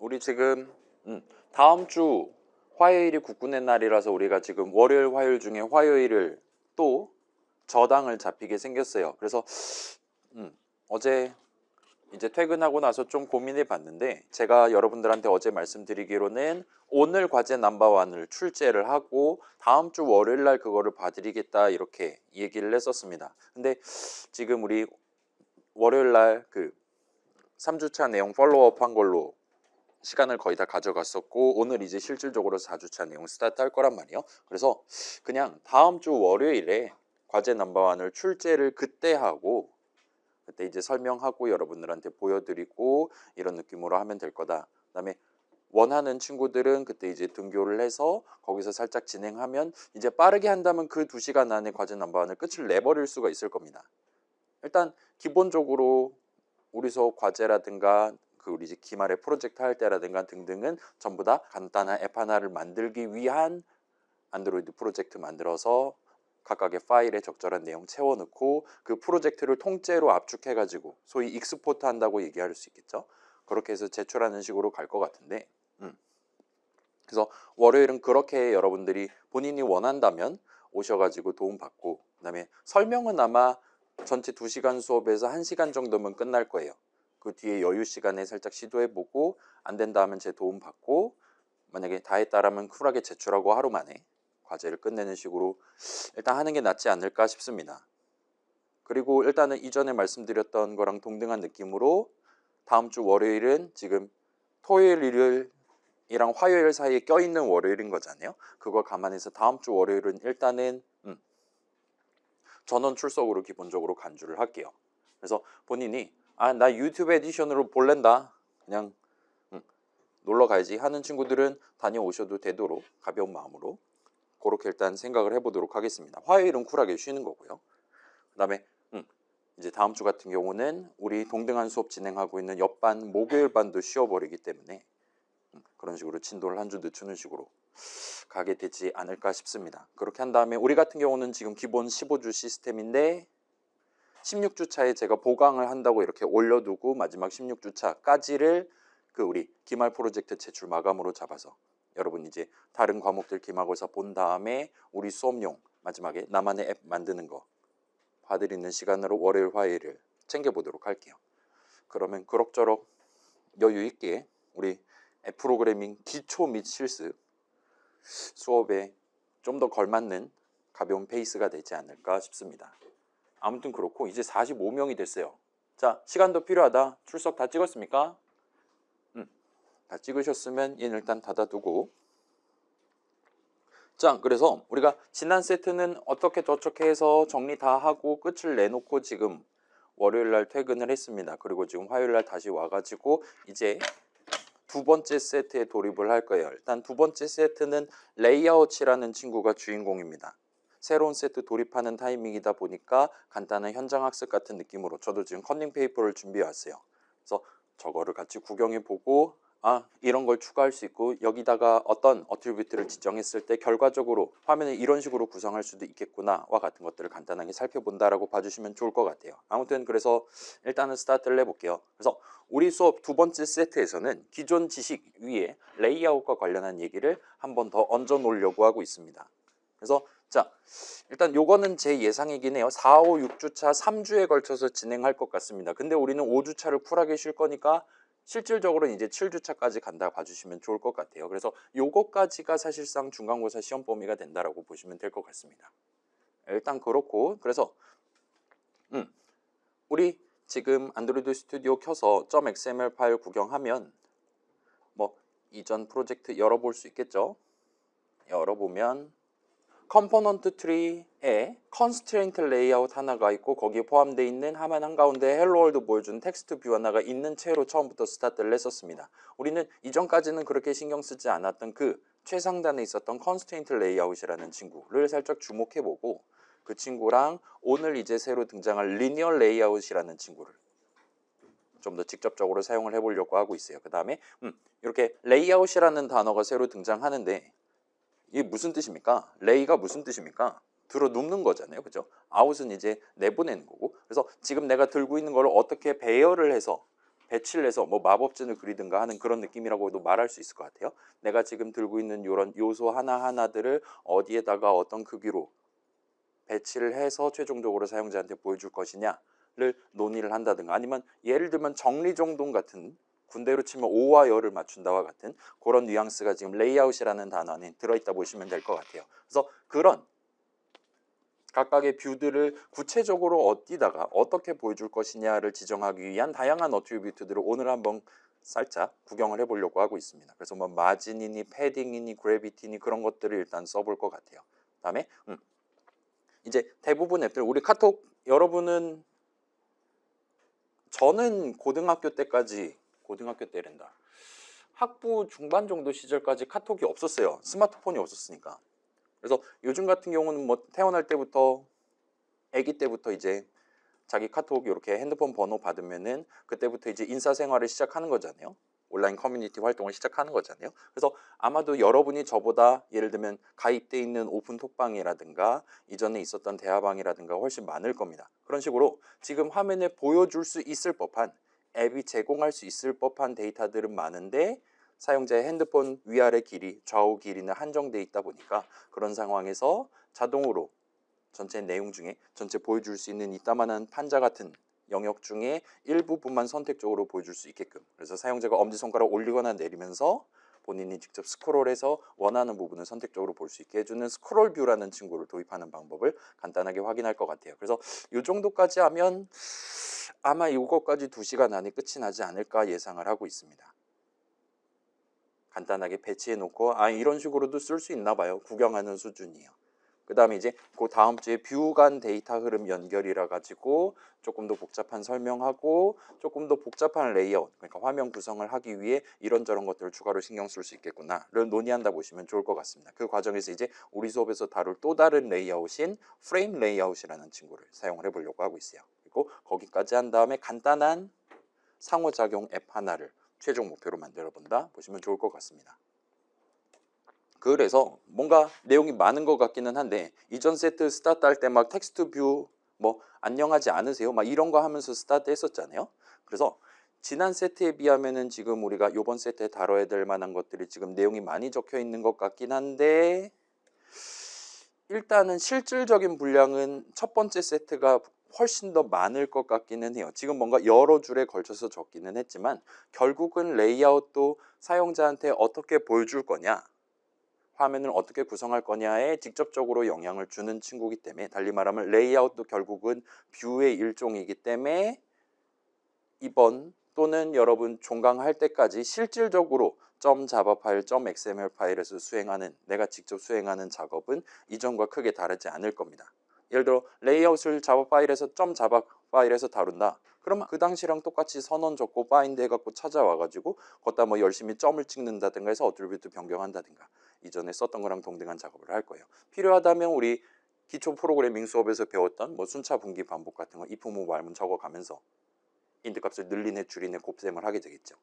우리 지금 다음 주 화요일이 국군의 날이라서 우리가 지금 월요일 화요일 중에 화요일을 또 저당을 잡히게 생겼어요. 그래서 어제 이제 퇴근하고 나서 좀 고민해 봤는데, 제가 여러분들한테 어제 말씀드리기로는 오늘 과제 넘버1을 출제를 하고 다음 주 월요일 날 그거를 봐드리겠다 이렇게 얘기를 했었습니다. 근데 지금 우리 월요일 날 그 3주차 내용 팔로우업 한 걸로 시간을 거의 다 가져갔었고, 오늘 이제 실질적으로 4주차 내용 스타트 할 거란 말이에요. 그래서 그냥 다음 주 월요일에 과제 넘버1을 출제를 그때 하고, 그때 이제 설명하고 여러분들한테 보여드리고 이런 느낌으로 하면 될 거다. 그다음에 원하는 친구들은 그때 이제 등교를 해서 거기서 살짝 진행하면, 이제 빠르게 한다면 그 2시간 안에 과제 넘버1을 끝을 내버릴 수가 있을 겁니다. 일단 기본적으로 우리 수업 과제라든가 그 우리 기말에 프로젝트 할 때라든가 등등은 전부 다 간단한 앱 하나를 만들기 위한 안드로이드 프로젝트 만들어서 각각의 파일에 적절한 내용 채워넣고 그 프로젝트를 통째로 압축해 가지고 소위 익스포트 한다고 얘기할 수 있겠죠. 그렇게 해서 제출하는 식으로 갈 것 같은데, 그래서 월요일은 그렇게 여러분들이 본인이 원한다면 오셔가지고 도움받고, 그 다음에 설명은 아마 전체 2시간 수업에서 1시간 정도면 끝날 거예요. 그 뒤에 여유 시간에 살짝 시도해보고 안 된다 하면 제 도움받고, 만약에 다 했다라면 쿨하게 제출하고 하루 만에 과제를 끝내는 식으로 일단 하는 게 낫지 않을까 싶습니다. 그리고 일단은 이전에 말씀드렸던 거랑 동등한 느낌으로 다음 주 월요일은 지금 토요일, 일요일이랑 화요일 사이에 껴있는 월요일인 거잖아요. 그걸 감안해서 다음 주 월요일은 일단은 전원 출석으로 기본적으로 간주를 할게요. 그래서 본인이 나 유튜브 에디션으로 볼랜다, 그냥 놀러 가야지 하는 친구들은 다녀오셔도 되도록 가벼운 마음으로 그렇게 일단 생각을 해보도록 하겠습니다. 화요일은 쿨하게 쉬는 거고요. 그 다음에 이제 다음 주 같은 경우는 우리 동등한 수업 진행하고 있는 옆반 목요일 반도 쉬어버리기 때문에 그런 식으로 진도를 한 주 늦추는 식으로 가게 되지 않을까 싶습니다. 그렇게 한 다음에 우리 같은 경우는 지금 기본 15주 시스템인데 16주 차에 제가 보강을 한다고 이렇게 올려두고 마지막 16주 차까지를 그 우리 기말 프로젝트 제출 마감으로 잡아서 여러분 이제 다른 과목들 기말고사 본 다음에 우리 수업용 마지막에 나만의 앱 만드는 거 봐드리는 시간으로 월요일 화요일을 챙겨보도록 할게요. 그러면 그럭저럭 여유 있게 우리 앱 프로그래밍 기초 및 실습 수업에 좀 더 걸맞는 가벼운 페이스가 되지 않을까 싶습니다. 아무튼 그렇고 이제 45명이 됐어요. 자, 시간도 필요하다. 출석 다 찍었습니까? 다 찍으셨으면 얘는 일단 닫아두고, 자, 그래서 우리가 지난 세트는 어떻게 저렇게 해서 정리 다 하고 끝을 내놓고 지금 월요일 날 퇴근을 했습니다. 그리고 지금 화요일 날 다시 와가지고 이제 두 번째 세트에 돌입을 할 거예요. 일단 두 번째 세트는 레이아웃이라는 친구가 주인공입니다. 새로운 세트 돌입하는 타이밍이다 보니까 간단한 현장 학습 같은 느낌으로 저도 지금 컨닝 페이퍼를 준비해 왔어요. 그래서 저거를 같이 구경해 보고 이런 걸 추가할 수 있고 여기다가 어떤 어트리뷰트를 지정했을 때 결과적으로 화면을 이런 식으로 구성할 수도 있겠구나와 같은 것들을 간단하게 살펴본다라고 봐주시면 좋을 것 같아요. 아무튼 그래서 일단은 스타트를 해볼게요. 그래서 우리 수업 두 번째 세트에서는 기존 지식 위에 레이아웃과 관련한 얘기를 한 번 더 얹어 놓으려고 하고 있습니다. 그래서 자, 일단 요거는 제 예상이긴 해요. 4, 5, 6주차 3주에 걸쳐서 진행할 것 같습니다. 근데 우리는 5주차를 쿨하게 쉴 거니까 실질적으로 이제 7주차까지 간다 봐주시면 좋을 것 같아요. 그래서 요거까지가 사실상 중간고사 시험 범위가 된다라고 보시면 될 것 같습니다. 일단 그렇고, 그래서 우리 지금 안드로이드 스튜디오 켜서 .xml 파일 구경하면 뭐 이전 프로젝트 열어볼 수 있겠죠. 열어보면 컴포넌트 트리에 컨스트레인트 레이아웃 하나가 있고 거기에 포함되어 있는 화면 한가운데 헬로 월드 보여주는 텍스트 뷰 하나가 있는 채로 처음부터 스타트를 했었습니다. 우리는 이전까지는 그렇게 신경 쓰지 않았던 그 최상단에 있었던 컨스트레인트 레이아웃이라는 친구를 살짝 주목해보고, 그 친구랑 오늘 이제 새로 등장할 리니어 레이아웃이라는 친구를 좀 더 직접적으로 사용을 해보려고 하고 있어요. 그 다음에 이렇게 레이아웃이라는 단어가 새로 등장하는데 이게 무슨 뜻입니까? 레이가 무슨 뜻입니까? 들어 눕는 거잖아요. 그죠? 아웃은 이제 내보내는 거고. 그래서 지금 내가 들고 있는 걸 어떻게 배열을 해서 배치를 해서 뭐 마법진을 그리든가 하는 그런 느낌이라고도 말할 수 있을 것 같아요. 내가 지금 들고 있는 이런 요소 하나하나들을 어디에다가 어떤 크기로 배치를 해서 최종적으로 사용자한테 보여줄 것이냐를 논의를 한다든가, 아니면 예를 들면 정리정돈 같은, 군대로 치면 오와 열을 맞춘다와 같은 그런 뉘앙스가 지금 레이아웃이라는 단어 안에 들어있다 보시면 될 것 같아요. 그래서 그런 각각의 뷰들을 구체적으로 어디다가 어떻게 보여줄 것이냐를 지정하기 위한 다양한 어트리뷰트들을 오늘 한번 살짝 구경을 해보려고 하고 있습니다. 그래서 뭐 마진이니 패딩이니 그래비티니 그런 것들을 일단 써볼 것 같아요. 그다음에 이제 대부분 앱들, 우리 카톡 여러분은, 저는 고등학교 때란다, 학부 중반 정도 시절까지 카톡이 없었어요. 스마트폰이 없었으니까. 그래서 요즘 같은 경우는 뭐 태어날 때부터, 아기 때부터 이제 자기 카톡 이렇게 핸드폰 번호 받으면은 그때부터 이제 인사생활을 시작하는 거잖아요. 온라인 커뮤니티 활동을 시작하는 거잖아요. 그래서 아마도 여러분이 저보다 예를 들면 가입돼 있는 오픈 톡방이라든가 이전에 있었던 대화방이라든가 훨씬 많을 겁니다. 그런 식으로 지금 화면에 보여줄 수 있을 법한, 앱이 제공할 수 있을 법한 데이터들은 많은데 사용자의 핸드폰 위아래 길이, 좌우 길이는 한정돼 있다 보니까 그런 상황에서 자동으로 전체 내용 중에 전체 보여줄 수 있는 이따만한 판자 같은 영역 중에 일부분만 선택적으로 보여줄 수 있게끔, 그래서 사용자가 엄지손가락 올리거나 내리면서 본인이 직접 스크롤해서 원하는 부분을 선택적으로 볼 수 있게 해주는 스크롤 뷰라는 친구를 도입하는 방법을 간단하게 확인할 것 같아요. 그래서 이 정도까지 하면 아마 이것까지 2시간 안에 끝이 나지 않을까 예상을 하고 있습니다. 간단하게 배치해 놓고 이런 식으로도 쓸 수 있나 봐요. 구경하는 수준이에요. 그 다음에 이제 그 다음 주에 뷰 간 데이터 흐름 연결이라 가지고 조금 더 복잡한 설명하고 조금 더 복잡한 레이아웃, 그러니까 화면 구성을 하기 위해 이런저런 것들을 추가로 신경 쓸 수 있겠구나를 논의한다 보시면 좋을 것 같습니다. 그 과정에서 이제 우리 수업에서 다룰 또 다른 레이아웃인 프레임 레이아웃이라는 친구를 사용을 해보려고 하고 있어요. 그리고 거기까지 한 다음에 간단한 상호작용 앱 하나를 최종 목표로 만들어 본다 보시면 좋을 것 같습니다. 그래서 뭔가 내용이 많은 것 같기는 한데, 이전 세트 스타트 할 때 막 텍스트 뷰 뭐 안녕하지 않으세요? 막 이런 거 하면서 스타트 했었잖아요. 그래서 지난 세트에 비하면은 지금 우리가 이번 세트에 다뤄야 될 만한 것들이 지금 내용이 많이 적혀 있는 것 같긴 한데, 일단은 실질적인 분량은 첫 번째 세트가 훨씬 더 많을 것 같기는 해요. 지금 뭔가 여러 줄에 걸쳐서 적기는 했지만 결국은 레이아웃도 사용자한테 어떻게 보여줄 거냐, 화면을 어떻게 구성할 거냐에 직접적으로 영향을 주는 친구이기 때문에, 달리 말하면 레이아웃도 결국은 뷰의 일종이기 때문에 이번 또는 여러분 종강할 때까지 실질적으로 .java 파일, .xml 파일에서 수행하는, 내가 직접 수행하는 작업은 이전과 크게 다르지 않을 겁니다. 예를 들어 레이아웃을 자바 파일에서 .java 파일에서 다룬다. 그러면 그 당시랑 똑같이 선언 적고 파인드 해갖고 찾아와가지고 거기다 뭐 열심히 점을 찍는다든가 해서 어트리뷰트 변경한다든가 이전에 썼던 거랑 동등한 작업을 할 거예요. 필요하다면 우리 기초 프로그래밍 수업에서 배웠던 뭐 순차 분기 반복 같은 거 if, move, while 적어가면서 인트 값을 늘리네 줄이네 곱셈을 하게 되겠죠.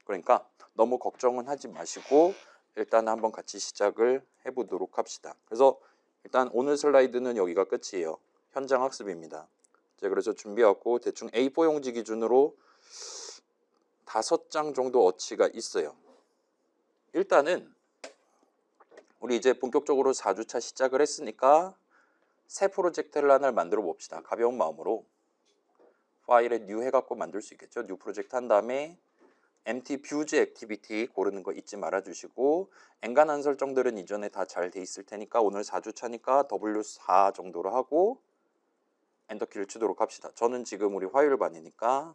그러니까 너무 걱정은 하지 마시고 일단 한번 같이 시작을 해보도록 합시다. 그래서 일단 오늘 슬라이드는 여기가 끝이에요. 현장 학습입니다. 제가 그래서 준비해왔고 대충 A4 용지 기준으로 5장 정도 어치가 있어요. 일단은 우리 이제 본격적으로 4주차 시작을 했으니까 새 프로젝트를 하나를 만들어 봅시다. 가벼운 마음으로 파일에 new 해갖고 만들 수 있겠죠. new 프로젝트 한 다음에 empty views activity 고르는 거 잊지 말아 주시고, 엔간한 설정들은 이전에 다 잘 돼 있을 테니까 오늘 4주차니까 W4 정도로 하고 엔터키를 치도록 합시다. 저는 지금 우리 화요일반이니까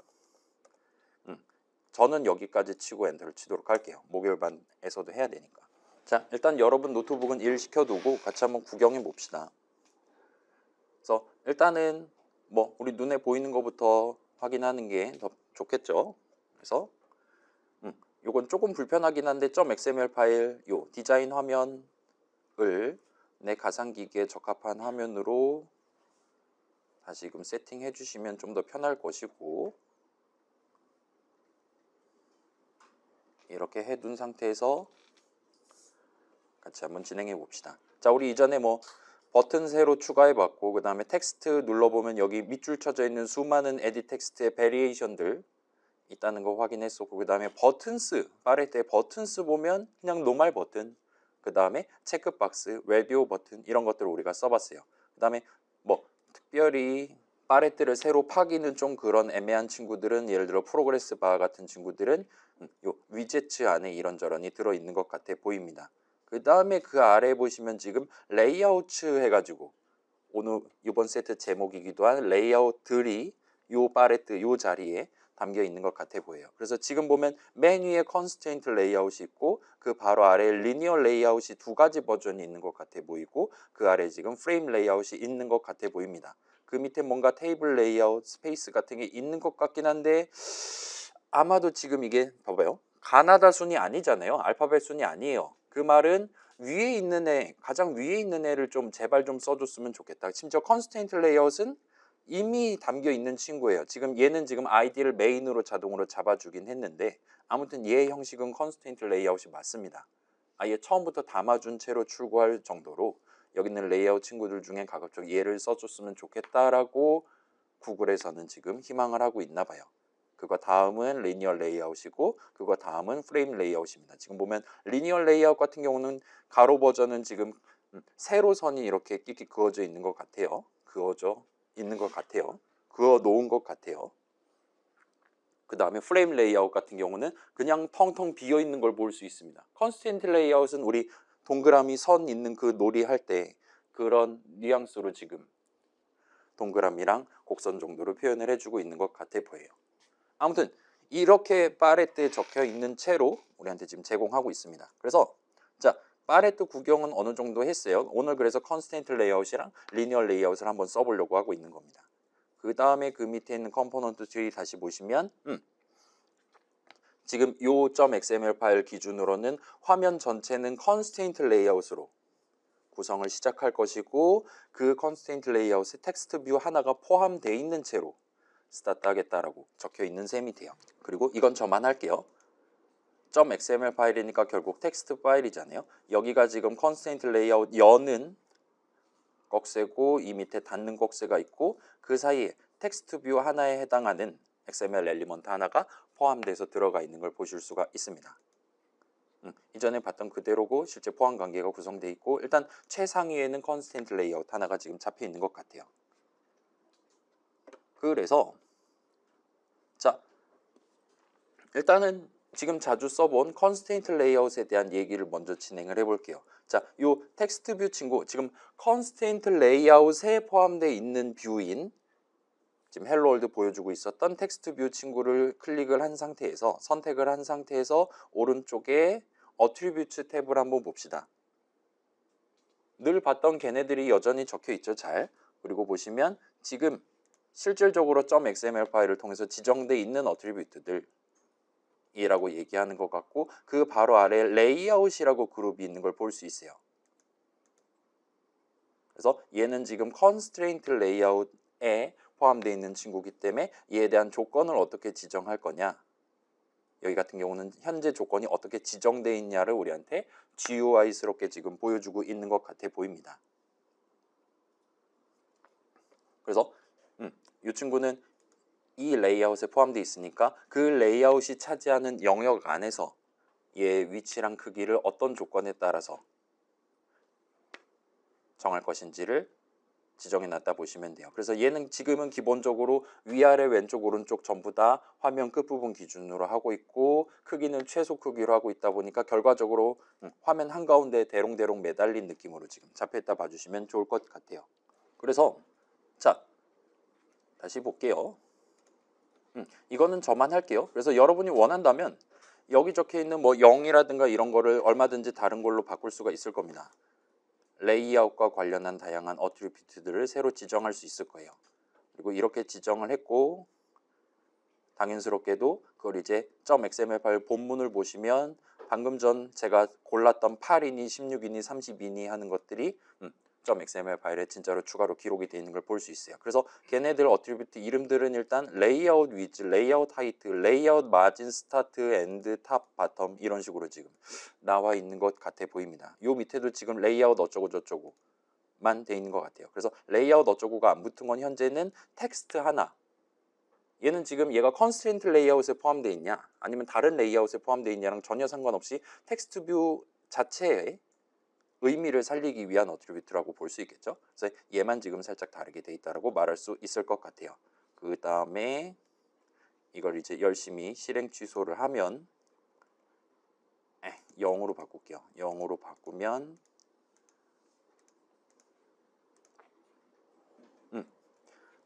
저는 여기까지 치고 엔터를 치도록 할게요. 목요일반에서도 해야 되니까. 자, 일단 여러분 노트북은 일 시켜두고 같이 한번 구경해 봅시다. 그래서 일단은 뭐 우리 눈에 보이는 것부터 확인하는 게 더 좋겠죠. 그래서 이건 조금 불편하긴 한데 .xml 파일 요 디자인 화면을 내 가상기기에 적합한 화면으로 다시금 세팅해 주시면 좀 더 편할 것이고, 이렇게 해둔 상태에서 같이 한번 진행해 봅시다. 자, 우리 이전에 뭐 버튼 새로 추가해 봤고, 그 다음에 텍스트 눌러보면 여기 밑줄 쳐져 있는 수많은 에디 텍스트의 베리에이션들 있다는 거 확인했었고, 그 다음에 버튼스, 파레트의 버튼스 보면 그냥 노멀 버튼, 그 다음에 체크박스, 레디오 버튼 이런 것들을 우리가 써봤어요. 그 다음에 뭐 특별히 파레트를 새로 파기는 좀 그런 애매한 친구들은, 예를 들어 프로그레스 바 같은 친구들은 요 위젯츠 안에 이런저런이 들어있는 것 같아 보입니다. 그 다음에 그 아래 보시면 지금 레이아웃츠 해가지고 오늘 이번 세트 제목이기도 한 레이아웃들이 요 파레트 요 자리에 담겨 있는 것 같아 보여요. 그래서 지금 보면 맨 위에 컨스트레인트 레이아웃이 있고 그 바로 아래에 리니어 레이아웃이 두 가지 버전이 있는 것 같아 보이고, 그 아래에 지금 프레임 레이아웃이 있는 것 같아 보입니다. 그 밑에 뭔가 테이블 레이아웃, 스페이스 같은 게 있는 것 같긴 한데, 아마도 지금 이게 봐봐요. 가나다 순이 아니잖아요. 알파벳 순이 아니에요. 그 말은 위에 있는 애, 가장 위에 있는 애를 좀 제발 좀 써줬으면 좋겠다. 심지어 컨스테인트 레이아웃은 이미 담겨 있는 친구예요. 지금 얘는 지금 아이디를 메인으로 자동으로 잡아주긴 했는데, 아무튼 얘 형식은 컨스테인트 레이아웃이 맞습니다. 아예 처음부터 담아준 채로 출고할 정도로 여기 있는 레이아웃 친구들 중에 가급적 얘를 써줬으면 좋겠다라고 구글에서는 지금 희망을 하고 있나 봐요. 그거 다음은 리니어 레이아웃이고, 그거 다음은 프레임 레이아웃입니다. 지금 보면 리니어 레이아웃 같은 경우는 가로 버전은 지금 세로 선이 이렇게 끼끼 그어져 있는 것 같아요. 그어져 있는 것 같아요. 그어 놓은 것 같아요. 그 다음에 프레임 레이아웃 같은 경우는 그냥 텅텅 비어 있는 걸 볼 수 있습니다. 컨스텐트 레이아웃은 우리 동그라미 선 있는 그 놀이 할 때 그런 뉘앙스로 지금 동그라미랑 곡선 정도로 표현을 해주고 있는 것 같아 보여요. 아무튼 이렇게 파레트에 적혀 있는 채로 우리한테 지금 제공하고 있습니다. 그래서 자, 파레트 구경은 어느 정도 했어요. 오늘 그래서 컨스텐트 레이아웃이랑 리니어 레이아웃을 한번 써보려고 하고 있는 겁니다. 그 다음에 그 밑에 있는 컴포넌트 트리 다시 보시면 지금 요 .xml 파일 기준으로는 화면 전체는 컨스텐트 레이아웃으로 구성을 시작할 것이고, 그 컨스텐트 레이아웃에 텍스트 뷰 하나가 포함되어 있는 채로 스타트 하겠다라고 적혀 있는 셈이 돼요. 그리고 이건 저만 할게요. .xml 파일이니까 결국 텍스트 파일이잖아요. 여기가 지금 컨스텐트 레이아웃 여는 꺽쇠고 이 밑에 닫는 꺽쇠가 있고, 그 사이에 텍스트 뷰 하나에 해당하는 XML 엘리먼트 하나가 포함돼서 들어가 있는 걸 보실 수가 있습니다. 이전에 봤던 그대로고 실제 포함 관계가 구성되어 있고, 일단 최상위에는 컨스텐트 레이아웃 하나가 지금 잡혀 있는 것 같아요. 그래서 자, 일단은 지금 자주 써본 컨스테인트 레이아웃에 대한 얘기를 먼저 진행을 해볼게요. 자, 요 텍스트 뷰 친구, 지금 컨스테인트 레이아웃에 포함되어 있는 뷰인 지금 헬로 월드 보여주고 있었던 텍스트 뷰 친구를 클릭을 한 상태에서, 선택을 한 상태에서 오른쪽에 어트리뷰트 탭을 한번 봅시다. 늘 봤던 걔네들이 여전히 적혀 있죠, 잘. 그리고 보시면 지금 실질적으로 .xml 파일을 통해서 지정돼 있는 어트리뷰트들 이라고 얘기하는 것 같고, 그 바로 아래에 레이아웃이라고 그룹이 있는 걸 볼 수 있어요. 그래서 얘는 지금 constraint layout에 포함되어 있는 친구이기 때문에 얘에 대한 조건을 어떻게 지정할 거냐, 여기 같은 경우는 현재 조건이 어떻게 지정되어 있냐를 우리한테 GUI스럽게 지금 보여주고 있는 것 같아 보입니다. 그래서 이 친구는 이 레이아웃에 포함되어 있으니까 그 레이아웃이 차지하는 영역 안에서 얘의 위치랑 크기를 어떤 조건에 따라서 정할 것인지를 지정해 놨다 보시면 돼요. 그래서 얘는 지금은 기본적으로 위아래 왼쪽 오른쪽 전부 다 화면 끝부분 기준으로 하고 있고, 크기는 최소 크기로 하고 있다 보니까 결과적으로 화면 한가운데 대롱대롱 매달린 느낌으로 지금 잡혀 있다 봐주시면 좋을 것 같아요. 그래서 자, 다시 볼게요. 이거는 저만 할게요. 그래서 여러분이 원한다면 여기 적혀 있는 뭐 0이라든가 이런 거를 얼마든지 다른 걸로 바꿀 수가 있을 겁니다. 레이아웃과 관련한 다양한 어트리뷰트들을 새로 지정할 수 있을 거예요. 그리고 이렇게 지정을 했고, 당연스럽게도 그걸 이제 .xml 파일 본문을 보시면 방금 전 제가 골랐던 8이니 16이니 32이니 하는 것들이 .xml 파일에 진짜로 추가로 기록이 되어 있는 걸 볼 수 있어요. 그래서 걔네들 어트리뷰트 이름들은 일단 레이아웃 위즈, 레이아웃 하이트, 레이아웃 마진, 스타트, 엔드, 탑, 바텀 이런 식으로 지금 나와 있는 것 같아 보입니다. 요 밑에도 지금 레이아웃 어쩌고 저쩌고만 돼 있는 것 같아요. 그래서 레이아웃 어쩌고가 안 붙은 건 현재는 텍스트 하나, 얘는 지금 얘가 컨스트레인트 레이아웃에 포함되어 있냐 아니면 다른 레이아웃에 포함되어 있냐랑 전혀 상관없이 텍스트 뷰 자체의 의미를 살리기 위한 어트리뷰트라고 볼 수 있겠죠. 그래서 얘만 지금 살짝 다르게 돼 있다라고 말할 수 있을 것 같아요. 그 다음에 이걸 이제 열심히 실행 취소를 하면 0으로 바꿀게요. 0으로 바꾸면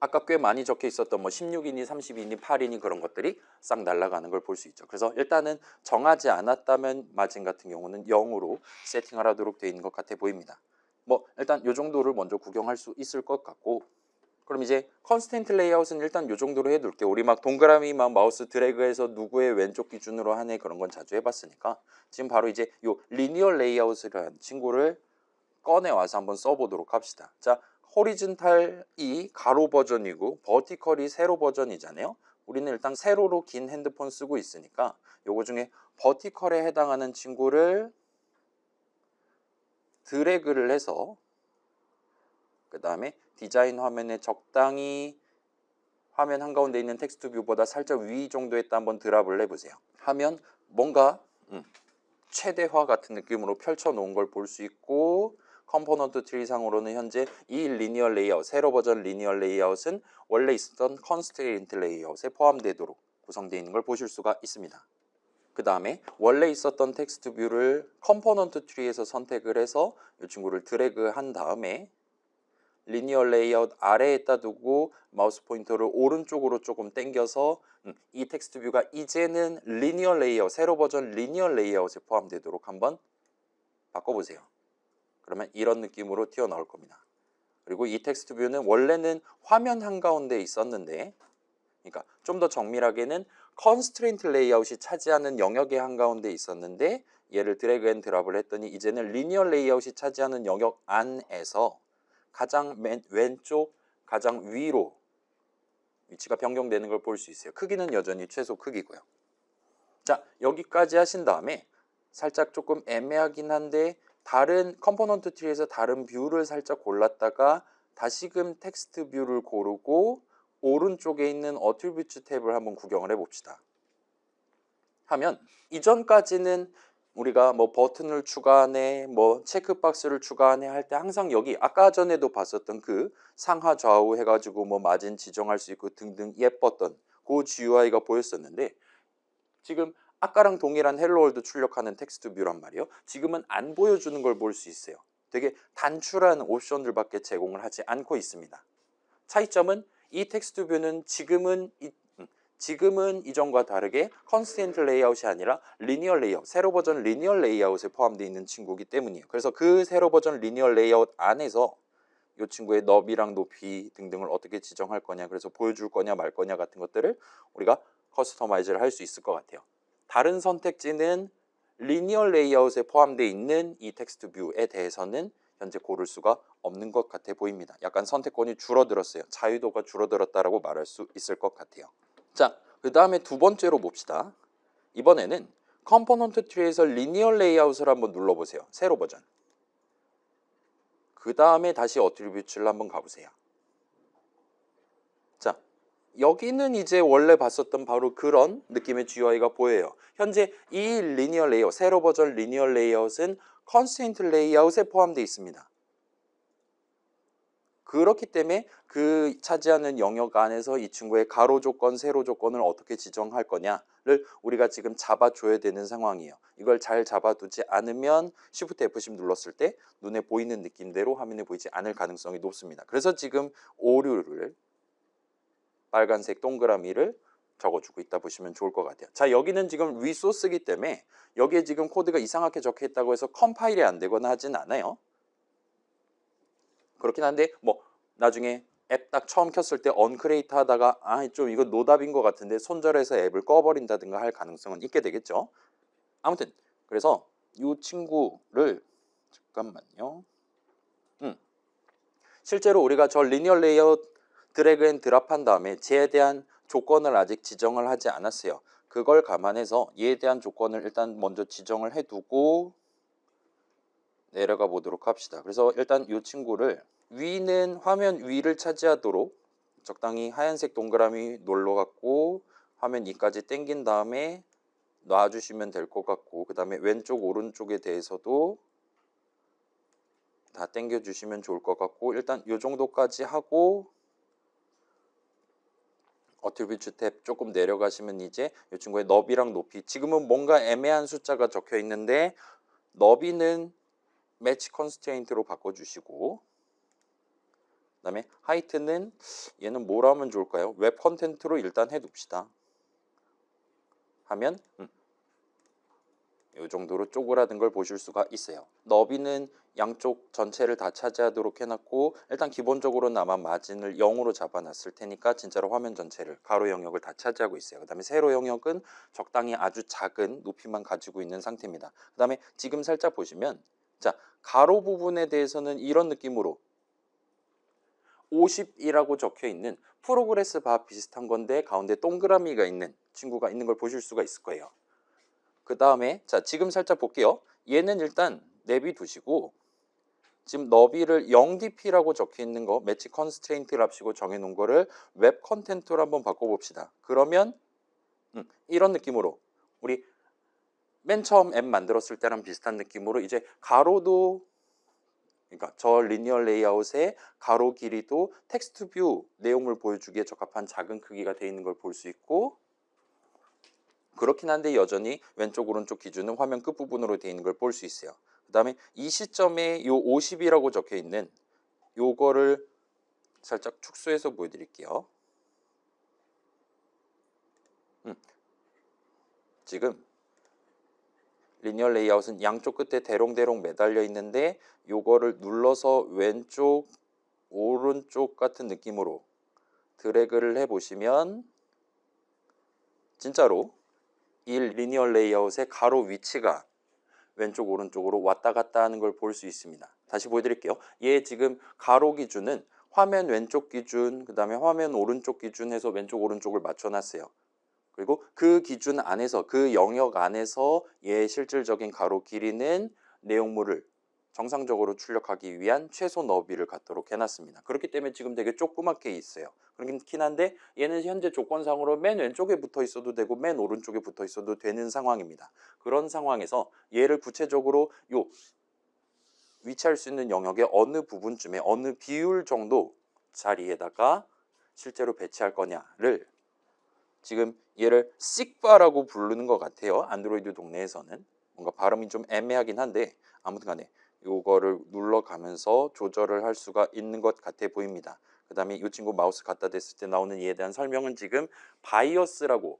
아까 꽤 많이 적혀 있었던 뭐 16이니 30이니 8이니 그런 것들이 싹 날아가는 걸 볼 수 있죠. 그래서 일단은 정하지 않았다면 마진 같은 경우는 0으로 세팅을 하도록 되어 있는 것 같아 보입니다. 뭐 일단 요 정도를 먼저 구경할 수 있을 것 같고, 그럼 이제 컨스텐트 레이아웃은 일단 요 정도로 해둘게요. 우리 막 동그라미 막 마우스 드래그해서 누구의 왼쪽 기준으로 하네 그런 건 자주 해봤으니까 지금 바로 이제 요 리니어 레이아웃이라는 친구를 꺼내와서 한번 써보도록 합시다. 자, 호리즌탈이 가로 버전이고 버티컬이 세로 버전이잖아요. 우리는 일단 세로로 긴 핸드폰 쓰고 있으니까 요거 중에 버티컬에 해당하는 친구를 드래그를 해서 그 다음에 디자인 화면에 적당히 화면 한가운데 있는 텍스트 뷰보다 살짝 위 정도에다 한번 드랍을 해보세요. 하면 뭔가 최대화 같은 느낌으로 펼쳐 놓은 걸 볼 수 있고, 컴포넌트 트리 상으로는 현재 이 리니어 레이아웃, 세로 버전 리니어 레이아웃은 원래 있었던 컨스트레인트 레이아웃에 포함되도록 구성되어 있는 걸 보실 수가 있습니다. 그 다음에 원래 있었던 텍스트 뷰를 컴포넌트 트리에서 선택을 해서 이 친구를 드래그 한 다음에 리니어 레이아웃 아래에다 두고 마우스 포인터를 오른쪽으로 조금 당겨서 이 텍스트 뷰가 이제는 리니어 레이아웃, 세로 버전 리니어 레이아웃에 포함되도록 한번 바꿔보세요. 그러면 이런 느낌으로 튀어나올 겁니다. 그리고 이 텍스트 뷰는 원래는 화면 한가운데 있었는데, 그러니까 좀 더 정밀하게는 컨스트레인트 레이아웃이 차지하는 영역의 한가운데 있었는데 얘를 드래그 앤 드랍을 했더니 이제는 리니어 레이아웃이 차지하는 영역 안에서 가장 왼쪽, 가장 위로 위치가 변경되는 걸 볼 수 있어요. 크기는 여전히 최소 크기고요. 자, 여기까지 하신 다음에 살짝 조금 애매하긴 한데 다른 컴포넌트 트리에서 다른 뷰를 살짝 골랐다가 다시금 텍스트 뷰를 고르고 오른쪽에 있는 어트리뷰트 탭을 한번 구경을 해봅시다. 하면 이전까지는 우리가 뭐 버튼을 추가하네, 뭐 체크박스를 추가하네 할 때 항상 여기 아까 전에도 봤었던 그 상하 좌우 해가지고 뭐 마진 지정할 수 있고 등등 예뻤던 그 GUI가 보였었는데, 지금 아까랑 동일한 헬로월드 출력하는 텍스트 뷰란 말이에요. 지금은 안 보여주는 걸 볼 수 있어요. 되게 단출한 옵션들밖에 제공을 하지 않고 있습니다. 차이점은 이 텍스트 뷰는 지금은 이전과 다르게 컨스텐트 레이아웃이 아니라 리니어 레이아웃, 세로 버전 리니어 레이아웃에 포함되어 있는 친구이기 때문이에요. 그래서 그 세로 버전 리니어 레이아웃 안에서 이 친구의 너비랑 높이 등등을 어떻게 지정할 거냐, 그래서 보여줄 거냐 말 거냐 같은 것들을 우리가 커스터마이즈를 할 수 있을 것 같아요. 다른 선택지는 리니어 레이아웃에 포함되어 있는 이 텍스트 뷰에 대해서는 현재 고를 수가 없는 것 같아 보입니다. 약간 선택권이 줄어들었어요. 자유도가 줄어들었다라고 말할 수 있을 것 같아요. 자, 그 다음에 두 번째로 봅시다. 이번에는 컴포넌트 트리에서 리니어 레이아웃을 한번 눌러보세요. 세로 버전. 그 다음에 다시 어트리뷰츠를 한번 가보세요. 자, 여기는 이제 원래 봤었던 바로 그런 느낌의 GUI가 보여요. 현재 이 리니어 레이아웃, 세로 버전 리니어 레이아웃은 컨스트레인트 레이아웃에 포함되어 있습니다. 그렇기 때문에 그 차지하는 영역 안에서 이 친구의 가로 조건, 세로 조건을 어떻게 지정할 거냐를 우리가 지금 잡아줘야 되는 상황이에요. 이걸 잘 잡아두지 않으면 Shift F10 눌렀을 때 눈에 보이는 느낌대로 화면에 보이지 않을 가능성이 높습니다. 그래서 지금 오류를 빨간색 동그라미를 적어주고 있다 보시면 좋을 것 같아요. 자, 여기는 지금 리소스이기 때문에 여기에 지금 코드가 이상하게 적혀 있다고 해서 컴파일이 안 되거나 하진 않아요. 그렇긴 한데 뭐 나중에 앱 딱 처음 켰을 때 언크레이트 하다가 좀 이거 노답인 것 같은데 손절해서 앱을 꺼버린다든가 할 가능성은 있게 되겠죠. 아무튼 그래서 이 친구를 잠깐만요. 실제로 우리가 저 리니어 레이아웃 드래그 앤 드랍한 다음에 쟤에 대한 조건을 아직 지정을 하지 않았어요. 그걸 감안해서 얘에 대한 조건을 일단 먼저 지정을 해두고 내려가 보도록 합시다. 그래서 일단 이 친구를 위는 화면 위를 차지하도록 적당히 하얀색 동그라미 눌러갖고 화면 2까지 당긴 다음에 놔주시면 될 것 같고, 그 다음에 왼쪽 오른쪽에 대해서도 다 당겨주시면 좋을 것 같고, 일단 이 정도까지 하고 어트리뷰트 탭 조금 내려가시면 이제 이 친구의 너비랑 높이, 지금은 뭔가 애매한 숫자가 적혀 있는데 너비는 매치 컨스트레인트로 바꿔주시고, 그 다음에 하이트는 얘는 뭐로 하면 좋을까요? 웹 컨텐트로 일단 해둡시다. 하면 이 정도로 쪼그라든 걸 보실 수가 있어요. 너비는 양쪽 전체를 다 차지하도록 해놨고, 일단 기본적으로는 아마 마진을 0으로 잡아놨을 테니까 진짜로 화면 전체를, 가로 영역을 다 차지하고 있어요. 그 다음에 세로 영역은 적당히 아주 작은 높이만 가지고 있는 상태입니다. 그 다음에 지금 살짝 보시면, 자, 가로 부분에 대해서는 이런 느낌으로 50이라고 적혀 있는 프로그레스 바 비슷한 건데 가운데 동그라미가 있는 친구가 있는 걸 보실 수가 있을 거예요. 그 다음에 자, 지금 살짝 볼게요. 얘는 일단 내비두시고, 지금 너비를 0dp라고 적혀 있는 거 매치 컨스트레인트랍시고 정해 놓은 거를 웹 컨텐트로 한번 바꿔 봅시다. 그러면 이런 느낌으로 우리 맨 처음 앱 만들었을 때랑 비슷한 느낌으로 이제 가로도, 그러니까 저 리니어 레이아웃의 가로 길이도 텍스트 뷰 내용을 보여주기에 적합한 작은 크기가 되어 있는 걸 볼 수 있고, 그렇긴 한데 여전히 왼쪽 오른쪽 기준은 화면 끝부분으로 되어 있는 걸 볼 수 있어요. 그 다음에 이 시점에 요 50이라고 적혀 있는 요거를 살짝 축소해서 보여드릴게요. 지금 리니어 레이아웃은 양쪽 끝에 대롱대롱 매달려 있는데 요거를 눌러서 왼쪽 오른쪽 같은 느낌으로 드래그를 해보시면 진짜로 이 리니어 레이아웃의 가로 위치가 왼쪽 오른쪽으로 왔다 갔다 하는 걸 볼 수 있습니다. 다시 보여드릴게요. 얘 지금 가로 기준은 화면 왼쪽 기준, 그 다음에 화면 오른쪽 기준 해서 왼쪽 오른쪽을 맞춰놨어요. 그리고 그 기준 안에서, 그 영역 안에서 얘의 실질적인 가로 길이는 내용물을 정상적으로 출력하기 위한 최소 너비를 갖도록 해놨습니다. 그렇기 때문에 지금 되게 조그맣게 있어요. 그렇긴 한데 얘는 현재 조건상으로 맨 왼쪽에 붙어 있어도 되고 맨 오른쪽에 붙어 있어도 되는 상황입니다. 그런 상황에서 얘를 구체적으로 요 위치할 수 있는 영역의 어느 부분쯤에 어느 비율 정도 자리에다가 실제로 배치할 거냐를, 지금 얘를 식바라고 부르는 것 같아요. 안드로이드 동네에서는 뭔가 발음이 좀 애매하긴 한데 아무튼 간에 요거를 눌러가면서 조절을 할 수가 있는 것 같아 보입니다. 그 다음에 이 친구 마우스 갖다 댔을 때 나오는 이에 대한 설명은 지금 바이어스라고,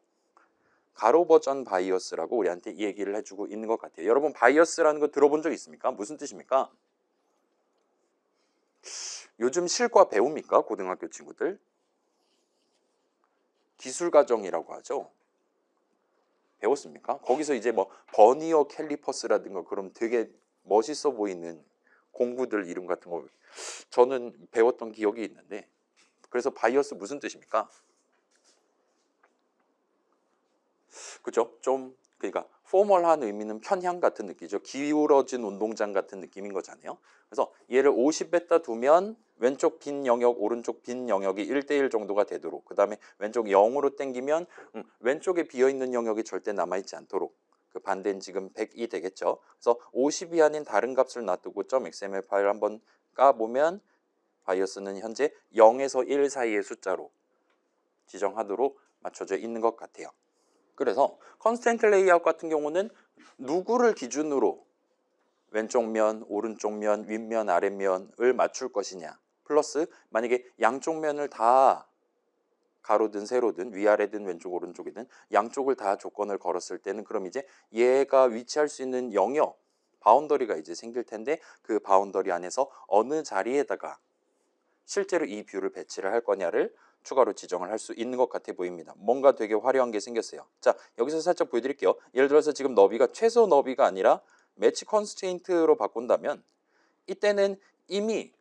가로 버전 바이어스라고 우리한테 얘기를 해주고 있는 것 같아요. 여러분 바이어스라는 거 들어본 적 있습니까? 무슨 뜻입니까? 요즘 실과 배웁니까? 고등학교 친구들? 기술과정이라고 하죠. 배웠습니까? 거기서 이제 뭐 버니어 캘리퍼스라든가 그럼 되게 멋있어 보이는 공구들 이름 같은 거 저는 배웠던 기억이 있는데, 그래서 바이어스 무슨 뜻입니까? 그죠? 좀 그러니까 포멀한 의미는 편향 같은 느낌이죠. 기울어진 운동장 같은 느낌인 거잖아요. 그래서 얘를 50에다 두면 왼쪽 빈 영역, 오른쪽 빈 영역이 1대1 정도가 되도록, 그 다음에 왼쪽 0으로 당기면 왼쪽에 비어있는 영역이 절대 남아있지 않도록, 그 반대는 지금 100이 되겠죠. 그래서 50이 아닌 다른 값을 놔두고 .xml 파일 한번 까보면 바이어스는 현재 0에서 1 사이의 숫자로 지정하도록 맞춰져 있는 것 같아요. 그래서 컨스트레인트 레이아웃 같은 경우는 누구를 기준으로 왼쪽 면, 오른쪽 면, 윗면, 아랫면을 맞출 것이냐, 플러스 만약에 양쪽 면을 다 가로든 세로든 위아래든 왼쪽 오른쪽이든 양쪽을 다 조건을 걸었을 때는 그럼 이제 얘가 위치할 수 있는 영역, 바운더리가 이제 생길 텐데 그 바운더리 안에서 어느 자리에다가 실제로 이 뷰를 배치를 할 거냐를 추가로 지정을 할 수 있는 것 같아 보입니다. 뭔가 되게 화려한 게 생겼어요. 자, 여기서 살짝 보여드릴게요. 예를 들어서 지금 너비가 최소 너비가 아니라 매치 컨스트레인트로 바꾼다면 이때는 이미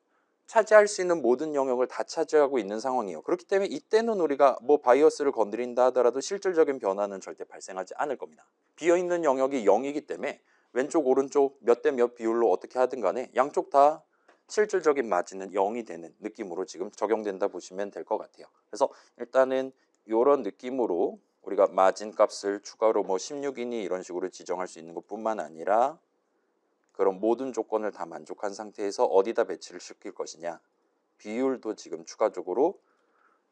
차지할 수 있는 모든 영역을 다 차지하고 있는 상황이에요. 그렇기 때문에 이때는 우리가 뭐 바이어스를 건드린다 하더라도 실질적인 변화는 절대 발생하지 않을 겁니다. 비어있는 영역이 0이기 때문에 왼쪽 오른쪽 몇 대 몇 비율로 어떻게 하든 간에 양쪽 다 실질적인 마진은 0이 되는 느낌으로 지금 적용된다 보시면 될 것 같아요. 그래서 일단은 이런 느낌으로 우리가 마진 값을 추가로 뭐 16이니 이런 식으로 지정할 수 있는 것뿐만 아니라 그런 모든 조건을 다 만족한 상태에서 어디다 배치를 시킬 것이냐, 비율도 지금 추가적으로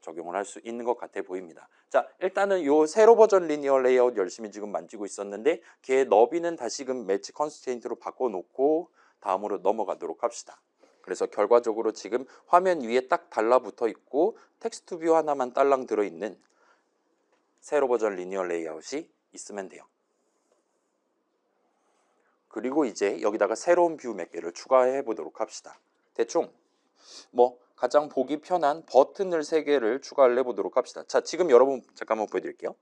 적용을 할 수 있는 것 같아 보입니다. 자, 일단은 요 세로 버전 리니어 레이아웃 열심히 지금 만지고 있었는데 걔 너비는 다시금 매치 컨스트레인트로 바꿔놓고 다음으로 넘어가도록 합시다. 그래서 결과적으로 지금 화면 위에 딱 달라붙어 있고 텍스트 뷰 하나만 딸랑 들어있는 세로 버전 리니어 레이아웃이 있으면 돼요. 그리고 이제 여기다가 새로운 뷰 몇 개를 추가해 보도록 합시다. 대충 뭐 가장 보기 편한 버튼을 3개를 추가를 해보도록 합시다. 자, 지금 여러분 잠깐만 보여드릴게요.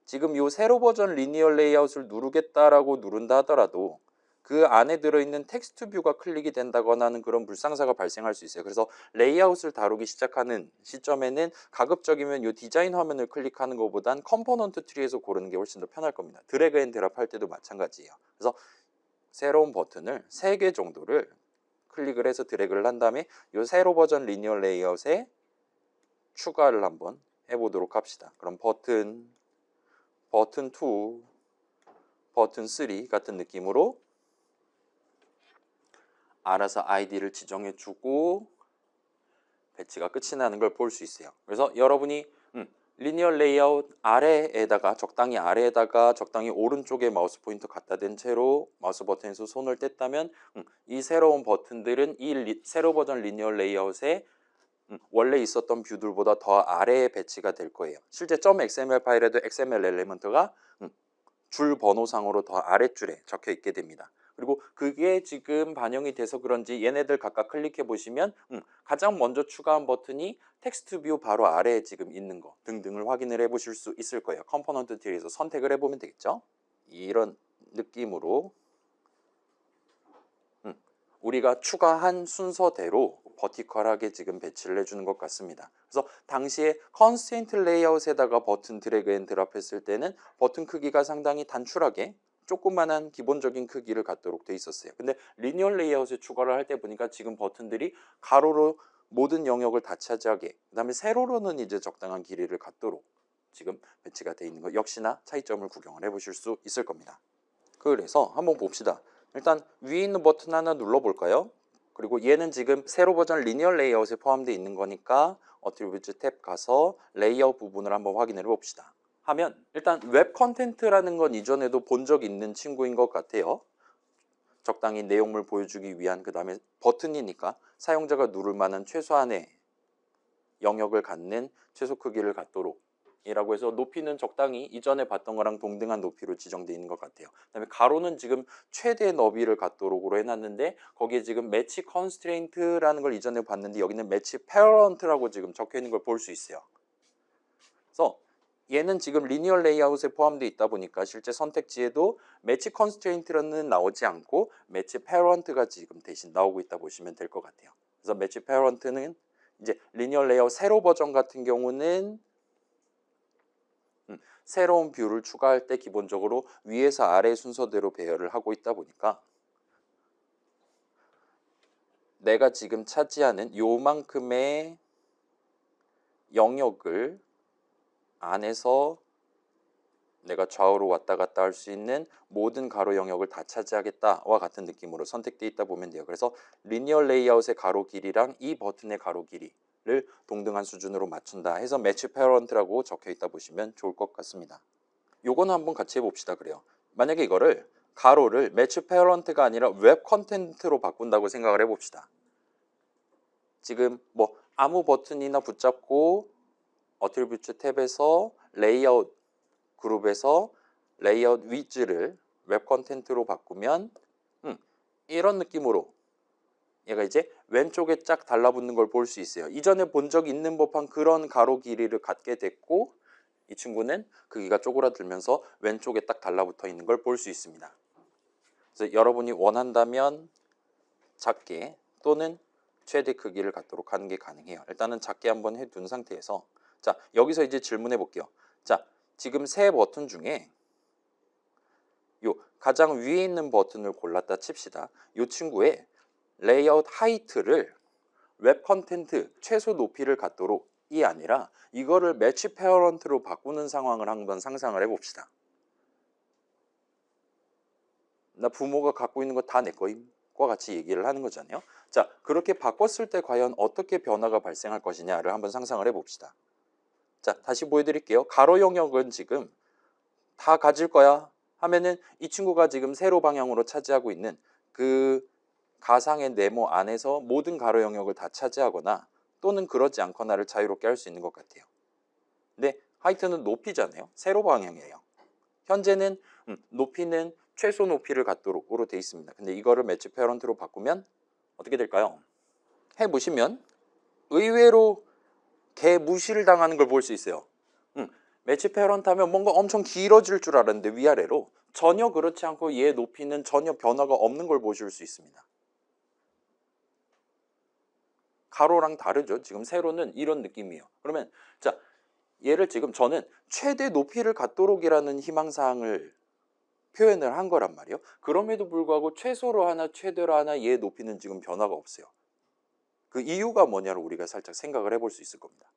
지금 이 세로 버전 리니어 레이아웃을 누르겠다라고 누른다 하더라도 그 안에 들어있는 텍스트 뷰가 클릭이 된다거나 하는 그런 불상사가 발생할 수 있어요. 그래서 레이아웃을 다루기 시작하는 시점에는 가급적이면 이 디자인 화면을 클릭하는 것보단 컴포넌트 트리에서 고르는 게 훨씬 더 편할 겁니다. 드래그 앤 드랍 할 때도 마찬가지예요. 그래서 새로운 버튼을 3개 정도를 클릭을 해서 드래그를 한 다음에 이 세로 버전 리니어 레이아웃에 추가를 한번 해보도록 합시다. 그럼 버튼 2, 버튼 3 같은 느낌으로 알아서 아이디를 지정해주고 배치가 끝이 나는 걸 볼 수 있어요. 그래서 여러분이 리니어 레이아웃 아래에다가 적당히 오른쪽에 마우스 포인터 갖다 댄 채로 마우스 버튼에서 손을 뗐다면 이 새로운 버튼들은 이 세로 버전 리니어 레이아웃에 원래 있었던 뷰들보다 더 아래에 배치가 될 거예요. 실제 .xml 파일에도 XML 엘리먼트가 줄 번호상으로 더 아랫줄에 적혀 있게 됩니다. 그리고 그게 지금 반영이 돼서 그런지 얘네들 각각 클릭해 보시면 가장 먼저 추가한 버튼이 텍스트 뷰 바로 아래에 지금 있는 거 등등을 확인을 해 보실 수 있을 거예요. 컴포넌트 트리에서 선택을 해 보면 되겠죠. 이런 느낌으로 우리가 추가한 순서대로 버티컬하게 지금 배치를 해주는 것 같습니다. 그래서 당시에 컨스트레인트 레이아웃에다가 버튼 드래그 앤 드랍 했을 때는 버튼 크기가 상당히 단출하게 조그만한 기본적인 크기를 갖도록 돼 있었어요. 근데 리니어 레이아웃에 추가를 할 때 보니까 지금 버튼들이 가로로 모든 영역을 다 차지하게, 그 다음에 세로로는 이제 적당한 길이를 갖도록 지금 배치가 돼 있는 것, 역시나 차이점을 구경을 해 보실 수 있을 겁니다. 그래서 한번 봅시다. 일단 위에 있는 버튼 하나 눌러볼까요? 그리고 얘는 지금 세로 버전 리니어 레이아웃에 포함되어 있는 거니까 어트리뷰트 탭 가서 레이아웃 부분을 한번 확인해 봅시다. 하면 일단 웹 컨텐트라는 건 이전에도 본 적 있는 친구인 것 같아요. 적당히 내용물 보여주기 위한, 그 다음에 버튼이니까 사용자가 누를 만한 최소한의 영역을 갖는 최소 크기를 갖도록 이라고 해서 높이는 적당히 이전에 봤던 거랑 동등한 높이로 지정되어 있는 것 같아요. 그다음에 가로는 지금 최대 너비를 갖도록으로 해놨는데 거기에 지금 매치 컨스트레인트라는 걸 이전에 봤는데 여기는 매치 패런트라고 지금 적혀 있는 걸 볼 수 있어요. 그래서 얘는 지금 리니어 레이아웃에 포함되어 있다 보니까 실제 선택지에도 매치 컨스트레인트는 나오지 않고 매치 패런트가 지금 대신 나오고 있다 보시면 될 것 같아요. 그래서 매치 패런트는 이제 리니어 레이아웃 세로 버전 같은 경우는 새로운 뷰를 추가할 때 기본적으로 위에서 아래 순서대로 배열을 하고 있다 보니까 내가 지금 차지하는 요만큼의 영역을 안에서 내가 좌우로 왔다 갔다 할 수 있는 모든 가로 영역을 다 차지하겠다와 같은 느낌으로 선택되어 있다 보면 돼요. 그래서 리니어 레이아웃의 가로 길이랑 이 버튼의 가로 길이를 동등한 수준으로 맞춘다 해서 매치 패런트라고 적혀 있다 보시면 좋을 것 같습니다. 요거는 한번 같이 해봅시다. 그래요. 만약에 이거를 가로를 매치 패런트가 아니라 웹 컨텐트로 바꾼다고 생각을 해봅시다. 지금 뭐 아무 버튼이나 붙잡고 어트리뷰트 탭에서 레이아웃 그룹에서 레이아웃 위즈를 웹 컨텐트로 바꾸면 이런 느낌으로 얘가 이제 왼쪽에 쫙 달라붙는 걸 볼 수 있어요. 이전에 본 적 있는 법한 그런 가로 길이를 갖게 됐고 이 친구는 크기가 쪼그라들면서 왼쪽에 딱 달라붙어 있는 걸 볼 수 있습니다. 그래서 여러분이 원한다면 작게 또는 최대 크기를 갖도록 하는 게 가능해요. 일단은 작게 한번 해둔 상태에서 자, 여기서 이제 질문해 볼게요. 자, 지금 세 버튼 중에 요 가장 위에 있는 버튼을 골랐다 칩시다. 이 친구의 레이아웃 하이트를 웹 컨텐트 최소 높이를 갖도록 이 아니라 이거를 매치 페어런트로 바꾸는 상황을 한번 상상을 해봅시다. 나 부모가 갖고 있는 거 다 내 거임과 같이 얘기를 하는 거잖아요. 자, 그렇게 바꿨을 때 과연 어떻게 변화가 발생할 것이냐를 한번 상상을 해봅시다. 자, 다시 보여드릴게요. 가로 영역은 지금 다 가질 거야 하면은 이 친구가 지금 세로 방향으로 차지하고 있는 그 가상의 네모 안에서 모든 가로 영역을 다 차지하거나 또는 그렇지 않거나를 자유롭게 할 수 있는 것 같아요. 근데 하이트는 높이잖아요. 세로 방향이에요. 현재는 높이는 최소 높이를 갖도록으로 되어 있습니다. 근데 이거를 매치 페어런트로 바꾸면 어떻게 될까요? 해보시면 의외로 개 무시를 당하는 걸 볼 수 있어요. 매치 페어런트 하면 뭔가 엄청 길어질 줄 알았는데 위아래로 전혀 그렇지 않고 얘 높이는 전혀 변화가 없는 걸 보실 수 있습니다. 가로랑 다르죠. 지금 세로는 이런 느낌이에요. 그러면 자, 얘를 지금 저는 최대 높이를 갖도록이라는 희망사항을 표현을 한 거란 말이에요. 그럼에도 불구하고 최소로 하나 최대로 하나 얘 높이는 지금 변화가 없어요. 그 이유가 뭐냐를 우리가 살짝 생각을 해볼 수 있을 겁니다.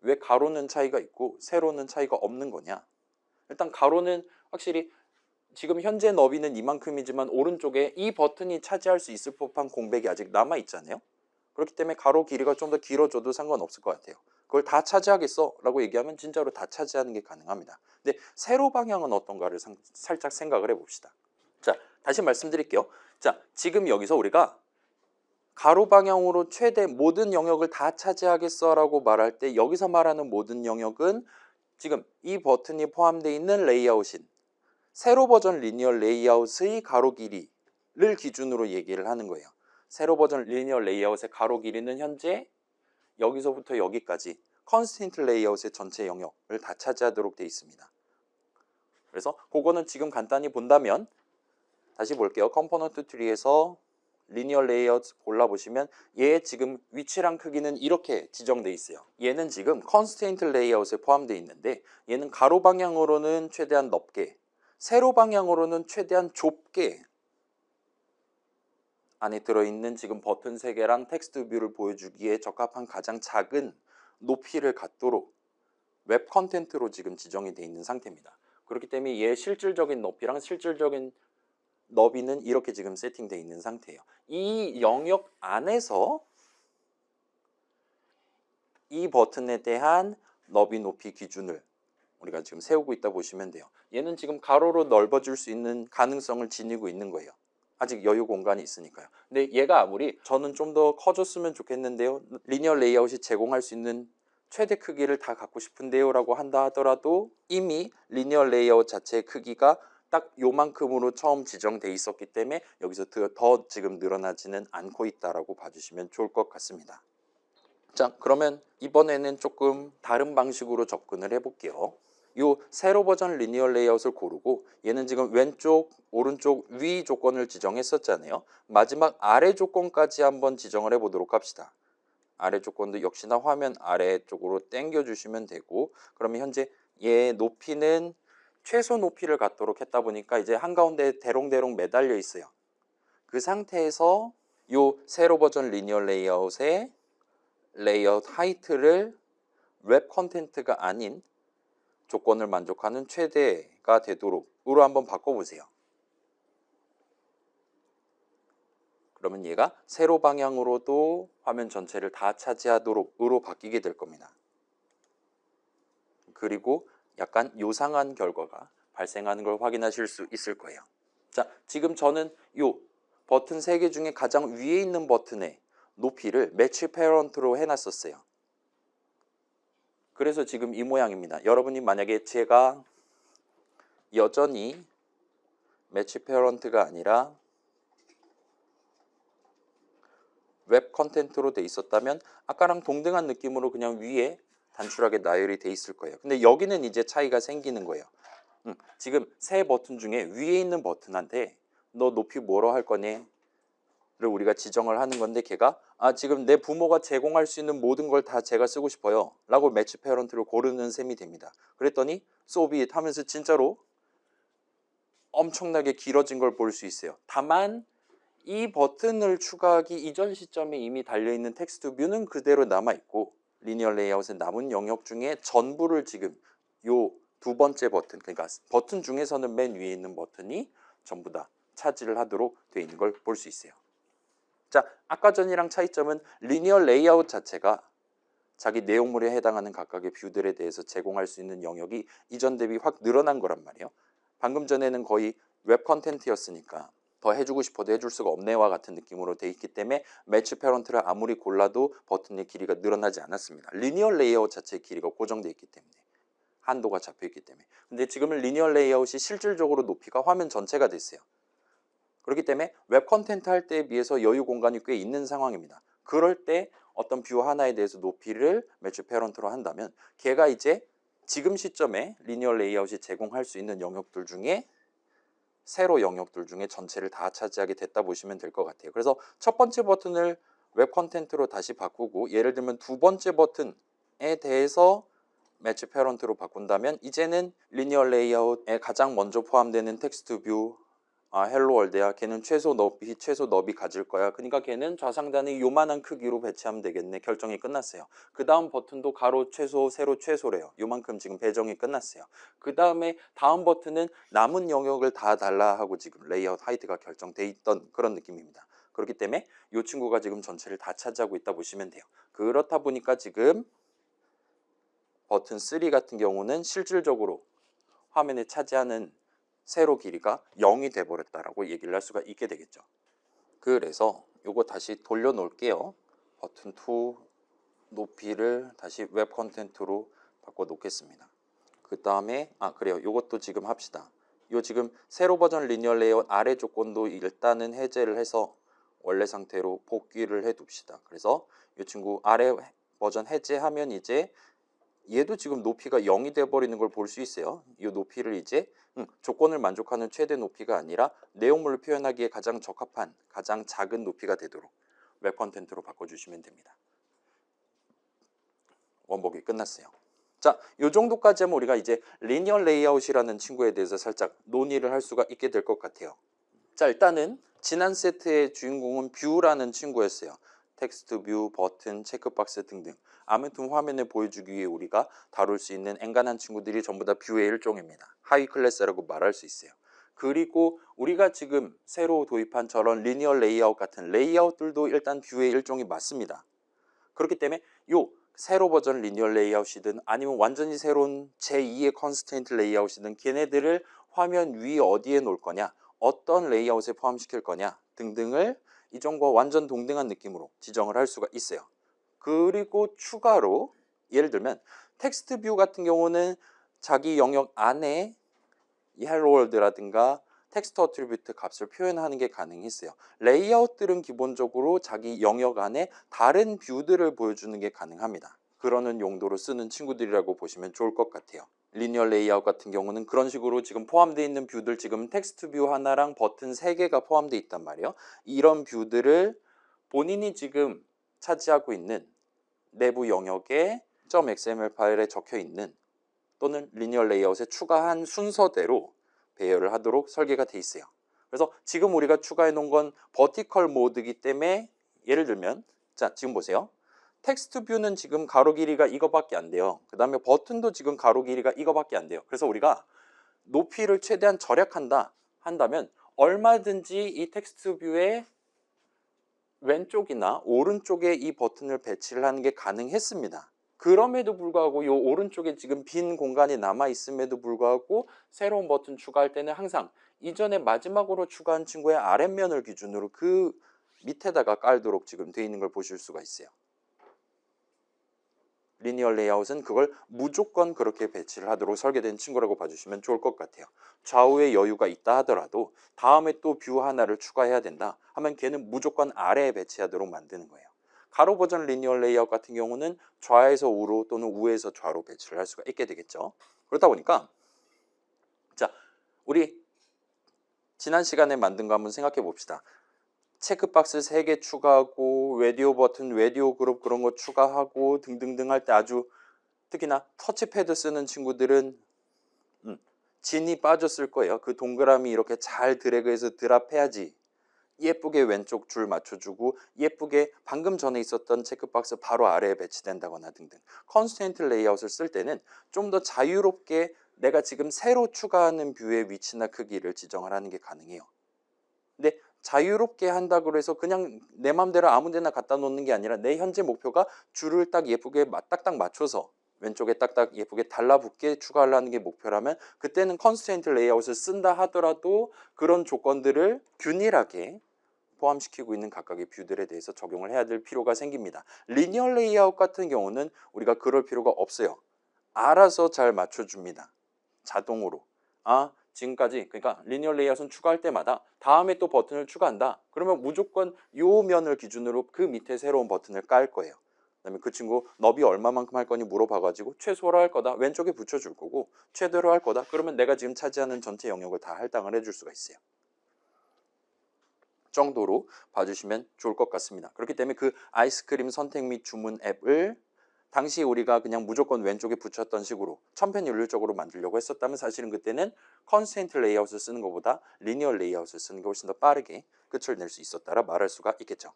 왜 가로는 차이가 있고 세로는 차이가 없는 거냐? 일단 가로는 확실히 지금 현재 너비는 이만큼이지만 오른쪽에 이 버튼이 차지할 수 있을 법한 공백이 아직 남아 있잖아요. 그렇기 때문에 가로 길이가 좀 더 길어져도 상관없을 것 같아요. 그걸 다 차지하겠어 라고 얘기하면 진짜로 다 차지하는 게 가능합니다. 근데 세로 방향은 어떤가를 살짝 생각을 해봅시다. 자, 다시 말씀드릴게요. 자, 지금 여기서 우리가 가로 방향으로 최대 모든 영역을 다 차지하겠어 라고 말할 때 여기서 말하는 모든 영역은 지금 이 버튼이 포함되어 있는 레이아웃인 세로 버전 리니어 레이아웃의 가로 길이를 기준으로 얘기를 하는 거예요. 세로 버전 리니어 레이아웃의 가로 길이는 현재 여기서부터 여기까지 컨스트레인트 레이아웃의 전체 영역을 다 차지하도록 되어 있습니다. 그래서 그거는 지금 간단히 본다면 다시 볼게요. 컴포넌트 트리에서 리니어 레이아웃 골라보시면 얘 지금 위치랑 크기는 이렇게 지정되어 있어요. 얘는 지금 컨스트레인트 레이아웃에 포함되어 있는데 얘는 가로 방향으로는 최대한 넓게 세로 방향으로는 최대한 좁게 안에 들어있는 지금 버튼 3개랑 텍스트 뷰를 보여주기에 적합한 가장 작은 높이를 갖도록 웹 컨텐트로 지금 지정이 되어 있는 상태입니다. 그렇기 때문에 얘 실질적인 높이랑 실질적인 너비는 이렇게 지금 세팅되어 있는 상태예요. 이 영역 안에서 이 버튼에 대한 너비 높이 기준을 우리가 지금 세우고 있다 보시면 돼요. 얘는 지금 가로로 넓어질 수 있는 가능성을 지니고 있는 거예요. 아직 여유 공간이 있으니까요. 근데 얘가 아무리 저는 좀 더 커졌으면 좋겠는데요. 리니어 레이아웃이 제공할 수 있는 최대 크기를 다 갖고 싶은데요 라고 한다 하더라도 이미 리니어 레이아웃 자체의 크기가 딱 요만큼으로 처음 지정돼 있었기 때문에 여기서 더 지금 늘어나지는 않고 있다라고 봐주시면 좋을 것 같습니다. 자, 그러면 이번에는 조금 다른 방식으로 접근을 해볼게요. 요 세로 버전 리니어 레이아웃을 고르고 얘는 지금 왼쪽, 오른쪽, 위 조건을 지정했었잖아요. 마지막 아래 조건까지 한번 지정을 해보도록 합시다. 아래 조건도 역시나 화면 아래쪽으로 당겨주시면 되고 그러면 현재 얘 높이는 최소 높이를 갖도록 했다 보니까 이제 한가운데 대롱대롱 매달려 있어요. 그 상태에서 요 세로 버전 리니어 레이아웃의 레이아웃 하이트를 웹 컨텐트가 아닌 조건을 만족하는 최대가 되도록으로 한번 바꿔보세요. 그러면 얘가 세로 방향으로도 화면 전체를 다 차지하도록으로 바뀌게 될 겁니다. 그리고 약간 요상한 결과가 발생하는 걸 확인하실 수 있을 거예요. 자, 지금 저는 요 버튼 3개 중에 가장 위에 있는 버튼의 높이를 매치 페어런트로 해놨었어요. 그래서 지금 이 모양입니다. 여러분이 만약에 제가 여전히 매치 페어런트가 아니라 웹 컨텐트로 돼 있었다면 아까랑 동등한 느낌으로 그냥 위에 단출하게 나열이 돼 있을 거예요. 근데 여기는 이제 차이가 생기는 거예요. 지금 세 버튼 중에 위에 있는 버튼한테 너 높이 뭐로 할 거니? 를 우리가 지정을 하는 건데 걔가 지금 내 부모가 제공할 수 있는 모든 걸 다 제가 쓰고 싶어요 라고 매치 페어런트를 고르는 셈이 됩니다. 그랬더니 so be it 하면서 진짜로 엄청나게 길어진 걸 볼 수 있어요. 다만 이 버튼을 추가하기 이전 시점에 이미 달려있는 텍스트 뷰는 그대로 남아있고 리니어 레이아웃의 남은 영역 중에 전부를 지금 요 두 번째 버튼, 그러니까 버튼 중에서는 맨 위에 있는 버튼이 전부 다 차지를 하도록 되어 있는 걸 볼 수 있어요. 자, 아까 전이랑 차이점은 리니어 레이아웃 자체가 자기 내용물에 해당하는 각각의 뷰들에 대해서 제공할 수 있는 영역이 이전 대비 확 늘어난 거란 말이에요. 방금 전에는 거의 웹 컨텐츠였으니까 더 해주고 싶어도 해줄 수가 없네와 같은 느낌으로 돼 있기 때문에 매치 패런트를 아무리 골라도 버튼의 길이가 늘어나지 않았습니다. 리니어 레이아웃 자체의 길이가 고정되어 있기 때문에, 한도가 잡혀 있기 때문에. 근데 지금은 리니어 레이아웃이 실질적으로 높이가 화면 전체가 됐어요. 그렇기 때문에 웹 컨텐츠 할 때에 비해서 여유 공간이 꽤 있는 상황입니다. 그럴 때 어떤 뷰 하나에 대해서 높이를 매치 패런트로 한다면 걔가 이제 지금 시점에 리니어 레이아웃이 제공할 수 있는 영역들 중에 세로 영역들 중에 전체를 다 차지하게 됐다 보시면 될 것 같아요. 그래서 첫 번째 버튼을 웹 컨텐츠로 다시 바꾸고 예를 들면 두 번째 버튼에 대해서 매치 패런트로 바꾼다면 이제는 리니어 레이아웃에 가장 먼저 포함되는 텍스트 뷰 헬로 월드야. 걔는 최소 너비 가질 거야. 그러니까 걔는 좌상단의 요만한 크기로 배치하면 되겠네. 결정이 끝났어요. 그 다음 버튼도 가로 최소, 세로 최소래요. 요만큼 지금 배정이 끝났어요. 그 다음에 다음 버튼은 남은 영역을 다 달라 하고 지금 레이아웃 하이트가 결정돼 있던 그런 느낌입니다. 그렇기 때문에 이 친구가 지금 전체를 다 차지하고 있다 보시면 돼요. 그렇다 보니까 지금 버튼 3 같은 경우는 실질적으로 화면에 차지하는 세로 길이가 0이 돼버렸다라고 얘기를 할 수가 있게 되겠죠. 그래서 이거 다시 돌려 놓을게요. 버튼 2 높이를 다시 웹 컨텐츠로 바꿔 놓겠습니다. 그 다음에 그래요. 이것도 지금 합시다. 요 지금 세로 버전 리니어 레이아웃 아래 조건도 일단은 해제를 해서 원래 상태로 복귀를 해 둡시다. 그래서 이 친구 아래 버전 해제하면 이제 얘도 지금 높이가 0이 돼버리는 걸 볼 수 있어요. 이 높이를 이제 조건을 만족하는 최대 높이가 아니라 내용물을 표현하기에 가장 적합한 가장 작은 높이가 되도록 웹 컨텐츠로 바꿔주시면 됩니다. 원복이 끝났어요. 자, 이 정도까지 하면 우리가 이제 리니어 레이아웃이라는 친구에 대해서 살짝 논의를 할 수가 있게 될 것 같아요. 자, 일단은 지난 세트의 주인공은 뷰라는 친구였어요. 텍스트 뷰, 버튼, 체크박스 등등. 아무튼 화면에 보여주기 위해 우리가 다룰 수 있는 엔간한 친구들이 전부 다 뷰의 일종입니다. 하위 클래스라고 말할 수 있어요. 그리고 우리가 지금 새로 도입한 저런 리니어 레이아웃 같은 레이아웃들도 일단 뷰의 일종이 맞습니다. 그렇기 때문에 요 새로 버전 리니어 레이아웃이든 아니면 완전히 새로운 제2의 컨스트레인트 레이아웃이든 걔네들을 화면 위 어디에 놓을 거냐, 어떤 레이아웃에 포함시킬 거냐 등등을 이전과 완전 동등한 느낌으로 지정을 할 수가 있어요. 그리고 추가로 예를 들면 텍스트 뷰 같은 경우는 자기 영역 안에 이 헬로 월드라든가 텍스트 어트리뷰트 값을 표현하는 게 가능했어요. 레이아웃들은 기본적으로 자기 영역 안에 다른 뷰들을 보여주는 게 가능합니다. 그러는 용도로 쓰는 친구들이라고 보시면 좋을 것 같아요. 리니어 레이아웃 같은 경우는 그런 식으로 지금 포함되어 있는 뷰들, 지금 텍스트 뷰 하나랑 버튼 3개가 포함되어 있단 말이에요. 이런 뷰들을 본인이 지금 차지하고 있는 내부 영역에 .xml 파일에 적혀 있는 또는 리니어 레이아웃에 추가한 순서대로 배열을 하도록 설계가 돼 있어요. 그래서 지금 우리가 추가해 놓은 건 버티컬 모드이기 때문에 예를 들면 자, 지금 보세요. 텍스트 뷰는 지금 가로 길이가 이거밖에 안 돼요. 그 다음에 버튼도 지금 가로 길이가 이거밖에 안 돼요. 그래서 우리가 높이를 최대한 절약한다 한다면 얼마든지 이 텍스트 뷰의 왼쪽이나 오른쪽에 이 버튼을 배치를 하는 게 가능했습니다. 그럼에도 불구하고 이 오른쪽에 지금 빈 공간이 남아 있음에도 불구하고 새로운 버튼 추가할 때는 항상 이전에 마지막으로 추가한 친구의 아랫면을 기준으로 그 밑에다가 깔도록 지금 되어 있는 걸 보실 수가 있어요. 리니어 레이아웃은 그걸 무조건 그렇게 배치를 하도록 설계된 친구라고 봐주시면 좋을 것 같아요. 좌우에 여유가 있다 하더라도 다음에 또 뷰 하나를 추가해야 된다 하면 걔는 무조건 아래에 배치하도록 만드는 거예요. 가로 버전 리니어 레이아웃 같은 경우는 좌에서 우로 또는 우에서 좌로 배치를 할 수가 있게 되겠죠. 그렇다 보니까 자, 우리 지난 시간에 만든 거 한번 생각해 봅시다. 체크박스 3개 추가하고 웨디오 버튼, 웨디오 그룹 그런 거 추가하고 등등등 할 때 아주 특히나 터치패드 쓰는 친구들은 진이 빠졌을 거예요. 그 동그라미 이렇게 잘 드래그해서 드랍해야지 예쁘게 왼쪽 줄 맞춰주고 예쁘게 방금 전에 있었던 체크박스 바로 아래에 배치된다거나 등등. 컨스트레인트 레이아웃을 쓸 때는 좀 더 자유롭게 내가 지금 새로 추가하는 뷰의 위치나 크기를 지정을 하는 게 가능해요. 근데 자유롭게 한다고 해서 그냥 내 맘대로 아무 데나 갖다 놓는 게 아니라 내 현재 목표가 줄을 딱 예쁘게 딱딱 맞춰서 왼쪽에 딱딱 예쁘게 달라붙게 추가하려는 게 목표라면 그때는 컨스트레인트 레이아웃을 쓴다 하더라도 그런 조건들을 균일하게 포함시키고 있는 각각의 뷰들에 대해서 적용을 해야 될 필요가 생깁니다. 리니어 레이아웃 같은 경우는 우리가 그럴 필요가 없어요. 알아서 잘 맞춰줍니다. 자동으로. 지금까지 그러니까 리니어 레이아웃은 추가할 때마다 다음에 또 버튼을 추가한다. 그러면 무조건 요 면을 기준으로 그 밑에 새로운 버튼을 깔 거예요. 그다음에 그 친구 너비 얼마만큼 할 거니 물어봐가지고 최소로 할 거다. 왼쪽에 붙여줄 거고 최대로 할 거다. 그러면 내가 지금 차지하는 전체 영역을 다 할당을 해줄 수가 있어요. 정도로 봐주시면 좋을 것 같습니다. 그렇기 때문에 그 아이스크림 선택 및 주문 앱을 당시 우리가 그냥 무조건 왼쪽에 붙였던 식으로 천편일률적으로 만들려고 했었다면 사실은 그때는 컨스트레인트 레이아웃을 쓰는 것보다 리니어 레이아웃을 쓰는 게 훨씬 더 빠르게 끝을 낼 수 있었다라 말할 수가 있겠죠.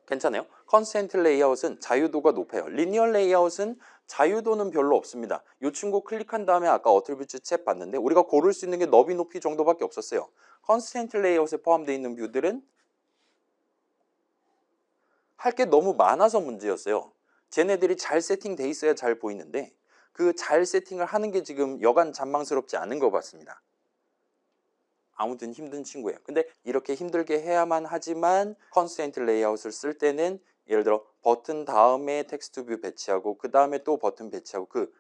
괜찮아요. 컨스트레인트 레이아웃은 자유도가 높아요. 리니어 레이아웃은 자유도는 별로 없습니다. 이 친구 클릭한 다음에 아까 어트리뷰트 탭 봤는데 우리가 고를 수 있는 게 너비 높이 정도밖에 없었어요. 컨스트레인트 레이아웃에 포함되어 있는 뷰들은 할 게 너무 많아서 문제였어요. 쟤네들이 잘 세팅돼 있어야 잘 보이는데 그 잘 세팅을 하는 게 지금 여간 잔망스럽지 않은 것 같습니다. 아무튼 힘든 친구예요. 근데 이렇게 힘들게 해야만 하지만 컨스트레인트 레이아웃을 쓸 때는 예를 들어 버튼 다음에 텍스트 뷰 배치하고 그 다음에 또 버튼 배치하고 그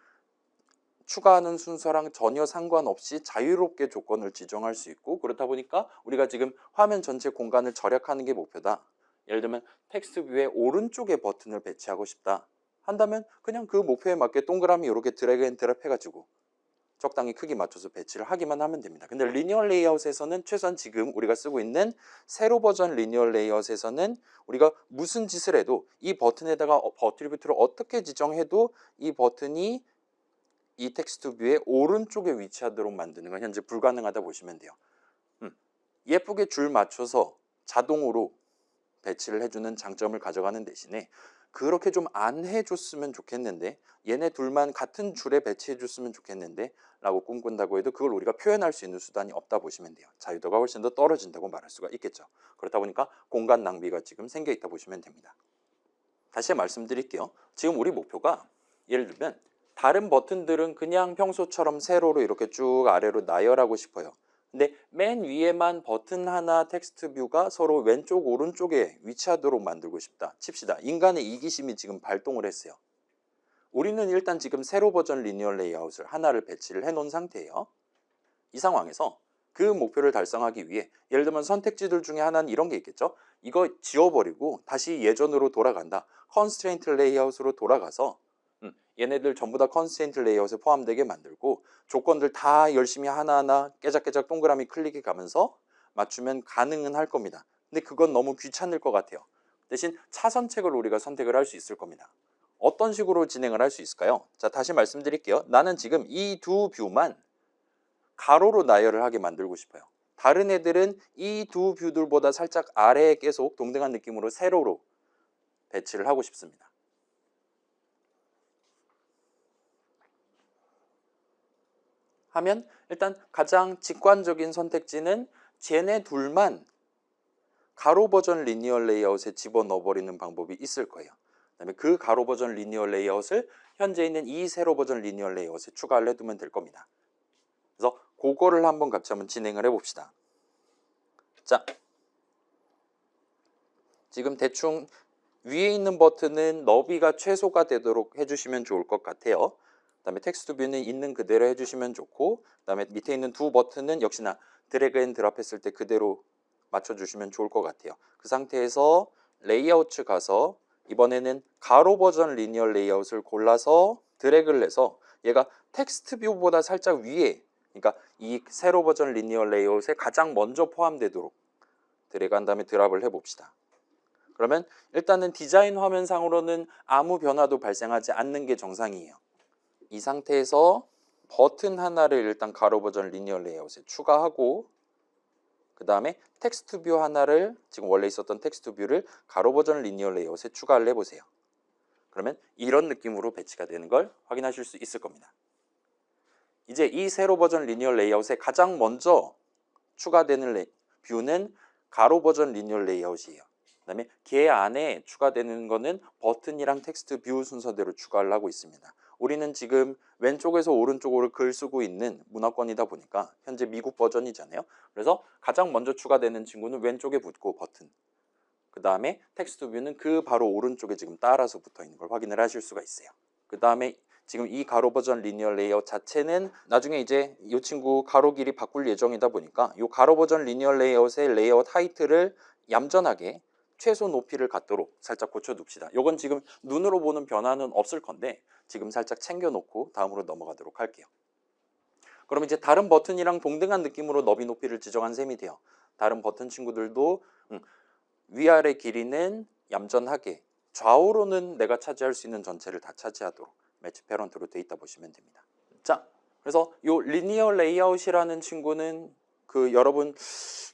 추가하는 순서랑 전혀 상관없이 자유롭게 조건을 지정할 수 있고 그렇다 보니까 우리가 지금 화면 전체 공간을 절약하는 게 목표다. 예를 들면 텍스트 뷰의 오른쪽에 버튼을 배치하고 싶다 한다면 그냥 그 목표에 맞게 동그라미 이렇게 드래그 앤 드랍 해가지고 적당히 크기 맞춰서 배치를 하기만 하면 됩니다. 근데 리니어 레이아웃에서는 최소한 지금 우리가 쓰고 있는 세로 버전 리니어 레이아웃에서는 우리가 무슨 짓을 해도 이 버튼에다가 어트리뷰트를 어떻게 지정해도 이 버튼이 이 텍스트 뷰의 오른쪽에 위치하도록 만드는 건 현재 불가능하다 보시면 돼요. 예쁘게 줄 맞춰서 자동으로 배치를 해주는 장점을 가져가는 대신에 그렇게 좀 안 해줬으면 좋겠는데 얘네 둘만 같은 줄에 배치해줬으면 좋겠는데 라고 꿈꾼다고 해도 그걸 우리가 표현할 수 있는 수단이 없다 보시면 돼요. 자유도가 훨씬 더 떨어진다고 말할 수가 있겠죠. 그렇다 보니까 공간 낭비가 지금 생겨 있다 보시면 됩니다. 다시 말씀드릴게요. 지금 우리 목표가 예를 들면 다른 버튼들은 그냥 평소처럼 세로로 이렇게 쭉 아래로 나열하고 싶어요. 근데 맨 위에만 버튼 하나 텍스트 뷰가 서로 왼쪽 오른쪽에 위치하도록 만들고 싶다 칩시다. 인간의 이기심이 지금 발동을 했어요. 우리는 일단 지금 세로 버전 리니어 레이아웃을 하나를 배치를 해 놓은 상태예요. 이 상황에서 그 목표를 달성하기 위해 예를 들면 선택지들 중에 하나는 이런 게 있겠죠. 이거 지워버리고 다시 예전으로 돌아간다. 컨스트레인트 레이아웃으로 돌아가서 얘네들 전부 다 컨스트레인트 레이아웃에 포함되게 만들고 조건들 다 열심히 하나하나 깨작깨작 동그라미 클릭해 가면서 맞추면 가능은 할 겁니다. 근데 그건 너무 귀찮을 것 같아요. 대신 차선책을 우리가 선택을 할 수 있을 겁니다. 어떤 식으로 진행을 할 수 있을까요? 자, 다시 말씀드릴게요. 나는 지금 이 두 뷰만 가로로 나열을 하게 만들고 싶어요. 다른 애들은 이 두 뷰들보다 살짝 아래에 계속 동등한 느낌으로 세로로 배치를 하고 싶습니다. 하면 일단 가장 직관적인 선택지는 쟤네 둘만 가로 버전 리니어 레이아웃에 집어넣어 버리는 방법이 있을 거예요. 그다음에 그 가로 버전 리니어 레이아웃을 현재 있는 이 세로 버전 리니어 레이아웃에 추가를 해두면 될 겁니다. 그래서 그거를 한번 같이 한번 진행을 해봅시다. 자, 지금 대충 위에 있는 버튼은 너비가 최소가 되도록 해주시면 좋을 것 같아요. 그다음에 텍스트 뷰는 있는 그대로 해주시면 좋고, 그다음에 밑에 있는 두 버튼은 역시나 드래그 앤 드랍 했을 때 그대로 맞춰주시면 좋을 것 같아요. 그 상태에서 레이아웃 가서 이번에는 가로 버전 리니어 레이아웃을 골라서 드래그를 해서 얘가 텍스트 뷰보다 살짝 위에, 그러니까 이 세로 버전 리니어 레이아웃에 가장 먼저 포함되도록 드래그 한 다음에 드랍을 해봅시다. 그러면 일단은 디자인 화면상으로는 아무 변화도 발생하지 않는 게 정상이에요. 이 상태에서 버튼 하나를 일단 가로 버전 리니어 레이아웃에 추가하고 그 다음에 텍스트 뷰 하나를 지금 원래 있었던 텍스트 뷰를 가로 버전 리니어 레이아웃에 추가를 해보세요. 그러면 이런 느낌으로 배치가 되는 걸 확인하실 수 있을 겁니다. 이제 이 세로 버전 리니어 레이아웃에 가장 먼저 추가되는 뷰는 가로 버전 리니어 레이아웃이에요. 그 다음에 걔 안에 추가되는 거는 버튼이랑 텍스트 뷰 순서대로 추가를 하고 있습니다. 우리는 지금 왼쪽에서 오른쪽으로 글 쓰고 있는 문화권이다 보니까 현재 미국 버전이잖아요. 그래서 가장 먼저 추가되는 친구는 왼쪽에 붙고 버튼, 그 다음에 텍스트 뷰는 그 바로 오른쪽에 지금 따라서 붙어 있는 걸 확인을 하실 수가 있어요. 그 다음에 지금 이 가로 버전 리니어 레이아웃 자체는 나중에 이제 이 친구 가로 길이 바꿀 예정이다 보니까 이 가로 버전 리니어 레이아웃의 레이아웃 하이트를 얌전하게 최소 높이를 갖도록 살짝 고쳐 둡시다. 이건 지금 눈으로 보는 변화는 없을 건데 지금 살짝 챙겨 놓고 다음으로 넘어가도록 할게요. 그럼 이제 다른 버튼이랑 동등한 느낌으로 너비 높이를 지정한 셈이 돼요. 다른 버튼 친구들도 위아래 길이는 얌전하게 좌우로는 내가 차지할 수 있는 전체를 다 차지하도록 매치 패런트로 돼 있다 보시면 됩니다. 자, 그래서 요 리니어 레이아웃이라는 친구는 그 여러분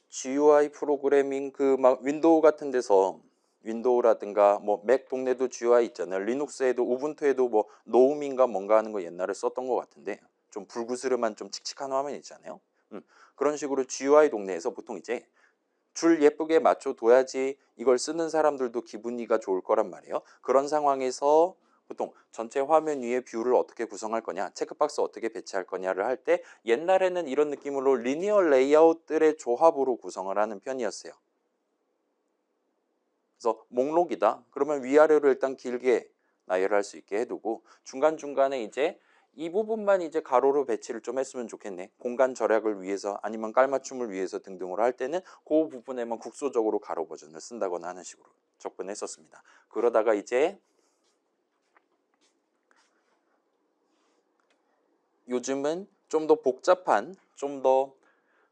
GUI 프로그래밍 그 막 윈도우 같은 데서 윈도우라든가 뭐 맥 동네도 GUI 있잖아요. 리눅스에도 우분투에도 뭐 노움인가 뭔가 하는 거 옛날에 썼던 것 같은데 좀 불그스름한 좀 칙칙한 화면 있잖아요. 그런 식으로 GUI 동네에서 보통 이제 줄 예쁘게 맞춰둬야지 이걸 쓰는 사람들도 기분이가 좋을 거란 말이에요. 그런 상황에서 보통 전체 화면 위에 뷰를 어떻게 구성할 거냐, 체크박스 어떻게 배치할 거냐를 할 때 옛날에는 이런 느낌으로 리니어 레이아웃들의 조합으로 구성을 하는 편이었어요. 그래서 목록이다. 그러면 위아래로 일단 길게 나열할 수 있게 해두고 중간중간에 이제 이 부분만 이제 가로로 배치를 좀 했으면 좋겠네. 공간 절약을 위해서 아니면 깔맞춤을 위해서 등등으로 할 때는 그 부분에만 국소적으로 가로 버전을 쓴다거나 하는 식으로 접근했었습니다. 그러다가 이제 요즘은 좀 더 복잡한, 좀 더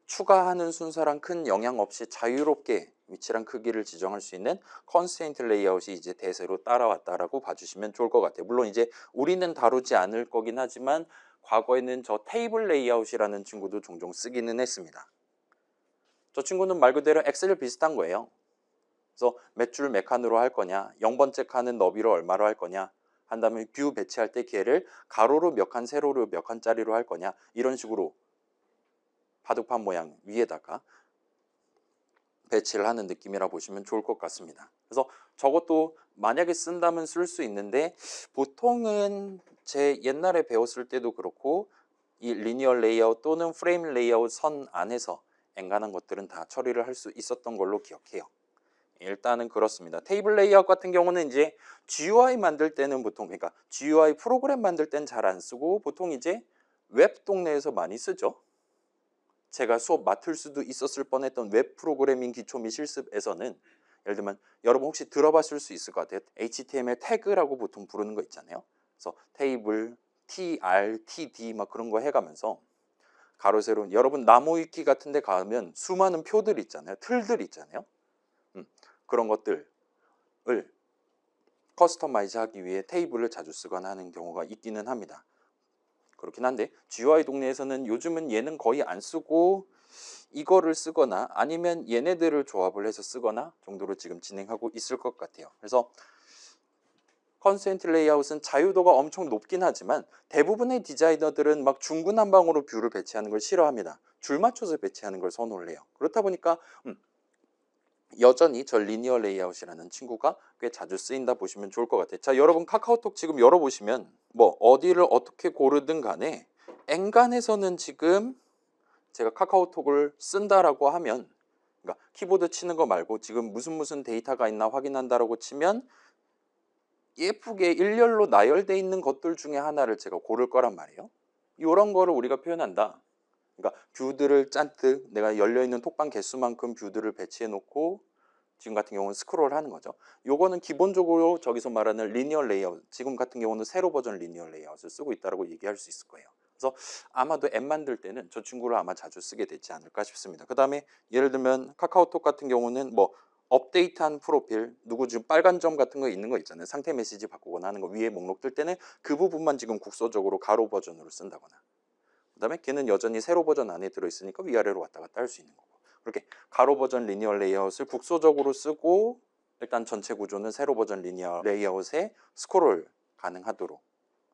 추가하는 순서랑 큰 영향 없이 자유롭게 위치랑 크기를 지정할 수 있는 컨스트레인트 레이아웃이 이제 대세로 따라왔다라고 봐주시면 좋을 것 같아요. 물론 이제 우리는 다루지 않을 거긴 하지만 과거에는 저 테이블 레이아웃이라는 친구도 종종 쓰기는 했습니다. 저 친구는 말 그대로 엑셀 비슷한 거예요. 그래서 몇 줄 몇 칸으로 할 거냐, 0번째 칸은 너비를 얼마로 할 거냐, 한 다음에 뷰 배치할 때 걔를 가로로 몇 칸, 세로로 몇 칸짜리로 할 거냐, 이런 식으로 바둑판 모양 위에다가 배치를 하는 느낌이라 보시면 좋을 것 같습니다. 그래서 저것도 만약에 쓴다면 쓸 수 있는데 보통은 제 옛날에 배웠을 때도 그렇고 이 리니어 레이아웃 또는 프레임 레이아웃 선 안에서 엔간한 것들은 다 처리를 할 수 있었던 걸로 기억해요. 일단은 그렇습니다. 테이블 레이아웃 같은 경우는 이제 GUI 만들 때는 보통 그러니까 GUI 프로그램 만들 땐 잘 안 쓰고 보통 이제 웹 동네에서 많이 쓰죠. 제가 수업 맡을 수도 있었을 뻔했던 웹 프로그래밍 기초 및 실습에서는 예를 들면 여러분 혹시 들어봤을 수 있을 것 같아요. HTML 태그라고 보통 부르는 거 있잖아요. 그래서 테이블, TR, TD 막 그런 거 해가면서 가로 세로 여러분 나무 위키 같은 데 가면 수많은 표들 있잖아요. 틀들 있잖아요. 그런 것들을 커스터마이즈 하기 위해 테이블을 자주 쓰거나 하는 경우가 있기는 합니다. 그렇긴 한데 GUI 동네에서는 요즘은 얘는 거의 안 쓰고 이거를 쓰거나 아니면 얘네들을 조합을 해서 쓰거나 정도로 지금 진행하고 있을 것 같아요. 그래서 컨스트레인트 레이아웃은 자유도가 엄청 높긴 하지만 대부분의 디자이너들은 막 중구난방으로 뷰를 배치하는 걸 싫어합니다. 줄 맞춰서 배치하는 걸 선호를 해요. 그렇다 보니까 여전히 저 리니어 레이아웃이라는 친구가 꽤 자주 쓰인다 보시면 좋을 것 같아요. 자, 여러분 카카오톡 지금 열어보시면 뭐 어디를 어떻게 고르든 간에 엔간에서는 지금 제가 카카오톡을 쓴다라고 하면 그러니까 키보드 치는 거 말고 지금 무슨 데이터가 있나 확인한다라고 치면 예쁘게 일렬로 나열돼 있는 것들 중에 하나를 제가 고를 거란 말이에요. 이런 거를 우리가 표현한다. 그러니까 뷰들을 잔뜩 내가 열려있는 톡방 개수만큼 뷰들을 배치해 놓고 지금 같은 경우는 스크롤 하는 거죠. 요거는 기본적으로 저기서 말하는 리니어 레이아웃, 지금 같은 경우는 세로 버전 리니어 레이아웃을 쓰고 있다고 얘기할 수 있을 거예요. 그래서 아마도 앱 만들 때는 저 친구를 아마 자주 쓰게 되지 않을까 싶습니다. 그 다음에 예를 들면 카카오톡 같은 경우는 뭐 업데이트한 프로필, 누구 지금 빨간 점 같은 거 있는 거 있잖아요. 상태 메시지 바꾸거나 하는 거 위에 목록 뜰 때는 그 부분만 지금 국소적으로 가로 버전으로 쓴다거나 그다음에 걔는 여전히 세로 버전 안에 들어있으니까 위아래로 왔다 갔다 할 수 있는 거고. 그렇게 가로 버전 리니어 레이아웃을 국소적으로 쓰고 일단 전체 구조는 세로 버전 리니어 레이아웃에 스크롤 가능하도록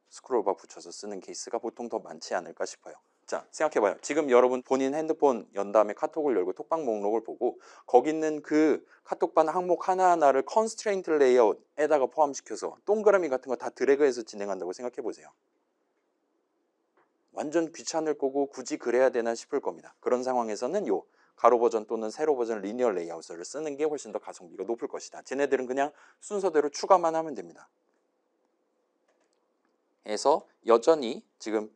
스크롤바 붙여서 쓰는 케이스가 보통 더 많지 않을까 싶어요. 자, 생각해봐요. 지금 여러분 본인 핸드폰 연 다음에 카톡을 열고 톡방 목록을 보고 거기 있는 그 카톡방 항목 하나하나를 컨스트레인트 레이아웃에다가 포함시켜서 동그라미 같은 거 다 드래그해서 진행한다고 생각해보세요. 완전 귀찮을 거고 굳이 그래야 되나 싶을 겁니다. 그런 상황에서는 요 가로 버전 또는 세로 버전 리니어 레이아웃을 쓰는 게 훨씬 더 가성비가 높을 것이다. 쟤네들은 그냥 순서대로 추가만 하면 됩니다. 해서 여전히 지금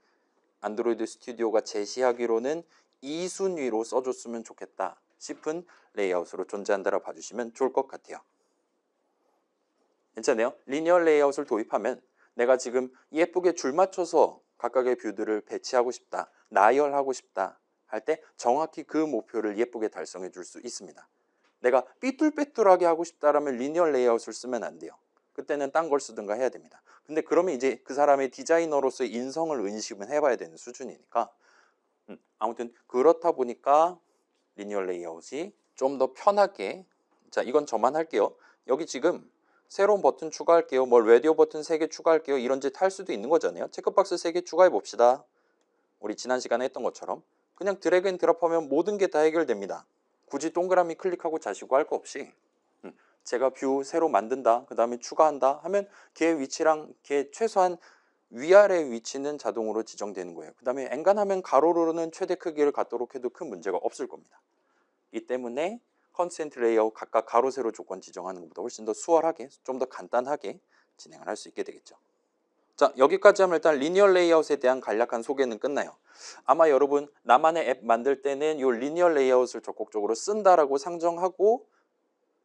안드로이드 스튜디오가 제시하기로는 이 순위로 써줬으면 좋겠다 싶은 레이아웃으로 존재한다라 봐주시면 좋을 것 같아요. 괜찮네요. 리니어 레이아웃을 도입하면 내가 지금 예쁘게 줄 맞춰서 각각의 뷰들을 배치하고 싶다, 나열하고 싶다 할 때 정확히 그 목표를 예쁘게 달성해 줄 수 있습니다. 내가 삐뚤빼뚤하게 하고 싶다라면 리니어 레이아웃을 쓰면 안 돼요. 그때는 딴 걸 쓰든가 해야 됩니다. 근데 그러면 이제 그 사람의 디자이너로서의 인성을 의심은 해봐야 되는 수준이니까 아무튼 그렇다 보니까 리니어 레이아웃이 좀 더 편하게, 자 이건 저만 할게요. 여기 지금 새로운 버튼 추가할게요. 뭐 라디오 버튼 3개 추가할게요. 이런 짓 할 수도 있는 거잖아요. 체크박스 3개 추가해 봅시다. 우리 지난 시간에 했던 것처럼 그냥 드래그 앤 드랍하면 모든 게 다 해결됩니다. 굳이 동그라미 클릭하고 자시고 할 거 없이 제가 뷰 새로 만든다, 그 다음에 추가한다 하면 걔 위치랑 걔 최소한 위아래 위치는 자동으로 지정되는 거예요. 그 다음에 엔간하면 가로로는 최대 크기를 갖도록 해도 큰 문제가 없을 겁니다. 이 때문에 컨스트레인트 레이아웃 각각 가로 세로 조건 지정하는 것보다 훨씬 더 수월하게, 좀 더 간단하게 진행을 할 수 있게 되겠죠. 자, 여기까지 하면 일단 리니어 레이아웃에 대한 간략한 소개는 끝나요. 아마 여러분 나만의 앱 만들 때는 이 리니어 레이아웃을 적극적으로 쓴다라고 상정하고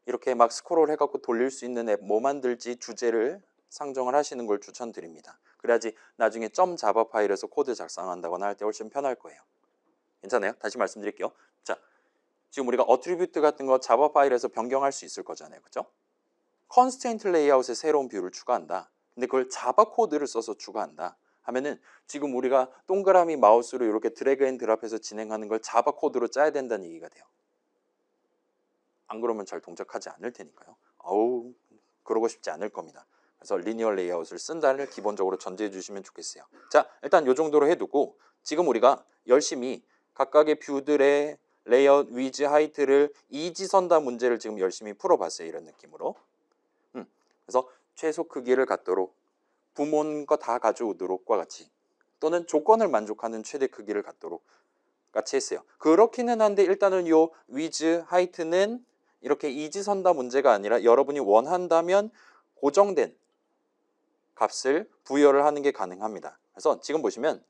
이렇게 막 스크롤 해갖고 돌릴 수 있는 앱 뭐 만들지 주제를 상정을 하시는 걸 추천드립니다. 그래야지 나중에 점 자바 파일에서 코드 작성한다거나 할 때 훨씬 편할 거예요. 괜찮아요? 다시 말씀드릴게요. 자, 지금 우리가 어트리뷰트 같은 거 자바 파일에서 변경할 수 있을 거잖아요. 그렇죠? 컨스트레인트 레이아웃에 새로운 뷰를 추가한다. 근데 그걸 자바 코드를 써서 추가한다 하면은 지금 우리가 동그라미 마우스로 이렇게 드래그 앤 드랍해서 진행하는 걸 자바 코드로 짜야 된다는 얘기가 돼요. 안 그러면 잘 동작하지 않을 테니까요. 어우, 그러고 싶지 않을 겁니다. 그래서 리니어 레이아웃을 쓴다를 기본적으로 전제해 주시면 좋겠어요. 자, 일단 이 정도로 해두고 지금 우리가 열심히 각각의 뷰들의 레이아웃, 위즈, 하이트를 이지선다 문제를 지금 열심히 풀어봤어요. 이런 느낌으로. 그래서 최소 크기를 갖도록 부모인 거 다 가져오도록과 같이 또는 조건을 만족하는 최대 크기를 갖도록 같이 했어요. 그렇기는 한데 일단은 요 위즈, 하이트는 이렇게 이지선다 문제가 아니라 여러분이 원한다면 고정된 값을 부여를 하는 게 가능합니다. 그래서 지금 보시면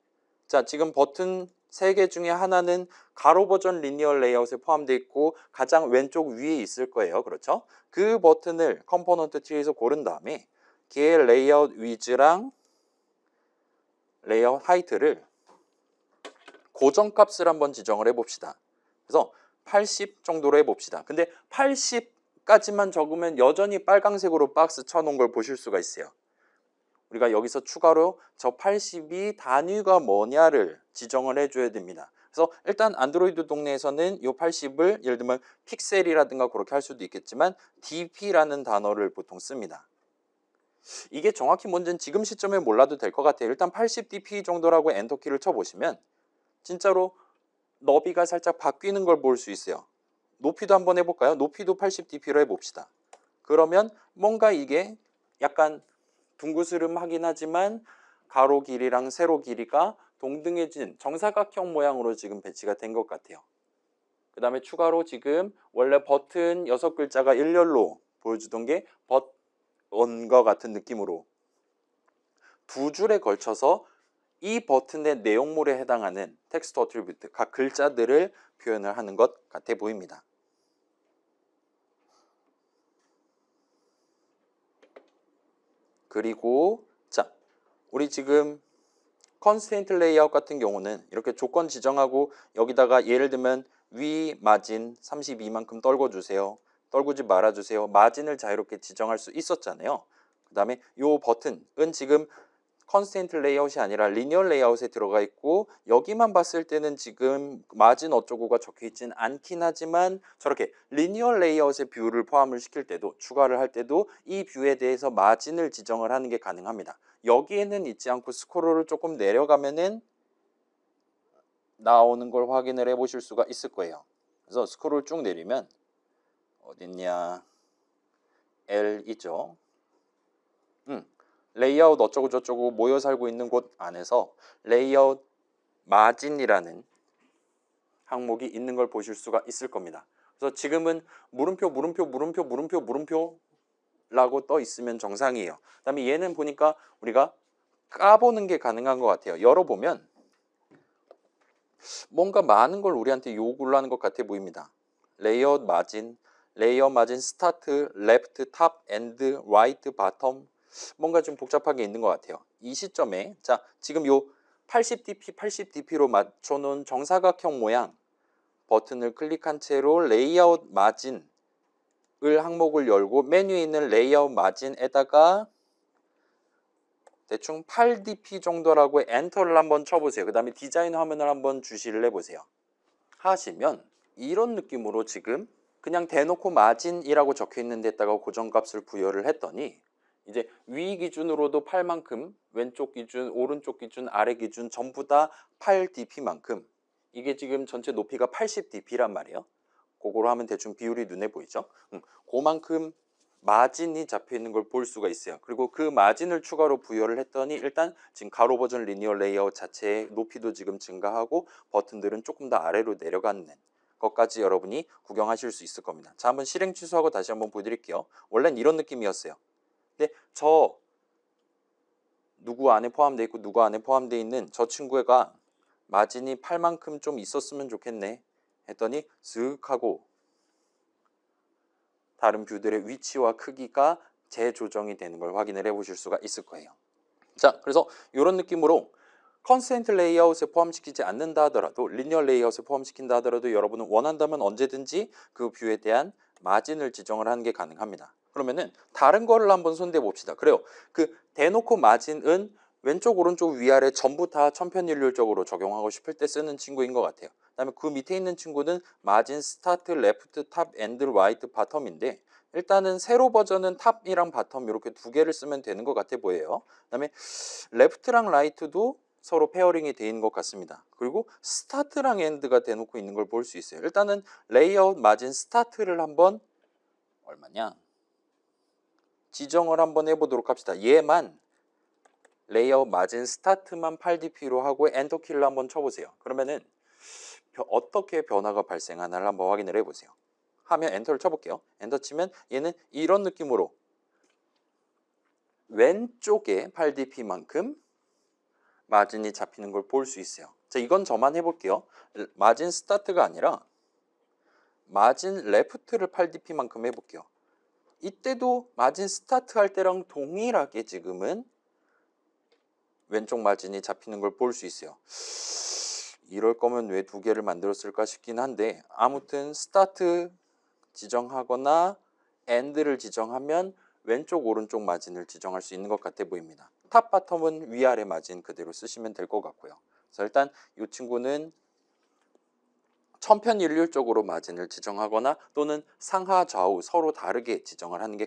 자, 지금 버튼 3개 중에 하나는 가로 버전 리니어 레이아웃에 포함되어 있고 가장 왼쪽 위에 있을 거예요. 그렇죠? 그 버튼을 컴포넌트 트리에서 고른 다음에 걔의 레이아웃 위즈랑 레이아웃 하이트를 고정값을 한번 지정을 해봅시다. 그래서 80 정도로 해봅시다. 근데 80까지만 적으면 여전히 빨강색으로 박스 쳐놓은 걸 보실 수가 있어요. 우리가 여기서 추가로 저 80이 단위가 뭐냐를 지정을 해줘야 됩니다. 그래서 일단 안드로이드 동네에서는 이 80을 예를 들면 픽셀이라든가 그렇게 할 수도 있겠지만 dp라는 단어를 보통 씁니다. 이게 정확히 뭔지는 지금 시점에 몰라도 될 것 같아요. 일단 80dp 정도라고 엔터키를 쳐보시면 진짜로 너비가 살짝 바뀌는 걸 볼 수 있어요. 높이도 한번 해볼까요? 높이도 80dp로 해봅시다. 그러면 뭔가 이게 약간 둥그스름하긴 하지만 가로 길이랑 세로 길이가 동등해진 정사각형 모양으로 지금 배치가 된 것 같아요. 그 다음에 추가로 지금 원래 버튼 6글자가 일렬로 보여주던 게 버튼과 같은 느낌으로 두 줄에 걸쳐서 이 버튼의 내용물에 해당하는 텍스트 어트리뷰트 각 글자들을 표현을 하는 것 같아 보입니다. 그리고 자, 우리 지금 컨스트레인트 레이아웃 같은 경우는 이렇게 조건 지정하고 여기다가 예를 들면 위 마진 32만큼 떨궈주세요. 떨구지 말아주세요. 마진을 자유롭게 지정할 수 있었잖아요. 그 다음에 이 버튼은 지금 컨스트레인트 레이아웃이 아니라 리니어 레이아웃에 들어가 있고 여기만 봤을 때는 지금 마진 어쩌고가 적혀 있진 않긴 하지만 저렇게 리니어 레이아웃의 뷰를 포함을 시킬 때도 추가를 할 때도 이 뷰에 대해서 마진을 지정을 하는 게 가능합니다. 여기에는 있지 않고 스크롤을 조금 내려가면은 나오는 걸 확인을 해 보실 수가 있을 거예요. 그래서 스크롤 쭉 내리면 어딨냐, L 있죠. 레이아웃 어쩌고 저쩌고 모여 살고 있는 곳 안에서 레이아웃 마진이라는 항목이 있는 걸 보실 수가 있을 겁니다. 그래서 지금은 물음표라고 떠 있으면 정상이에요. 그다음에 얘는 보니까 우리가 까보는 게 가능한 것 같아요. 열어보면 뭔가 많은 걸 우리한테 요구를 하는 것 같아 보입니다. 레이아웃 마진, 레이아웃 마진 스타트, 레프트, 탑, 엔드, 라이트, 바텀, 뭔가 좀 복잡하게 있는 것 같아요. 이 시점에 자 지금 요 80dp로 맞춰놓은 정사각형 모양 버튼을 클릭한 채로 레이아웃 마진을 항목을 열고 메뉴에 있는 레이아웃 마진에다가 대충 8dp 정도라고 엔터를 한번 쳐보세요. 그 다음에 디자인 화면을 한번 주시를 해보세요. 하시면 이런 느낌으로 지금 그냥 대놓고 마진이라고 적혀 있는 데다가 고정값을 부여를 했더니 이제 위 기준으로도 8만큼, 왼쪽 기준, 오른쪽 기준, 아래 기준 전부 다 8dp만큼, 이게 지금 전체 높이가 80dp란 말이에요. 그거로 하면 대충 비율이 눈에 보이죠? 그만큼 마진이 잡혀 있는 걸 볼 수가 있어요. 그리고 그 마진을 추가로 부여를 했더니 일단 지금 가로 버전 리니어 레이아웃 자체의 높이도 지금 증가하고 버튼들은 조금 더 아래로 내려가는 것까지 여러분이 구경하실 수 있을 겁니다. 자, 한번 실행 취소하고 다시 한번 보여드릴게요. 원래는 이런 느낌이었어요. 근데 저 누구 안에 포함되어 있고 누구 안에 포함되어 있는 저 친구가 마진이 8만큼 좀 있었으면 좋겠네 했더니 쓱 하고 다른 뷰들의 위치와 크기가 재조정이 되는 걸 확인을 해 보실 수가 있을 거예요. 자, 그래서 이런 느낌으로 컨스트레인트 레이아웃에 포함시키지 않는다 하더라도 리니어 레이아웃에 포함시킨다 하더라도 여러분은 원한다면 언제든지 그 뷰에 대한 마진을 지정을 하는 게 가능합니다. 그러면은 다른 거를 한번 손대 봅시다. 그래요. 그 대놓고 마진은 왼쪽 오른쪽 위아래 전부 다 천편일률적으로 적용하고 싶을 때 쓰는 친구인 것 같아요. 그다음에 그 밑에 있는 친구는 마진 스타트, 레프트, 탑, 엔드, 라이트, 바텀인데 일단은 세로 버전은 탑이랑 바텀 이렇게 두 개를 쓰면 되는 것 같아 보여요. 그다음에 레프트랑 라이트도 서로 페어링이 돼 있는 것 같습니다. 그리고 스타트랑 엔드가 대놓고 있는 걸 볼 수 있어요. 일단은 레이아웃 마진 스타트를 한번 얼마냐 지정을 한번 해보도록 합시다. 얘만 레이아웃 마진 스타트만 8dp로 하고 엔터 키를 한번 쳐보세요. 그러면은 어떻게 변화가 발생하나를 한번 확인을 해보세요. 하면 엔터를 쳐볼게요. 엔터 치면 얘는 이런 느낌으로 왼쪽에 8dp만큼 마진이 잡히는 걸 볼 수 있어요. 자, 이건 저만 해볼게요. 마진 스타트가 아니라 마진 레프트를 8dp만큼 해볼게요. 이때도 마진 스타트 할 때랑 동일하게 지금은 왼쪽 마진이 잡히는 걸 볼 수 있어요. 이럴 거면 왜 두 개를 만들었을까 싶긴 한데 아무튼 스타트 지정하거나 엔드를 지정하면 왼쪽 오른쪽 마진을 지정할 수 있는 것 같아 보입니다. 탑 바텀은 위아래 마진 그대로 쓰시면 될 것 같고요. 그래서 일단 이 친구는 천편일률적으로 마진을 지정하거나 또는 상하 좌우 서로 다르게 지정을 하는 게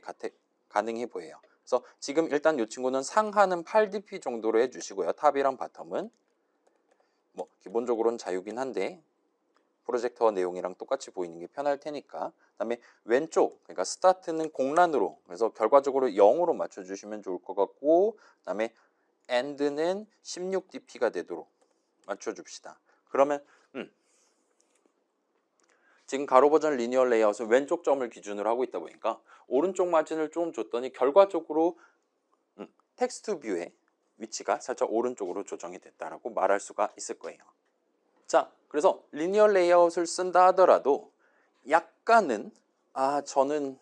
가능해 보여요. 그래서 지금 일단 이 친구는 상하는 8dp 정도로 해주시고요. 탑이랑 바텀은 뭐 기본적으로는 자유긴 한데 프로젝터 내용이랑 똑같이 보이는 게 편할 테니까. 그다음에 왼쪽 그러니까 스타트는 공란으로 그래서 결과적으로 0으로 맞춰주시면 좋을 것 같고 그다음에 엔드는 16dp가 되도록 맞춰줍시다. 그러면 지금 가로 버전 리니어 레이아웃은 왼쪽 점을 기준으로 하고 있다 보니까 오른쪽 마진을 좀 줬더니 결과적으로 텍스트 뷰의 위치가 살짝 오른쪽으로 조정이 됐다라고 말할 수가 있을 거예요. 자, 그래서 리니어 레이아웃을 쓴다 하더라도 약간은 저는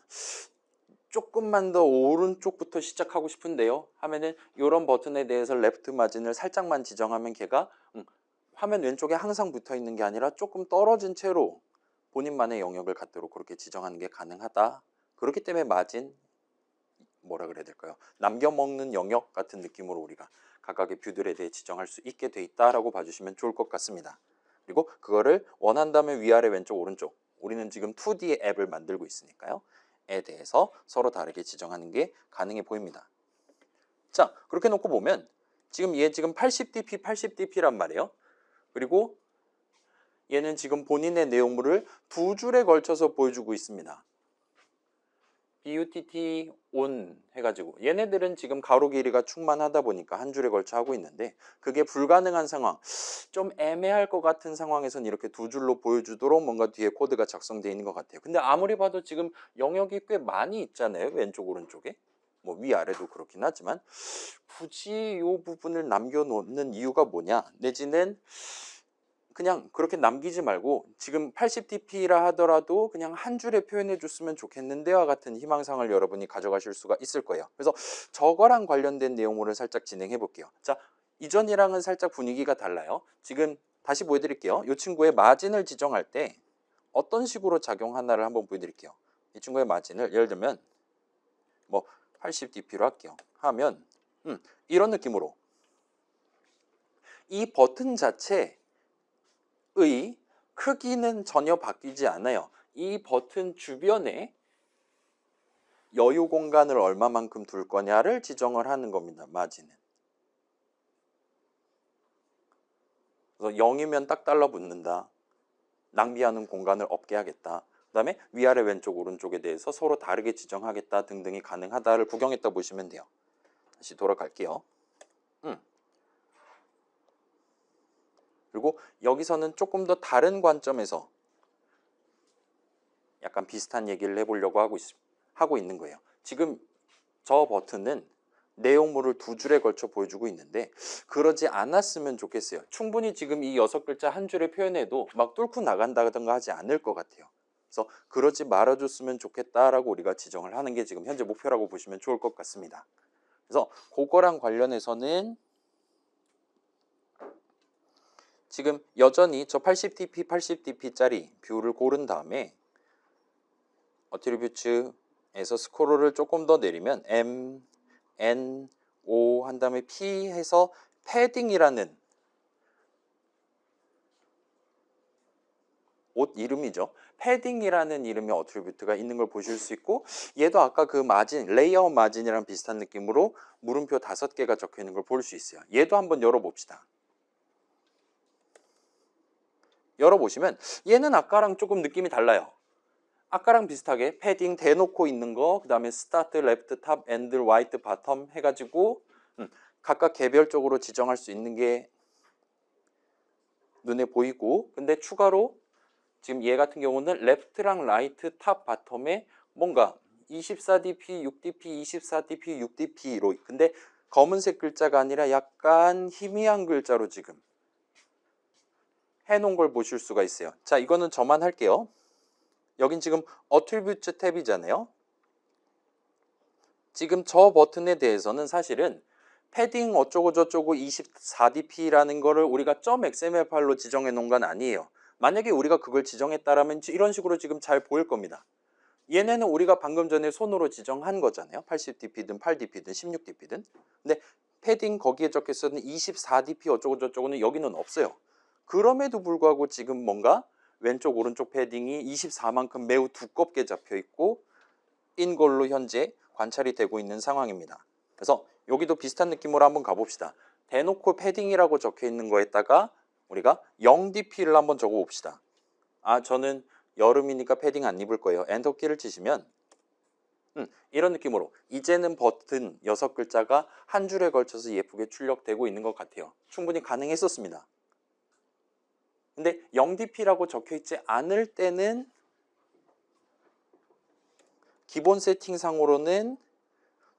조금만 더 오른쪽부터 시작하고 싶은데요 하면은 이런 버튼에 대해서 레프트 마진을 살짝만 지정하면 걔가 화면 왼쪽에 항상 붙어 있는 게 아니라 조금 떨어진 채로 본인만의 영역을 갖도록 그렇게 지정하는 게 가능하다. 그렇기 때문에 마진 뭐라 그래야 될까요? 남겨먹는 영역 같은 느낌으로 우리가 각각의 뷰들에 대해 지정할 수 있게 돼 있다라고 봐주시면 좋을 것 같습니다. 그리고 그거를 원한다면 위아래 왼쪽 오른쪽, 우리는 지금 2D의 앱을 만들고 있으니까요. 에 대해서 서로 다르게 지정하는 게 가능해 보입니다. 자, 그렇게 놓고 보면 지금 얘 지금 80dp, 80dp란 말이에요. 그리고 얘는 지금 본인의 내용물을 두 줄에 걸쳐서 보여주고 있습니다. BUTT ON 해가지고 얘네들은 지금 가로 길이가 충만하다 보니까 한 줄에 걸쳐 하고 있는데 그게 불가능한 상황, 좀 애매할 것 같은 상황에선 이렇게 두 줄로 보여주도록 뭔가 뒤에 코드가 작성되어 있는 것 같아요. 근데 아무리 봐도 지금 영역이 꽤 많이 있잖아요. 왼쪽 오른쪽에. 뭐 위아래도 그렇긴 하지만 굳이 이 부분을 남겨놓는 이유가 뭐냐, 내지는 그냥 그렇게 남기지 말고 지금 80dp라 하더라도 그냥 한 줄에 표현해 줬으면 좋겠는데와 같은 희망사항을 여러분이 가져가실 수가 있을 거예요. 그래서 저거랑 관련된 내용물을 살짝 진행해 볼게요. 자, 이전이랑은 살짝 분위기가 달라요. 지금 다시 보여드릴게요. 이 친구의 마진을 지정할 때 어떤 식으로 작용하나를 한번 보여드릴게요. 이 친구의 마진을 예를 들면 뭐 80dp로 할게요. 하면 이런 느낌으로 이 버튼 자체 의 크기는 전혀 바뀌지 않아요. 이 버튼 주변에 여유 공간을 얼마만큼 둘 거냐를 지정을 하는 겁니다. 마진은. 그래서 0이면 딱 달라붙는다. 낭비하는 공간을 없게 하겠다. 그 다음에 위아래 왼쪽 오른쪽에 대해서 서로 다르게 지정하겠다 등등이 가능하다를 구경했다 보시면 돼요. 다시 돌아갈게요. 그리고 여기서는 조금 더 다른 관점에서 약간 비슷한 얘기를 해보려고 하고 있는 거예요. 지금 저 버튼은 내용물을 두 줄에 걸쳐 보여주고 있는데 그러지 않았으면 좋겠어요. 충분히 지금 이 6글자 한 줄에 표현해도 막 뚫고 나간다든가 하지 않을 것 같아요. 그래서 그러지 말아줬으면 좋겠다라고 우리가 지정을 하는 게 지금 현재 목표라고 보시면 좋을 것 같습니다. 그래서 그거랑 관련해서는 지금 여전히 저 80dp, 80dp짜리 뷰를 고른 다음에 어트리뷰츠에서 스크롤을 조금 더 내리면 M, N, O 한 다음에 P 해서 패딩이라는 옷 이름이죠. 패딩이라는 이름의 어트리뷰트가 있는 걸 보실 수 있고, 얘도 아까 그 마진, 레이아웃 마진이랑 비슷한 느낌으로 물음표 5개가 적혀 있는 걸 볼 수 있어요. 얘도 한번 열어봅시다. 열어보시면 얘는 아까랑 조금 느낌이 달라요. 아까랑 비슷하게 패딩 대놓고 있는 거, 그 다음에 스타트, 레프트, 탑, 엔드, 라이트, 바텀 해가지고 각각 개별적으로 지정할 수 있는 게 눈에 보이고, 근데 추가로 지금 얘 같은 경우는 레프트랑 라이트, 탑, 바텀에 뭔가 24dp, 6dp, 24dp, 6dp로, 근데 검은색 글자가 아니라 약간 희미한 글자로 지금 해놓은 걸 보실 수가 있어요. 자, 이거는 저만 할게요. 여긴 지금 어트리뷰트 탭이잖아요. 지금 저 버튼에 대해서는 사실은 패딩 어쩌고 저쩌고 24dp라는 거를 우리가 .xml 파일로 지정해 놓은 건 아니에요. 만약에 우리가 그걸 지정했다라면 이런 식으로 지금 잘 보일 겁니다. 얘네는 우리가 방금 전에 손으로 지정한 거잖아요. 80dp든 8dp든 16dp든. 근데 패딩 거기에 적혀 있었는 24dp 어쩌고 저쩌고는 여기는 없어요. 그럼에도 불구하고 지금 뭔가 왼쪽 오른쪽 패딩이 24만큼 매우 두껍게 잡혀 있고 인 걸로 현재 관찰이 되고 있는 상황입니다. 그래서 여기도 비슷한 느낌으로 한번 가봅시다. 대놓고 패딩이라고 적혀 있는 거에다가 우리가 0dp를 한번 적어 봅시다. 아, 저는 여름이니까 패딩 안 입을 거예요. 엔터키를 치시면 이런 느낌으로 이제는 버튼 6글자가 한 줄에 걸쳐서 예쁘게 출력되고 있는 것 같아요. 충분히 가능했었습니다. 근데 0dp라고 적혀 있지 않을 때는 기본 세팅상으로는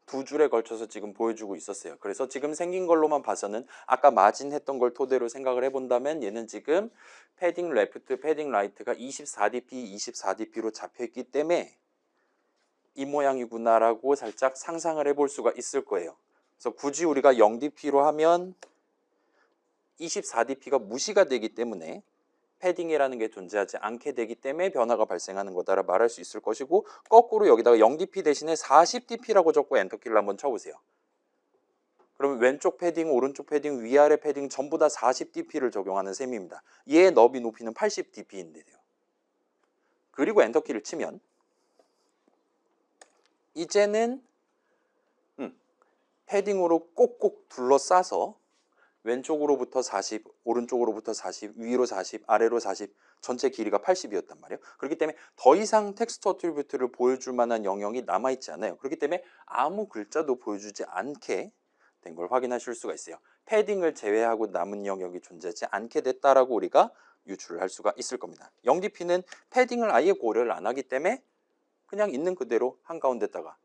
두 줄에 걸쳐서 지금 보여주고 있었어요. 그래서 지금 생긴 걸로만 봐서는 아까 마진 했던 걸 토대로 생각을 해본다면 얘는 지금 패딩 레프트, 패딩 라이트가 24dp, 24dp로 잡혀있기 때문에 이 모양이구나라고 살짝 상상을 해볼 수가 있을 거예요. 그래서 굳이 우리가 0dp로 하면 24dp가 무시가 되기 때문에 패딩이라는 게 존재하지 않게 되기 때문에 변화가 발생하는 거다라 말할 수 있을 것이고, 거꾸로 여기다가 0dp 대신에 40dp라고 적고 엔터키를 한번 쳐보세요. 그러면 왼쪽 패딩, 오른쪽 패딩, 위아래 패딩 전부 다 40dp를 적용하는 셈입니다. 얘의 너비 높이는 80dp인데요. 그리고 엔터키를 치면 이제는 패딩으로 꼭꼭 둘러싸서 왼쪽으로부터 40, 오른쪽으로부터 40, 위로 40, 아래로 40, 전체 길이가 80이었단 말이에요. 그렇기 때문에 더 이상 텍스트 어트리뷰트를 보여줄 만한 영역이 남아있지 않아요. 그렇기 때문에 아무 글자도 보여주지 않게 된 걸 확인하실 수가 있어요. 패딩을 제외하고 남은 영역이 존재하지 않게 됐다라고 우리가 유출을 할 수가 있을 겁니다. 0dp는 패딩을 아예 고려를 안 하기 때문에 그냥 있는 그대로 한가운데다가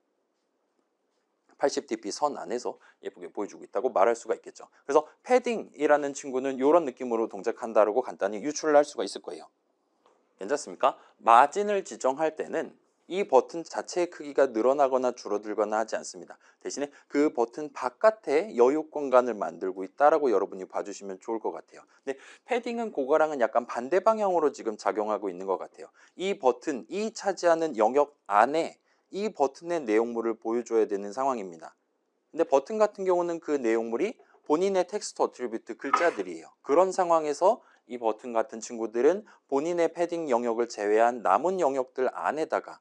80dp 선 안에서 예쁘게 보여주고 있다고 말할 수가 있겠죠. 그래서 패딩이라는 친구는 이런 느낌으로 동작한다라고 간단히 유출을 할 수가 있을 거예요. 괜찮습니까? 마진을 지정할 때는 이 버튼 자체의 크기가 늘어나거나 줄어들거나 하지 않습니다. 대신에 그 버튼 바깥에 여유 공간을 만들고 있다라고 여러분이 봐주시면 좋을 것 같아요. 근데 패딩은 그거랑은 약간 반대 방향으로 지금 작용하고 있는 것 같아요. 이 버튼, 이 차지하는 영역 안에 이 버튼의 내용물을 보여줘야 되는 상황입니다. 근데 버튼 같은 경우는 그 내용물이 본인의 텍스트 어트리뷰트 글자들이에요. 그런 상황에서 이 버튼 같은 친구들은 본인의 패딩 영역을 제외한 남은 영역들 안에다가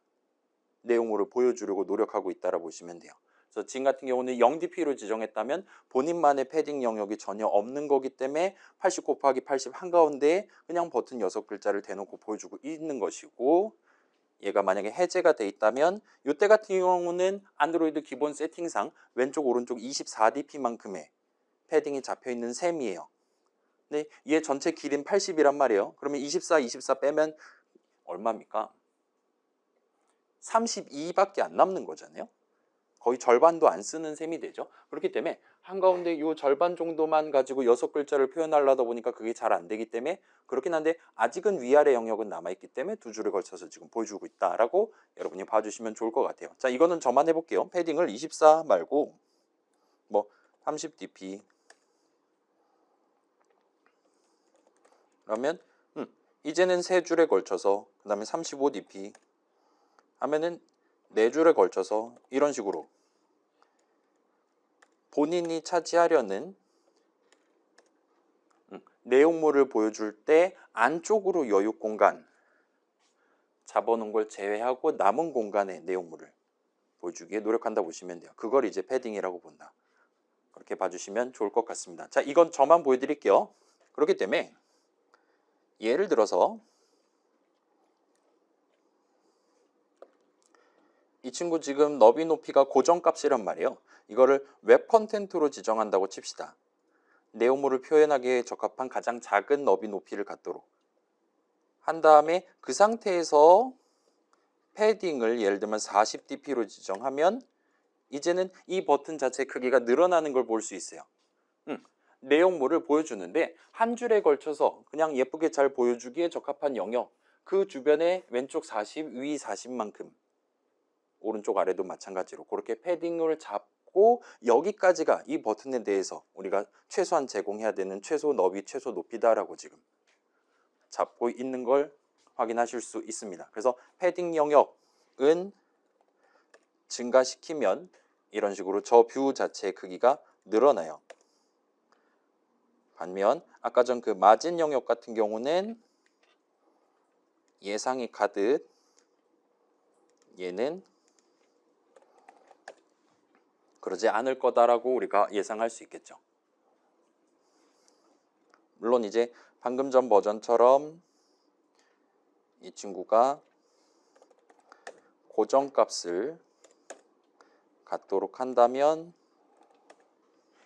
내용물을 보여주려고 노력하고 있다고 보시면 돼요. 그래서 지금 같은 경우는 0dp로 지정했다면 본인만의 패딩 영역이 전혀 없는 거기 때문에 80 곱하기 80 한가운데에 그냥 버튼 6글자를 대놓고 보여주고 있는 것이고, 얘가 만약에 해제가 돼 있다면 이때 같은 경우는 안드로이드 기본 세팅상 왼쪽 오른쪽 24dp만큼의 패딩이 잡혀 있는 셈이에요. 근데 얘 전체 길이는 80이란 말이에요. 그러면 24 빼면 얼마입니까? 32밖에 안 남는 거잖아요. 거의 절반도 안 쓰는 셈이 되죠. 그렇기 때문에 한가운데 이 절반 정도만 가지고 6글자를 표현하려다 보니까 그게 잘 안 되기 때문에 그렇긴 한데 아직은 위아래 영역은 남아있기 때문에 두 줄에 걸쳐서 지금 보여주고 있다라고 여러분이 봐주시면 좋을 것 같아요. 자, 이거는 저만 해볼게요. 패딩을 24 말고 뭐 30dp 그러면 이제는 3줄에 걸쳐서 그 다음에 35dp 하면은 4줄에 걸쳐서 이런 식으로 본인이 차지하려는 내용물을 보여줄 때 안쪽으로 여유 공간 잡아놓은 걸 제외하고 남은 공간의 내용물을 보여주기에 노력한다 보시면 돼요. 그걸 이제 패딩이라고 본다. 그렇게 봐주시면 좋을 것 같습니다. 자, 이건 저만 보여드릴게요. 그렇기 때문에 예를 들어서 이 친구 지금 너비 높이가 고정값이란 말이에요. 이거를 웹 컨텐트로 지정한다고 칩시다. 내용물을 표현하기에 적합한 가장 작은 너비 높이를 갖도록 한 다음에 그 상태에서 패딩을 예를 들면 40dp로 지정하면 이제는 이 버튼 자체 크기가 늘어나는 걸 볼 수 있어요. 내용물을 보여주는데 한 줄에 걸쳐서 그냥 예쁘게 잘 보여주기에 적합한 영역, 그 주변에 왼쪽 40, 위 40만큼 오른쪽 아래도 마찬가지로 그렇게 패딩을 잡고 여기까지가 이 버튼에 대해서 우리가 최소한 제공해야 되는 최소 너비, 최소 높이다라고 지금 잡고 있는 걸 확인하실 수 있습니다. 그래서 패딩 영역은 증가시키면 이런 식으로 저 뷰 자체의 크기가 늘어나요. 반면 아까 전 그 마진 영역 같은 경우는 예상이 가듯 얘는 그러지 않을 거다라고 우리가 예상할 수 있겠죠. 물론 이제 방금 전 버전처럼 이 친구가 고정값을 갖도록 한다면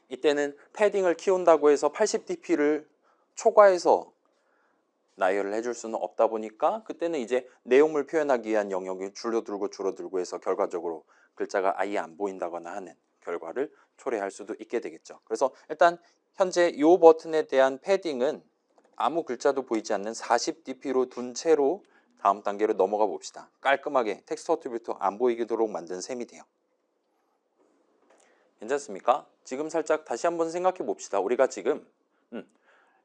이때는 패딩을 키운다고 해서 80dp를 초과해서 나열을 해줄 수는 없다 보니까 그때는 이제 내용물 표현하기 위한 영역이 줄어들고 해서 결과적으로 글자가 아예 안 보인다거나 하는 결과를 초래할 수도 있게 되겠죠. 그래서 일단 현재 이 버튼에 대한 패딩은 아무 글자도 보이지 않는 40dp로 둔 채로 다음 단계로 넘어가 봅시다. 깔끔하게 텍스트 어트리뷰트 안 보이도록 만든 셈이 돼요. 괜찮습니까? 지금 살짝 다시 한번 생각해 봅시다. 우리가 지금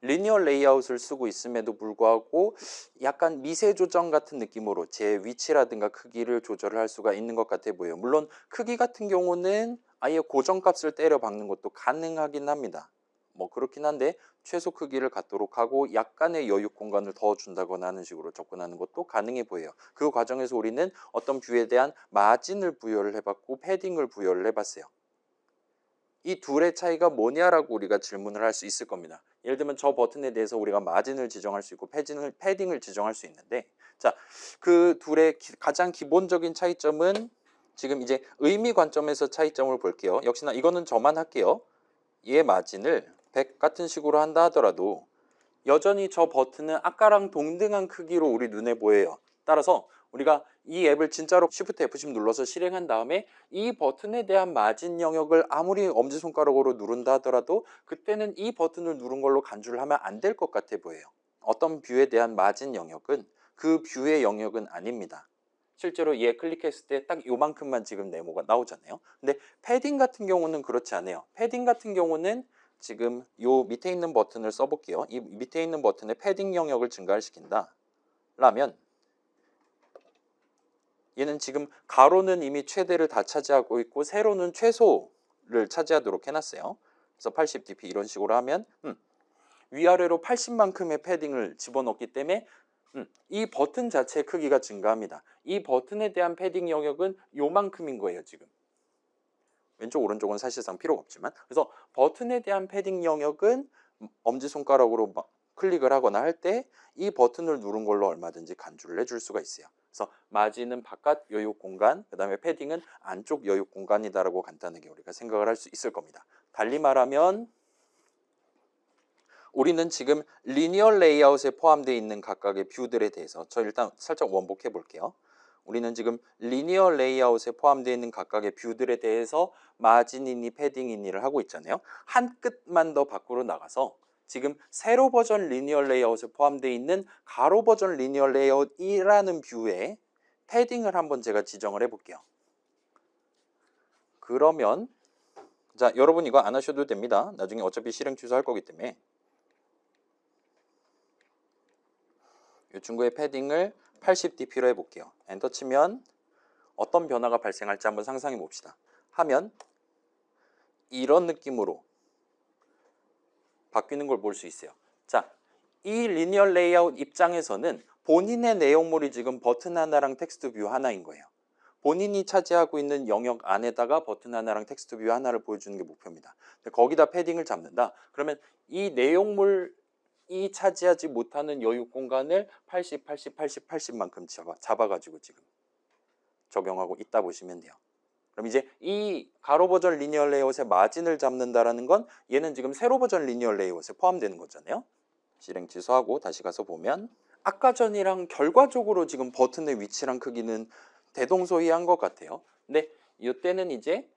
리니어 레이아웃을 쓰고 있음에도 불구하고 약간 미세 조정 같은 느낌으로 제 위치라든가 크기를 조절을 할 수가 있는 것 같아 보여요. 물론 크기 같은 경우는 아예 고정값을 때려 박는 것도 가능하긴 합니다. 뭐 그렇긴 한데 최소 크기를 갖도록 하고 약간의 여유 공간을 더 준다거나 하는 식으로 접근하는 것도 가능해 보여요. 그 과정에서 우리는 어떤 뷰에 대한 마진을 부여를 해봤고 패딩을 부여를 해봤어요. 이 둘의 차이가 뭐냐라고 우리가 질문을 할 수 있을 겁니다. 예를 들면 저 버튼에 대해서 우리가 마진을 지정할 수 있고 패딩을 지정할 수 있는데, 자, 그 둘의 가장 기본적인 차이점은 지금 이제 의미 관점에서 차이점을 볼게요. 역시나 이거는 저만 할게요. 얘 마진을 100 같은 식으로 한다 하더라도 여전히 저 버튼은 아까랑 동등한 크기로 우리 눈에 보여요. 따라서 우리가 이 앱을 진짜로 Shift F10 눌러서 실행한 다음에 이 버튼에 대한 마진 영역을 아무리 엄지손가락으로 누른다 하더라도 그때는 이 버튼을 누른 걸로 간주를 하면 안 될 것 같아 보여요. 어떤 뷰에 대한 마진 영역은 그 뷰의 영역은 아닙니다. 실제로 얘 클릭했을 때 딱 요만큼만 지금 네모가 나오잖아요. 근데 패딩 같은 경우는 그렇지 않아요. 패딩 같은 경우는 지금 요 밑에 있는 버튼을 써볼게요. 이 밑에 있는 버튼의 패딩 영역을 증가를 시킨다 라면 얘는 지금 가로는 이미 최대를 다 차지하고 있고 세로는 최소를 차지하도록 해놨어요. 그래서 80dp 이런 식으로 하면 위아래로 80만큼의 패딩을 집어넣기 때문에 이 버튼 자체의 크기가 증가합니다. 이 버튼에 대한 패딩 영역은 요만큼인 거예요. 지금 왼쪽 오른쪽은 사실상 필요가 없지만, 그래서 버튼에 대한 패딩 영역은 엄지손가락으로 클릭을 하거나 할 때 이 버튼을 누른 걸로 얼마든지 간주를 해줄 수가 있어요. 그래서 마진은 바깥 여유 공간, 그 다음에 패딩은 안쪽 여유 공간이다라고 간단하게 우리가 생각을 할 수 있을 겁니다. 달리 말하면 우리는 지금 리니어 레이아웃에 포함되어 있는 각각의 뷰들에 대해서 저 일단 살짝 원복해 볼게요. 우리는 지금 리니어 레이아웃에 포함되어 있는 각각의 뷰들에 대해서 마진이니 패딩이니를 하고 있잖아요. 한 끗만 더 밖으로 나가서 지금 세로 버전 리니어 레이아웃에 포함되어 있는 가로 버전 리니어 레이아웃이라는 뷰에 패딩을 한번 제가 지정을 해볼게요. 그러면 자, 여러분 이거 안 하셔도 됩니다. 나중에 어차피 실행 취소할 거기 때문에 이 친구의 패딩을 80dp로 해볼게요. 엔터 치면 어떤 변화가 발생할지 한번 상상해 봅시다. 하면 이런 느낌으로 바뀌는 걸 볼 수 있어요. 자, 이 리니어 레이아웃 입장에서는 본인의 내용물이 지금 버튼 하나랑 텍스트 뷰 하나인 거예요. 본인이 차지하고 있는 영역 안에다가 버튼 하나랑 tek스트 뷰 하나를 보여주는 게 목표입니다. 거기다 패딩을 잡는다. 그러면 이 내용물이 차지하지 못하는 여유 공간을 80, 80, 80, 80만큼 잡아가지고 지금 적용하고 있다 보시면 돼요. 그럼 이제 이 가로 버전 리니어 레이아웃의 마진을 잡는다라는 건 얘는 지금 세로 버전 리니어 레이아웃에 포함되는 거잖아요. 실행 취소하고 다시 가서 보면 아까 전이랑 결과적으로 지금 버튼의 위치랑 크기는 대동소이한 것 같아요. 근데 이때는 이제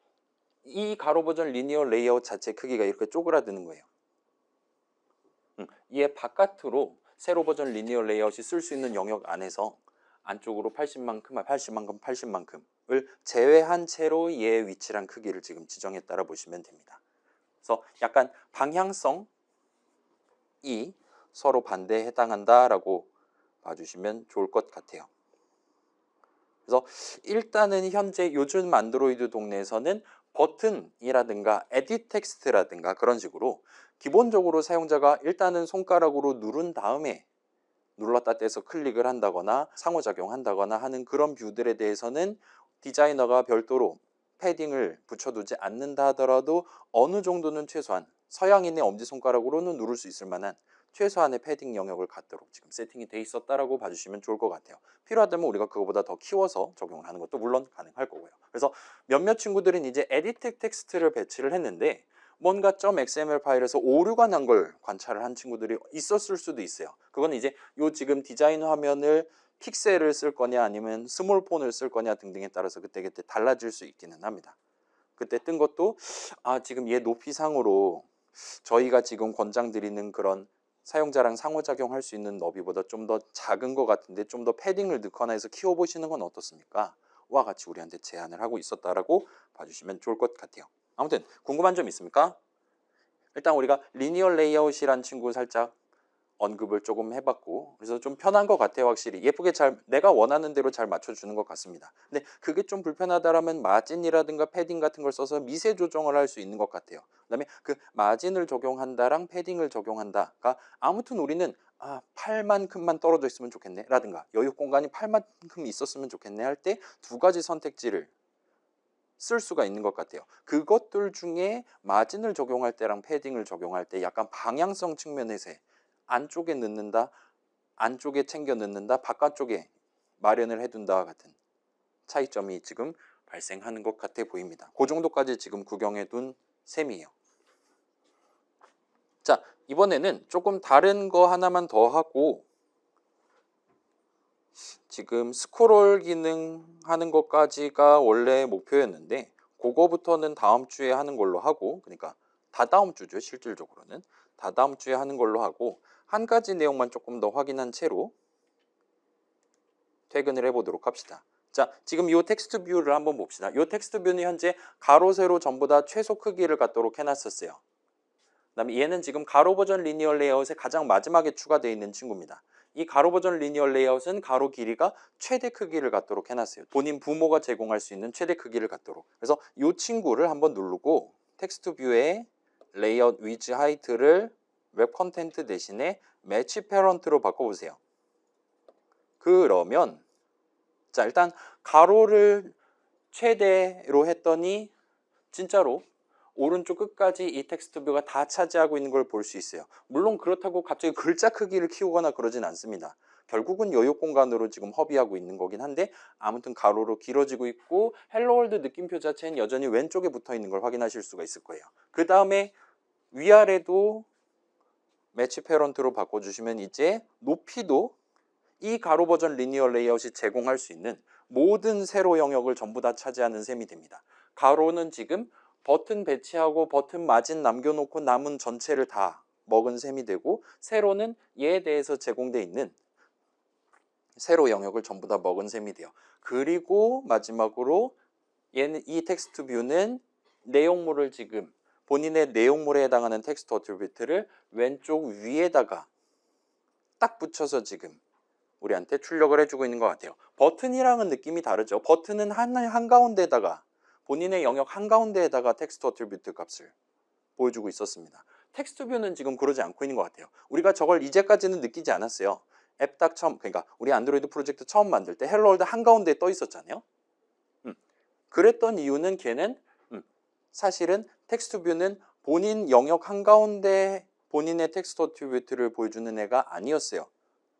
이 가로 버전 리니어 레이아웃 자체 크기가 이렇게 쪼그라드는 거예요. 이에 바깥으로 세로 버전 리니어 레이아웃이 쓸 수 있는 영역 안에서 안쪽으로 80만큼을 제외한 채로 얘의 위치랑 크기를 지금 지정했다라 보시면 됩니다. 그래서 약간 방향성이 서로 반대에 해당한다라고 봐주시면 좋을 것 같아요. 그래서 일단은 현재 요즘 안드로이드 동네에서는 버튼이라든가 에딧 텍스트라든가 그런 식으로 기본적으로 사용자가 일단은 손가락으로 누른 다음에 눌렀다 떼서 클릭을 한다거나 상호작용한다거나 하는 그런 뷰들에 대해서는 디자이너가 별도로 패딩을 붙여두지 않는다 하더라도 어느 정도는 최소한 서양인의 엄지손가락으로는 누를 수 있을 만한 최소한의 패딩 영역을 갖도록 지금 세팅이 돼 있었다라고 봐주시면 좋을 것 같아요. 필요하다면 우리가 그거보다 더 키워서 적용을 하는 것도 물론 가능할 거고요. 그래서 몇몇 친구들은 이제 에디트 텍스트를 배치를 했는데 뭔가 .xml 파일에서 오류가 난 걸 관찰을 한 친구들이 있었을 수도 있어요. 그건 이제 요 지금 디자인 화면을 픽셀을 쓸 거냐 아니면 스몰 폰을 쓸 거냐 등등에 따라서 그때그때 달라질 수 있기는 합니다. 그때 뜬 것도 지금 얘 높이상으로 저희가 지금 권장드리는 그런 사용자랑 상호작용할 수 있는 너비보다 좀 더 작은 것 같은데 좀 더 패딩을 넣거나 해서 키워보시는 건 어떻습니까? 와 같이 우리한테 제안을 하고 있었다라고 봐주시면 좋을 것 같아요. 아무튼 궁금한 점 있습니까? 일단 우리가 리니어 레이아웃이란 친구 살짝 언급을 조금 해봤고, 그래서 좀 편한 것 같아요. 확실히 예쁘게 잘 내가 원하는 대로 잘 맞춰주는 것 같습니다. 근데 그게 좀 불편하다라면 마진이라든가 패딩 같은 걸 써서 미세 조정을 할 수 있는 것 같아요. 그다음에 그 마진을 적용한다랑 패딩을 적용한다가 아무튼 우리는 팔만큼만 떨어져 있으면 좋겠네 라든가 여유 공간이 팔만큼 있었으면 좋겠네 할 때 두 가지 선택지를 쓸 수가 있는 것 같아요. 그것들 중에 마진을 적용할 때랑 패딩을 적용할 때 약간 방향성 측면에서 안쪽에 넣는다, 안쪽에 챙겨 넣는다, 바깥쪽에 마련을 해둔다와 같은 차이점이 지금 발생하는 것 같아 보입니다. 그 정도까지 지금 구경해 둔 셈이에요. 자, 이번에는 조금 다른 거 하나만 더 하고 지금 스크롤 기능 하는 것까지가 원래 목표였는데 그거부터는 다음 주에 하는 걸로 하고, 그러니까 다다음 주죠. 실질적으로는 다다음 주에 하는 걸로 하고 한 가지 내용만 조금 더 확인한 채로 퇴근을 해보도록 합시다. 자, 지금 이 텍스트 뷰를 한번 봅시다. 이 텍스트 뷰는 현재 가로 세로 전부 다 최소 크기를 갖도록 해놨었어요. 그다음에 얘는 지금 가로 버전 리니어 레이아웃의 가장 마지막에 추가되어 있는 친구입니다. 이 가로 버전 리니어 레이아웃은 가로 길이가 최대 크기를 갖도록 해놨어요. 본인 부모가 제공할 수 있는 최대 크기를 갖도록. 그래서 이 친구를 한번 누르고 텍스트 뷰의 레이아웃 위즈 하이트를 웹 컨텐트 대신에 매치 패런트로 바꿔보세요. 그러면 자, 일단 가로를 최대로 했더니 진짜로 오른쪽 끝까지 이 텍스트 뷰가 다 차지하고 있는 걸 볼 수 있어요. 물론 그렇다고 갑자기 글자 크기를 키우거나 그러진 않습니다. 결국은 여유 공간으로 지금 허비하고 있는 거긴 한데 아무튼 가로로 길어지고 있고 헬로월드 느낌표 자체는 여전히 왼쪽에 붙어 있는 걸 확인하실 수가 있을 거예요. 그 다음에 위아래도 매치 패런트로 바꿔주시면 이제 높이도 이 가로 버전 리니어 레이아웃이 제공할 수 있는 모든 세로 영역을 전부 다 차지하는 셈이 됩니다. 가로는 지금 버튼 배치하고 버튼 마진 남겨놓고 남은 전체를 다 먹은 셈이 되고, 세로는 얘에 대해서 제공되어 있는 세로 영역을 전부 다 먹은 셈이 돼요. 그리고 마지막으로 얘는 이 텍스트 뷰는 내용물을 지금 본인의 내용물에 해당하는 텍스트 어트리뷰트를 왼쪽 위에다가 딱 붙여서 지금 우리한테 출력을 해주고 있는 것 같아요. 버튼이랑은 느낌이 다르죠. 버튼은 한가운데에다가 본인의 영역 한가운데에다가 텍스트 어트리뷰트 값을 보여주고 있었습니다. 텍스트 뷰는 지금 그러지 않고 있는 것 같아요. 우리가 저걸 이제까지는 느끼지 않았어요. 앱 딱 처음, 그러니까 우리 안드로이드 프로젝트 처음 만들 때 헬로 월드 한가운데에 떠 있었잖아요. 그랬던 이유는 걔는 사실은 텍스트 뷰는 본인 영역 한가운데 본인의 텍스트 어트리뷰트를 보여주는 애가 아니었어요.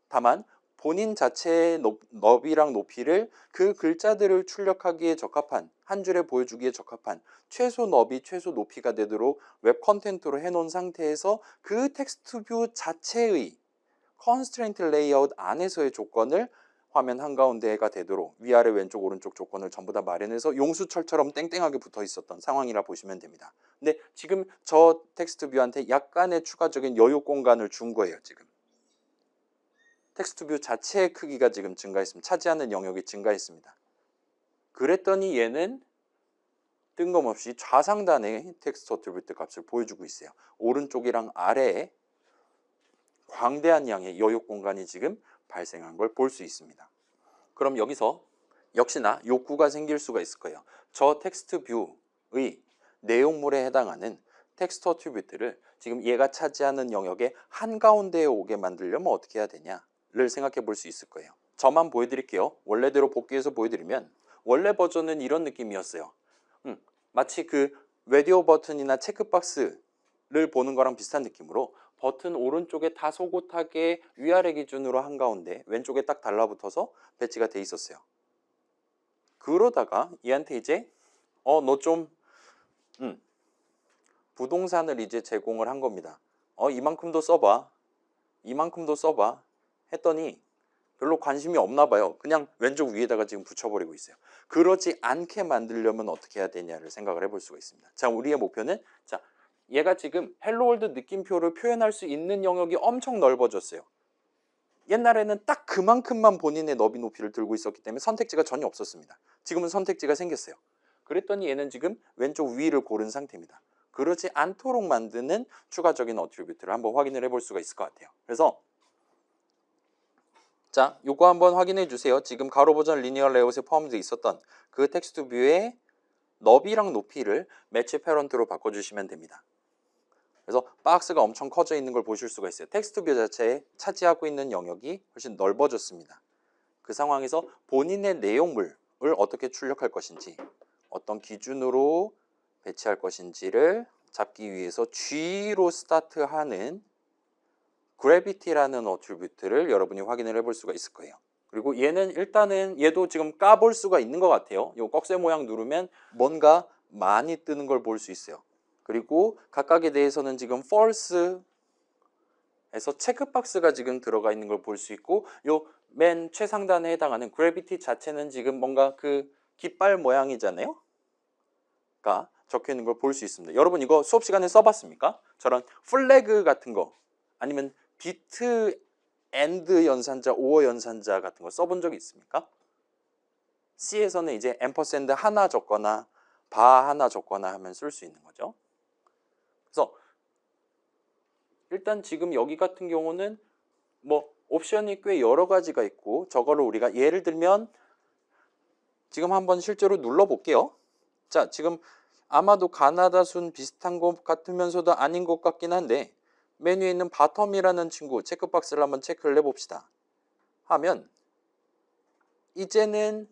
다만 본인 자체의 너비랑 높이를 그 글자들을 출력하기에 적합한, 한 줄에 보여주기에 적합한 최소 너비, 최소 높이가 되도록 웹 컨텐트로 해놓은 상태에서 그 텍스트 뷰 자체의 컨스트레인트 레이아웃 안에서의 조건을 화면 한가운데가 되도록 위아래 왼쪽 오른쪽 조건을 전부 다 마련해서 용수철처럼 땡땡하게 붙어 있었던 상황이라 보시면 됩니다. 근데 지금 저 텍스트 뷰한테 약간의 추가적인 여유 공간을 준 거예요. 지금 텍스트 뷰 자체의 크기가 지금 증가했습니다. 차지하는 영역이 증가했습니다. 그랬더니 얘는 뜬금없이 좌상단의 텍스트 어트리뷰트 값을 보여주고 있어요. 오른쪽이랑 아래에 광대한 양의 여유 공간이 지금 발생한 걸 볼 수 있습니다. 그럼 여기서 역시나 욕구가 생길 수가 있을 거예요. 저 텍스트 뷰의 내용물에 해당하는 텍스트 어트리뷰트를 지금 얘가 차지하는 영역의 한가운데에 오게 만들려면 어떻게 해야 되냐를 생각해 볼 수 있을 거예요. 저만 보여드릴게요. 원래대로 복귀해서 보여드리면 원래 버전은 이런 느낌이었어요. 마치 그 라디오 버튼이나 체크박스를 보는 거랑 비슷한 느낌으로 버튼 오른쪽에 다소곳하게 위아래 기준으로 한가운데 왼쪽에 딱 달라붙어서 배치가 돼 있었어요. 그러다가 얘한테 이제 너 좀 부동산을 이제 제공을 한 겁니다. 이만큼도 써봐, 이만큼도 써봐 했더니 별로 관심이 없나 봐요. 그냥 왼쪽 위에다가 지금 붙여버리고 있어요. 그러지 않게 만들려면 어떻게 해야 되냐를 생각을 해볼 수가 있습니다. 자, 우리의 목표는 자, 얘가 지금 헬로월드 느낌표를 표현할 수 있는 영역이 엄청 넓어졌어요. 옛날에는 딱 그만큼만 본인의 너비 높이를 들고 있었기 때문에 선택지가 전혀 없었습니다. 지금은 선택지가 생겼어요. 그랬더니 얘는 지금 왼쪽 위를 고른 상태입니다. 그러지 않도록 만드는 추가적인 어트리뷰트를 한번 확인을 해볼 수가 있을 것 같아요. 그래서 자, 요거 한번 확인해 주세요. 지금 가로 버전 리니어 레이아웃에 포함되어 있었던 그 텍스트 뷰의 너비랑 높이를 매치 패런트로 바꿔주시면 됩니다. 그래서 박스가 엄청 커져 있는 걸 보실 수가 있어요. 텍스트 뷰 자체에 차지하고 있는 영역이 훨씬 넓어졌습니다. 그 상황에서 본인의 내용물을 어떻게 출력할 것인지, 어떤 기준으로 배치할 것인지를 잡기 위해서 G로 스타트하는 gravity라는 어트리뷰트를 여러분이 확인을 해볼 수가 있을 거예요. 그리고 얘는 일단은 얘도 지금 까볼 수가 있는 것 같아요. 요 꺽쇠 모양 누르면 뭔가 많이 뜨는 걸 볼 수 있어요. 그리고 각각에 대해서는 지금 false에서 체크박스가 지금 들어가 있는 걸 볼 수 있고, 요 맨 최상단에 해당하는 gravity 자체는 지금 뭔가 그 깃발 모양이잖아요. 가 적혀 있는 걸 볼 수 있습니다. 여러분 이거 수업 시간에 써봤습니까? 저런 플래그 같은 거, 아니면 비트 엔드 연산자, 오어 연산자 같은 거 써본 적이 있습니까? C에서는 이제 앰퍼샌드 하나 적거나 바 하나 적거나 하면 쓸 수 있는 거죠. 그래서 일단 지금 여기 같은 경우는 뭐 옵션이 꽤 여러 가지가 있고, 저거를 우리가 예를 들면 지금 한번 실제로 눌러 볼게요. 자, 지금 아마도 가나다 순 비슷한 것 같으면서도 아닌 것 같긴 한데, 메뉴에 있는 바텀이라는 친구 체크박스를 한번 체크를 해봅시다. 하면 이제는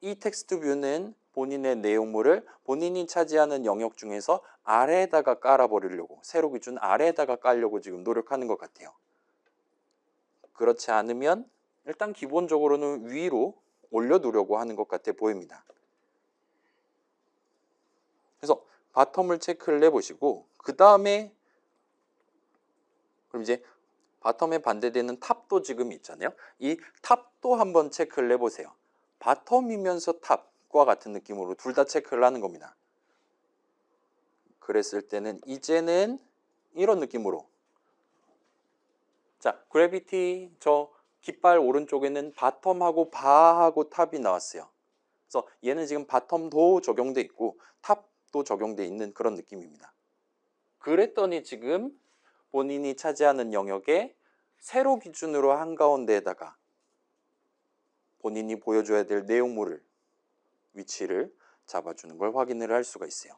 이 텍스트 뷰는 본인의 내용물을 본인이 차지하는 영역 중에서 아래에다가 깔아버리려고, 세로 기준 아래에다가 깔려고 지금 노력하는 것 같아요. 그렇지 않으면 일단 기본적으로는 위로 올려두려고 하는 것 같아 보입니다. 그래서 바텀을 체크를 해보시고, 그 다음에 그럼 이제 바텀에 반대되는 탑도 지금 있잖아요. 이 탑도 한번 체크를 해보세요. 바텀이면서 탑과 같은 느낌으로 둘 다 체크를 하는 겁니다. 그랬을 때는 이제는 이런 느낌으로, 자, 그래비티 저 깃발 오른쪽에는 바텀하고 바하고 탑이 나왔어요. 그래서 얘는 지금 바텀도 적용돼 있고 탑도 적용돼 있는 그런 느낌입니다. 그랬더니 지금 본인이 차지하는 영역에 세로 기준으로 한가운데에다가 본인이 보여줘야 될 내용물을, 위치를 잡아주는 걸 확인을 할 수가 있어요.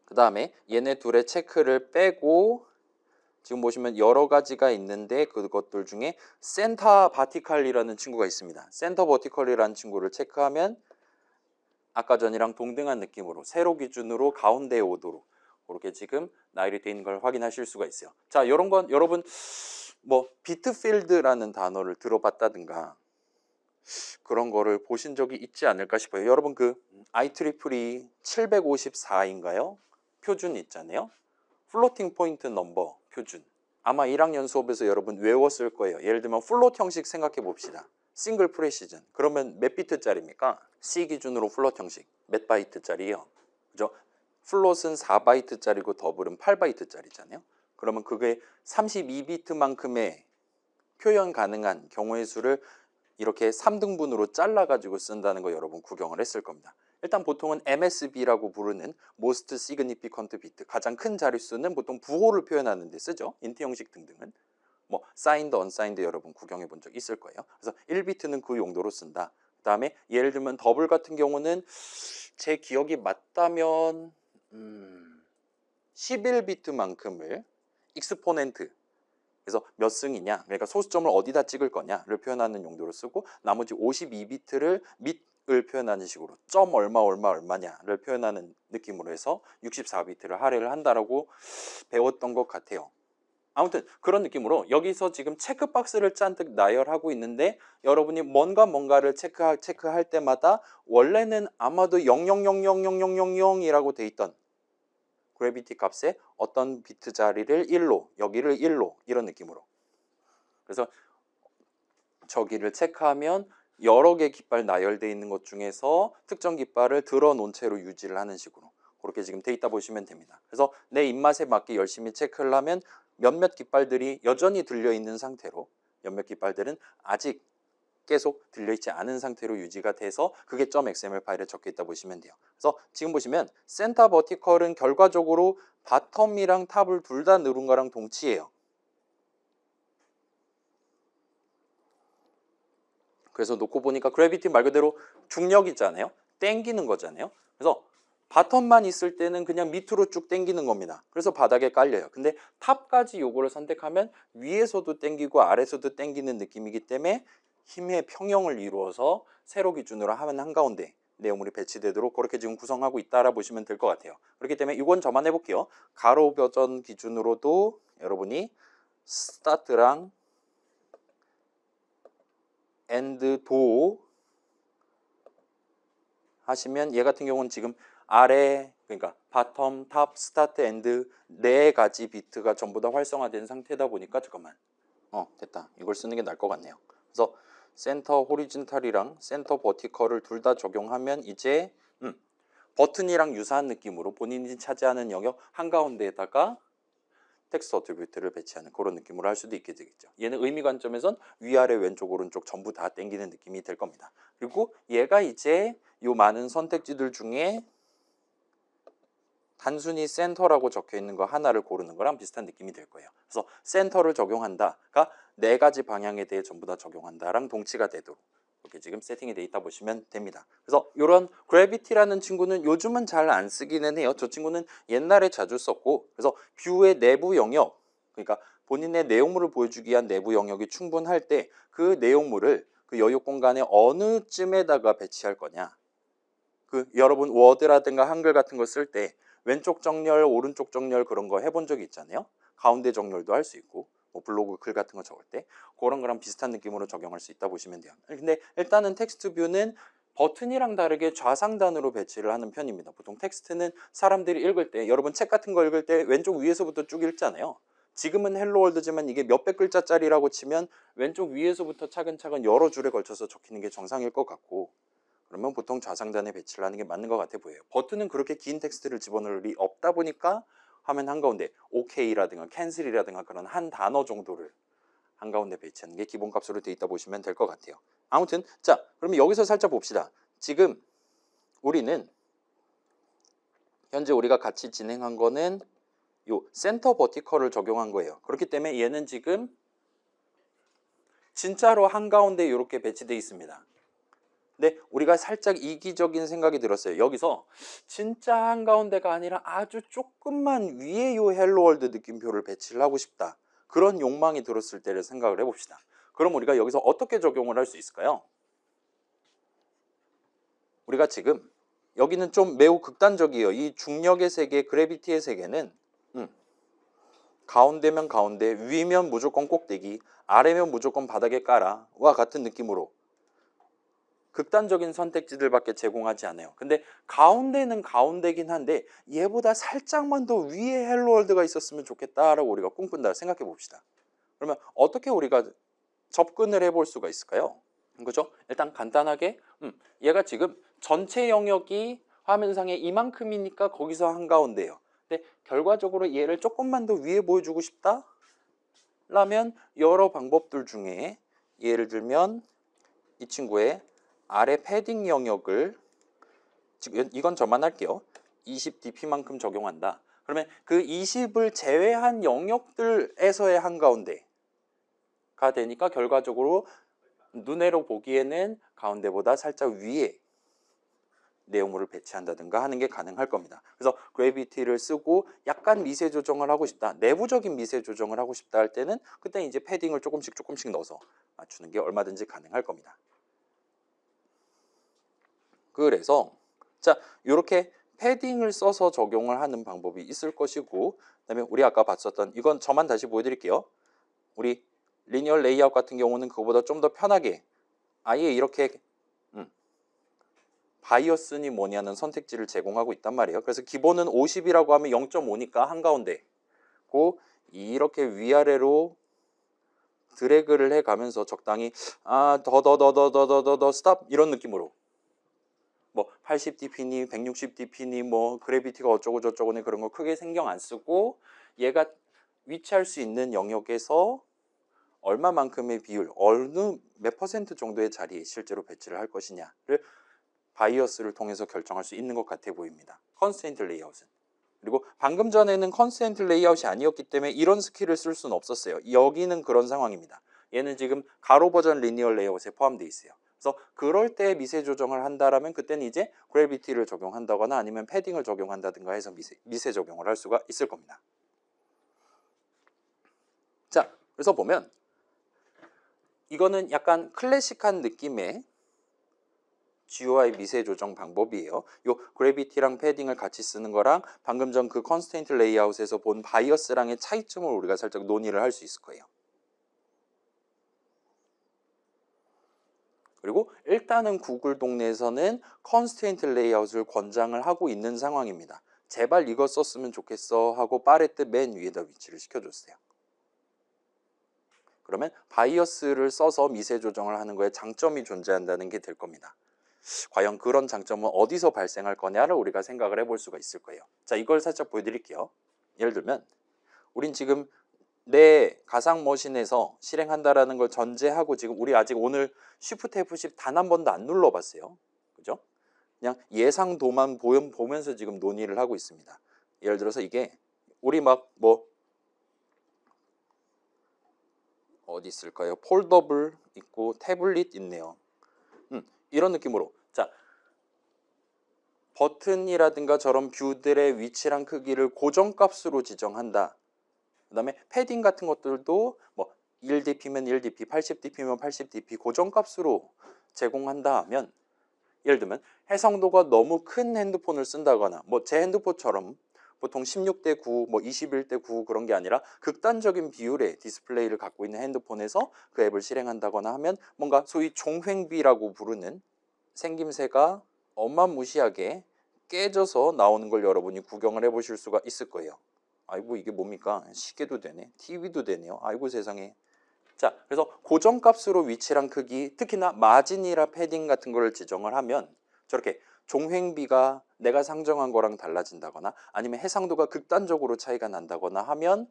그 다음에 얘네 둘의 체크를 빼고 지금 보시면 여러 가지가 있는데, 그것들 중에 센터 버티컬이라는 친구가 있습니다. 센터 버티컬이라는 친구를 체크하면 아까 전이랑 동등한 느낌으로 세로 기준으로 가운데에 오도록 그렇게 지금 나열이 되어 있는 걸 확인하실 수가 있어요. 자, 이런 건 여러분 뭐 비트필드라는 단어를 들어봤다든가 그런 거를 보신 적이 있지 않을까 싶어요. 여러분 그 IEEE 754인가요? 표준 있잖아요. 플로팅 포인트 넘버 표준. 아마 1학년 수업에서 여러분 외웠을 거예요. 예를 들면 플롯 형식 생각해 봅시다. 싱글 프레시전. 그러면 몇 비트짜리입니까? C 기준으로 플롯 형식 몇 바이트짜리예요? 그죠? 플롯은 4바이트짜리고 더블은 8바이트짜리잖아요. 그러면 그게 32비트만큼의 표현 가능한 경우의 수를 이렇게 3등분으로 잘라가지고 쓴다는 거 여러분 구경을 했을 겁니다. 일단 보통은 MSB라고 부르는 Most Significant Bit, 가장 큰 자릿수는 보통 부호를 표현하는 데 쓰죠. 인트 형식 등등은. 뭐 사인드, 언사인드 여러분 구경해 본 적 있을 거예요. 그래서 1비트는 그 용도로 쓴다. 그 다음에 예를 들면 더블 같은 경우는 제 기억이 맞다면 11비트만큼을 익스포넨트, 그래서 몇 승이냐, 그러니까 소수점을 어디다 찍을 거냐를 표현하는 용도로 쓰고, 나머지 52비트를 밑을 표현하는 식으로 점 얼마 얼마 얼마냐를 표현하는 느낌으로 해서 64비트를 할애를 한다라고 배웠던 것 같아요. 아무튼 그런 느낌으로 여기서 지금 체크박스를 잔뜩 나열하고 있는데, 여러분이 뭔가를 체크할 때마다 원래는 아마도 00000000이라고 돼 있던 그래비티 값에 어떤 비트 자리를 1로, 여기를 1로, 이런 느낌으로. 그래서 저기를 체크하면 여러 개 깃발 나열되어 있는 것 중에서 특정 깃발을 들어 놓은 채로 유지를 하는 식으로 그렇게 지금 돼 있다 보시면 됩니다. 그래서 내 입맛에 맞게 열심히 체크를 하면 몇몇 깃발들이 여전히 들려 있는 상태로, 몇몇 깃발들은 아직 계속 들려있지 않은 상태로 유지가 돼서 그게 .xml 파일에 적혀있다 보시면 돼요. 그래서 지금 보시면 센터 버티컬은 결과적으로 바텀이랑 탑을 둘 다 누른 거랑 동치예요. 그래서 놓고 보니까 그래비티 말 그대로 중력이잖아요. 땡기는 거잖아요. 그래서 바텀만 있을 때는 그냥 밑으로 쭉 땡기는 겁니다. 그래서 바닥에 깔려요. 근데 탑까지 요거를 선택하면 위에서도 땡기고 아래서도 땡기는 느낌이기 때문에 힘의 평형을 이루어서 세로 기준으로 하면 한가운데 내용물이 배치되도록 그렇게 지금 구성하고 있다라 보시면 될 것 같아요. 그렇기 때문에 이건 저만 해볼게요. 가로 버전 기준으로도 여러분이 스타트랑 엔드 도 하시면 얘 같은 경우는 지금 아래 그러니까 바텀, 탑, 스타트, 엔드 네 가지 비트가 전부 다 활성화된 상태다 보니까 잠깐만 됐다. 이걸 쓰는 게 나을 것 같네요. 그래서 센터 호리즌탈이랑 센터 버티컬을 둘 다 적용하면 이제 버튼이랑 유사한 느낌으로 본인이 차지하는 영역 한가운데에다가 텍스트 어트리뷰트를 배치하는 그런 느낌으로 할 수도 있게 되겠죠. 얘는 의미 관점에선 위아래 왼쪽 오른쪽 전부 다 땡기는 느낌이 될 겁니다. 그리고 얘가 이제 요 많은 선택지들 중에 단순히 센터라고 적혀 있는 거 하나를 고르는 거랑 비슷한 느낌이 될 거예요. 그래서 센터를 적용한다가 네 가지 방향에 대해 전부 다 적용한다랑 동치가 되도록 이렇게 지금 세팅이 돼 있다 보시면 됩니다. 그래서 이런 그래비티라는 친구는 요즘은 잘 안 쓰기는 해요. 저 친구는 옛날에 자주 썼고, 그래서 뷰의 내부 영역, 그러니까 본인의 내용물을 보여주기 위한 내부 영역이 충분할 때 그 내용물을 그 여유 공간의 어느 쯤에다가 배치할 거냐. 그 여러분 워드라든가 한글 같은 거 쓸 때 왼쪽 정렬, 오른쪽 정렬 그런 거 해본 적이 있잖아요. 가운데 정렬도 할 수 있고 뭐 블로그 글 같은 거 적을 때 그런 거랑 비슷한 느낌으로 적용할 수 있다 보시면 돼요. 근데 일단은 텍스트 뷰는 버튼이랑 다르게 좌상단으로 배치를 하는 편입니다. 보통 텍스트는 사람들이 읽을 때 여러분 책 같은 거 읽을 때 왼쪽 위에서부터 쭉 읽잖아요. 지금은 헬로 월드지만 이게 몇백 글자짜리라고 치면 왼쪽 위에서부터 차근차근 여러 줄에 걸쳐서 적히는 게 정상일 것 같고, 그러면 보통 좌상단에 배치를 하는 게 맞는 것 같아 보여요. 버튼은 그렇게 긴 텍스트를 집어넣을 일이 없다 보니까 화면 한가운데 OK라든가 캔슬이라든가 그런 한 단어 정도를 한가운데 배치하는 게 기본값으로 돼 있다 보시면 될 것 같아요. 아무튼 자, 그러면 여기서 살짝 봅시다. 지금 우리는 현재 우리가 같이 진행한 거는 요 센터 버티컬을 적용한 거예요. 그렇기 때문에 얘는 지금 진짜로 한가운데 이렇게 배치되어 있습니다. 근데 우리가 살짝 이기적인 생각이 들었어요. 여기서 진짜 한가운데가 아니라 아주 조금만 위에 요 헬로월드 느낌표를 배치를 하고 싶다. 그런 욕망이 들었을 때를 생각을 해봅시다. 그럼 우리가 여기서 어떻게 적용을 할 수 있을까요? 우리가 지금 여기는 좀 매우 극단적이에요. 이 중력의 세계, 그래비티의 세계는 가운데면 가운데, 위면 무조건 꼭대기, 아래면 무조건 바닥에 깔아와 같은 느낌으로 극단적인 선택지들밖에 제공하지 않아요. 근데 가운데는 가운데긴 한데 얘보다 살짝만 더 위에 헬로월드가 있었으면 좋겠다라고 우리가 꿈꾼다 생각해 봅시다. 그러면 어떻게 우리가 접근을 해볼 수가 있을까요? 그죠? 일단 간단하게 얘가 지금 전체 영역이 화면상에 이만큼이니까 거기서 한가운데예요. 근데 결과적으로 얘를 조금만 더 위에 보여주고 싶다? 라면 여러 방법들 중에 예를 들면 이 친구의 아래 패딩 영역을, 지금 이건 저만 할게요. 20dp만큼 적용한다. 그러면 그 20을 제외한 영역들에서의 한가운데가 되니까 결과적으로 눈으로 보기에는 가운데보다 살짝 위에 내용물을 배치한다든가 하는 게 가능할 겁니다. 그래서 그래비티를 쓰고 약간 미세 조정을 하고 싶다, 내부적인 미세 조정을 하고 싶다 할 때는 그때 이제 패딩을 조금씩 넣어서 맞추는 게 얼마든지 가능할 겁니다. 그래서 자, 이렇게 패딩을 써서 적용을 하는 방법이 있을 것이고, 그다음에 우리 아까 봤었던 이건 저만 다시 보여드릴게요. 우리 리니어 레이아웃 같은 경우는 그거보다 좀 더 편하게 아예 이렇게 바이어스니 뭐냐는 선택지를 제공하고 있단 말이에요. 그래서 기본은 50이라고 하면 0.5니까 한가운데 고 이렇게 위아래로 드래그를 해가면서 적당히 더 스탑 이런 느낌으로 뭐 80dp니 160dp니 뭐 그래비티가 어쩌고 저쩌고니 그런 거 크게 신경 안 쓰고 얘가 위치할 수 있는 영역에서 얼마만큼의 비율, 어느 몇 퍼센트 정도의 자리에 실제로 배치를 할 것이냐를 바이어스를 통해서 결정할 수 있는 것 같아 보입니다. 컨스트레인트 레이아웃은. 그리고 방금 전에는 컨스트레인트 레이아웃이 아니었기 때문에 이런 스킬을 쓸 수는 없었어요. 여기는 그런 상황입니다. 얘는 지금 가로 버전 리니어 레이아웃에 포함되어 있어요. 그래서 그럴 때 미세 조정을 한다라면 그때는 이제 그래비티를 적용한다거나 아니면 패딩을 적용한다든가 해서 미세 적용을 할 수가 있을 겁니다. 자, 그래서 보면 이거는 약간 클래식한 느낌의 GUI 미세 조정 방법이에요. 요 그래비티랑 패딩을 같이 쓰는 거랑 방금 전 그 컨스트레인트 레이아웃에서 본 바이어스랑의 차이점을 우리가 살짝 논의를 할 수 있을 거예요. 그리고 일단은 구글 동네에서는 컨스트레인트 레이아웃을 권장을 하고 있는 상황입니다. 제발 이거 썼으면 좋겠어 하고 파레트 맨 위에다 위치를 시켜줬어요. 그러면 바이어스를 써서 미세 조정을 하는 거에 장점이 존재한다는 게 될 겁니다. 과연 그런 장점은 어디서 발생할 거냐를 우리가 생각을 해볼 수가 있을 거예요. 자, 이걸 살짝 보여드릴게요. 예를 들면 우린 지금 내 가상 머신에서 실행한다라는 걸 전제하고 지금 우리 아직 오늘 Shift F10 단 한 번도 안 눌러봤어요. 그죠? 그냥 예상도만 보면서 지금 논의를 하고 있습니다. 예를 들어서 이게 우리 막 뭐 어디 있을까요? 폴더블 있고 태블릿 있네요. 이런 느낌으로 자 버튼이라든가 저런 뷰들의 위치랑 크기를 고정값으로 지정한다. 그 다음에 패딩 같은 것들도 뭐 1dp면 1dp, 80dp면 80dp 고정값으로 제공한다 하면 예를 들면 해상도가 너무 큰 핸드폰을 쓴다거나 뭐 제 핸드폰처럼 보통 16대 9, 뭐 21대 9 그런 게 아니라 극단적인 비율의 디스플레이를 갖고 있는 핸드폰에서 그 앱을 실행한다거나 하면 뭔가 소위 종횡비라고 부르는 생김새가 어마무시하게 깨져서 나오는 걸 여러분이 구경을 해보실 수가 있을 거예요. 아이고 이게 뭡니까? 시계도 되네, TV도 되네요. 아이고 세상에. 자, 그래서 고정값으로 위치랑 크기, 특히나 마진이라 패딩 같은 거를 지정을 하면 저렇게 종횡비가 내가 상정한 거랑 달라진다거나 아니면 해상도가 극단적으로 차이가 난다거나 하면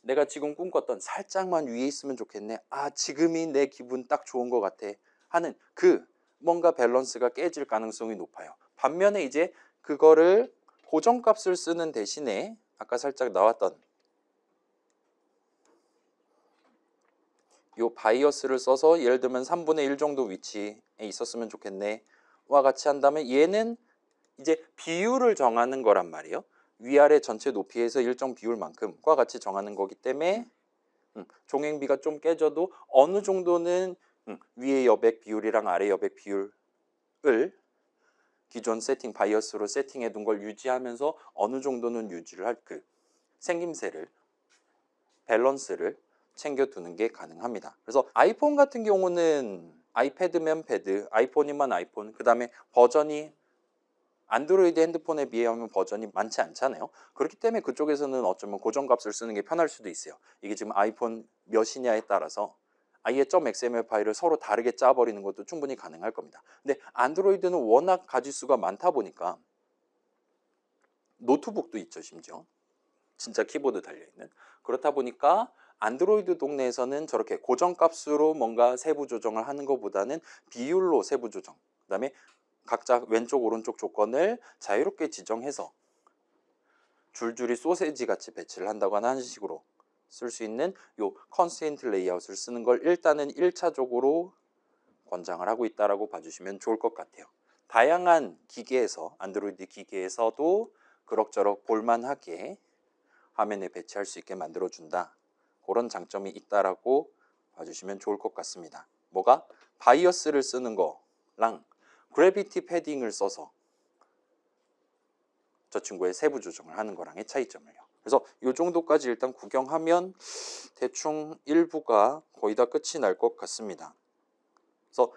내가 지금 꿈꿨던 살짝만 위에 있으면 좋겠네, 아 지금이 내 기분 딱 좋은 것 같아 하는 그 뭔가 밸런스가 깨질 가능성이 높아요. 반면에 이제 그거를 고정값을 쓰는 대신에 아까 살짝 나왔던 요 바이어스를 써서 예를 들면 3분의 1 정도 위치에 있었으면 좋겠네 와 같이 한다면 얘는 이제 비율을 정하는 거란 말이에요. 위아래 전체 높이에서 일정 비율만큼과 같이 정하는 거기 때문에 종횡비가 좀 깨져도 어느 정도는 위의 여백 비율이랑 아래 여백 비율을 기존 세팅 바이어스로 세팅해 둔 걸 유지하면서 어느 정도는 유지를 할 그 생김새를 밸런스를 챙겨두는 게 가능합니다. 그래서 아이폰 같은 경우는 아이패드면 패드, 아이폰이면 아이폰, 그 다음에 버전이 안드로이드 핸드폰에 비하면 버전이 많지 않잖아요. 그렇기 때문에 그쪽에서는 어쩌면 고정값을 쓰는 게 편할 수도 있어요. 이게 지금 아이폰 몇이냐에 따라서 아예 .xml 파일을 서로 다르게 짜버리는 것도 충분히 가능할 겁니다. 근데 안드로이드는 워낙 가지수가 많다 보니까 노트북도 있죠, 심지어. 진짜 키보드 달려있는. 그렇다 보니까 안드로이드 동네에서는 저렇게 고정값으로 뭔가 세부 조정을 하는 것보다는 비율로 세부 조정, 그 다음에 각자 왼쪽 오른쪽 조건을 자유롭게 지정해서 줄줄이 소세지 같이 배치를 한다거나 하는 식으로 쓸 수 있는 요 컨스트레인트 레이아웃을 쓰는 걸 일단은 1차적으로 권장을 하고 있다라고 봐주시면 좋을 것 같아요. 다양한 기계에서 안드로이드 기계에서도 그럭저럭 볼만하게 화면에 배치할 수 있게 만들어준다. 그런 장점이 있다라고 봐주시면 좋을 것 같습니다. 뭐가? 바이어스를 쓰는 거랑 그래비티 패딩을 써서 저 친구의 세부 조정을 하는 거랑의 차이점을요. 그래서 이 정도까지 일단 구경하면 대충 일부가 거의 다 끝이 날 것 같습니다. 그래서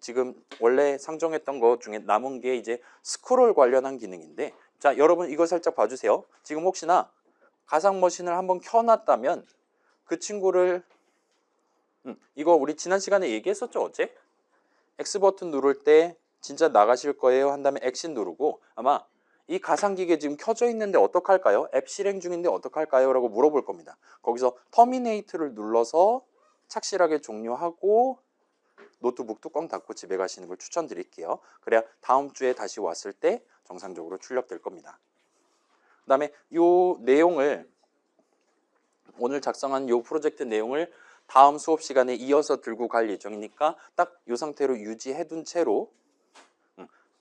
지금 원래 상정했던 것 중에 남은 게 이제 스크롤 관련한 기능인데, 자 여러분 이거 살짝 봐주세요. 지금 혹시나 가상 머신을 한번 켜놨다면 그 친구를 이거 우리 지난 시간에 얘기했었죠, 어제? X 버튼 누를 때 진짜 나가실 거예요 한 다음에 엑신 누르고 아마 이 가상기계 지금 켜져 있는데 어떡할까요? 앱 실행 중인데 어떡할까요? 라고 물어볼 겁니다. 거기서 터미네이트를 눌러서 착실하게 종료하고 노트북 뚜껑 닫고 집에 가시는 걸 추천드릴게요. 그래야 다음 주에 다시 왔을 때 정상적으로 출력될 겁니다. 그 다음에 이 내용을 오늘 작성한 이 프로젝트 내용을 다음 수업 시간에 이어서 들고 갈 예정이니까 딱 이 상태로 유지해둔 채로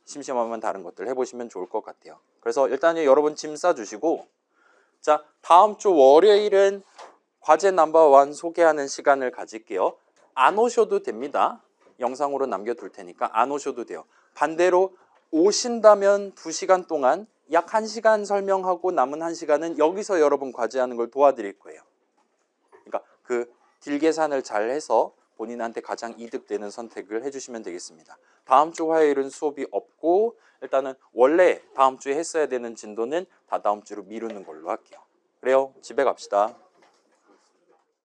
심심하면 다른 것들 해보시면 좋을 것 같아요. 그래서 일단 여러분 짐 싸주시고, 자, 다음 주 월요일은 과제 넘버 1 소개하는 시간을 가질게요. 안 오셔도 됩니다. 영상으로 남겨둘 테니까 안 오셔도 돼요. 반대로 오신다면 2시간 동안 약 1시간 설명하고 남은 1시간은 여기서 여러분 과제하는 걸 도와드릴 거예요. 그러니까 그 딜 계산을 잘 해서 본인한테 가장 이득되는 선택을 해주시면 되겠습니다. 다음 주 화요일은 수업이 없고 일단은 원래 다음 주에 했어야 되는 진도는 다 다음 주로 미루는 걸로 할게요. 그래요. 집에 갑시다.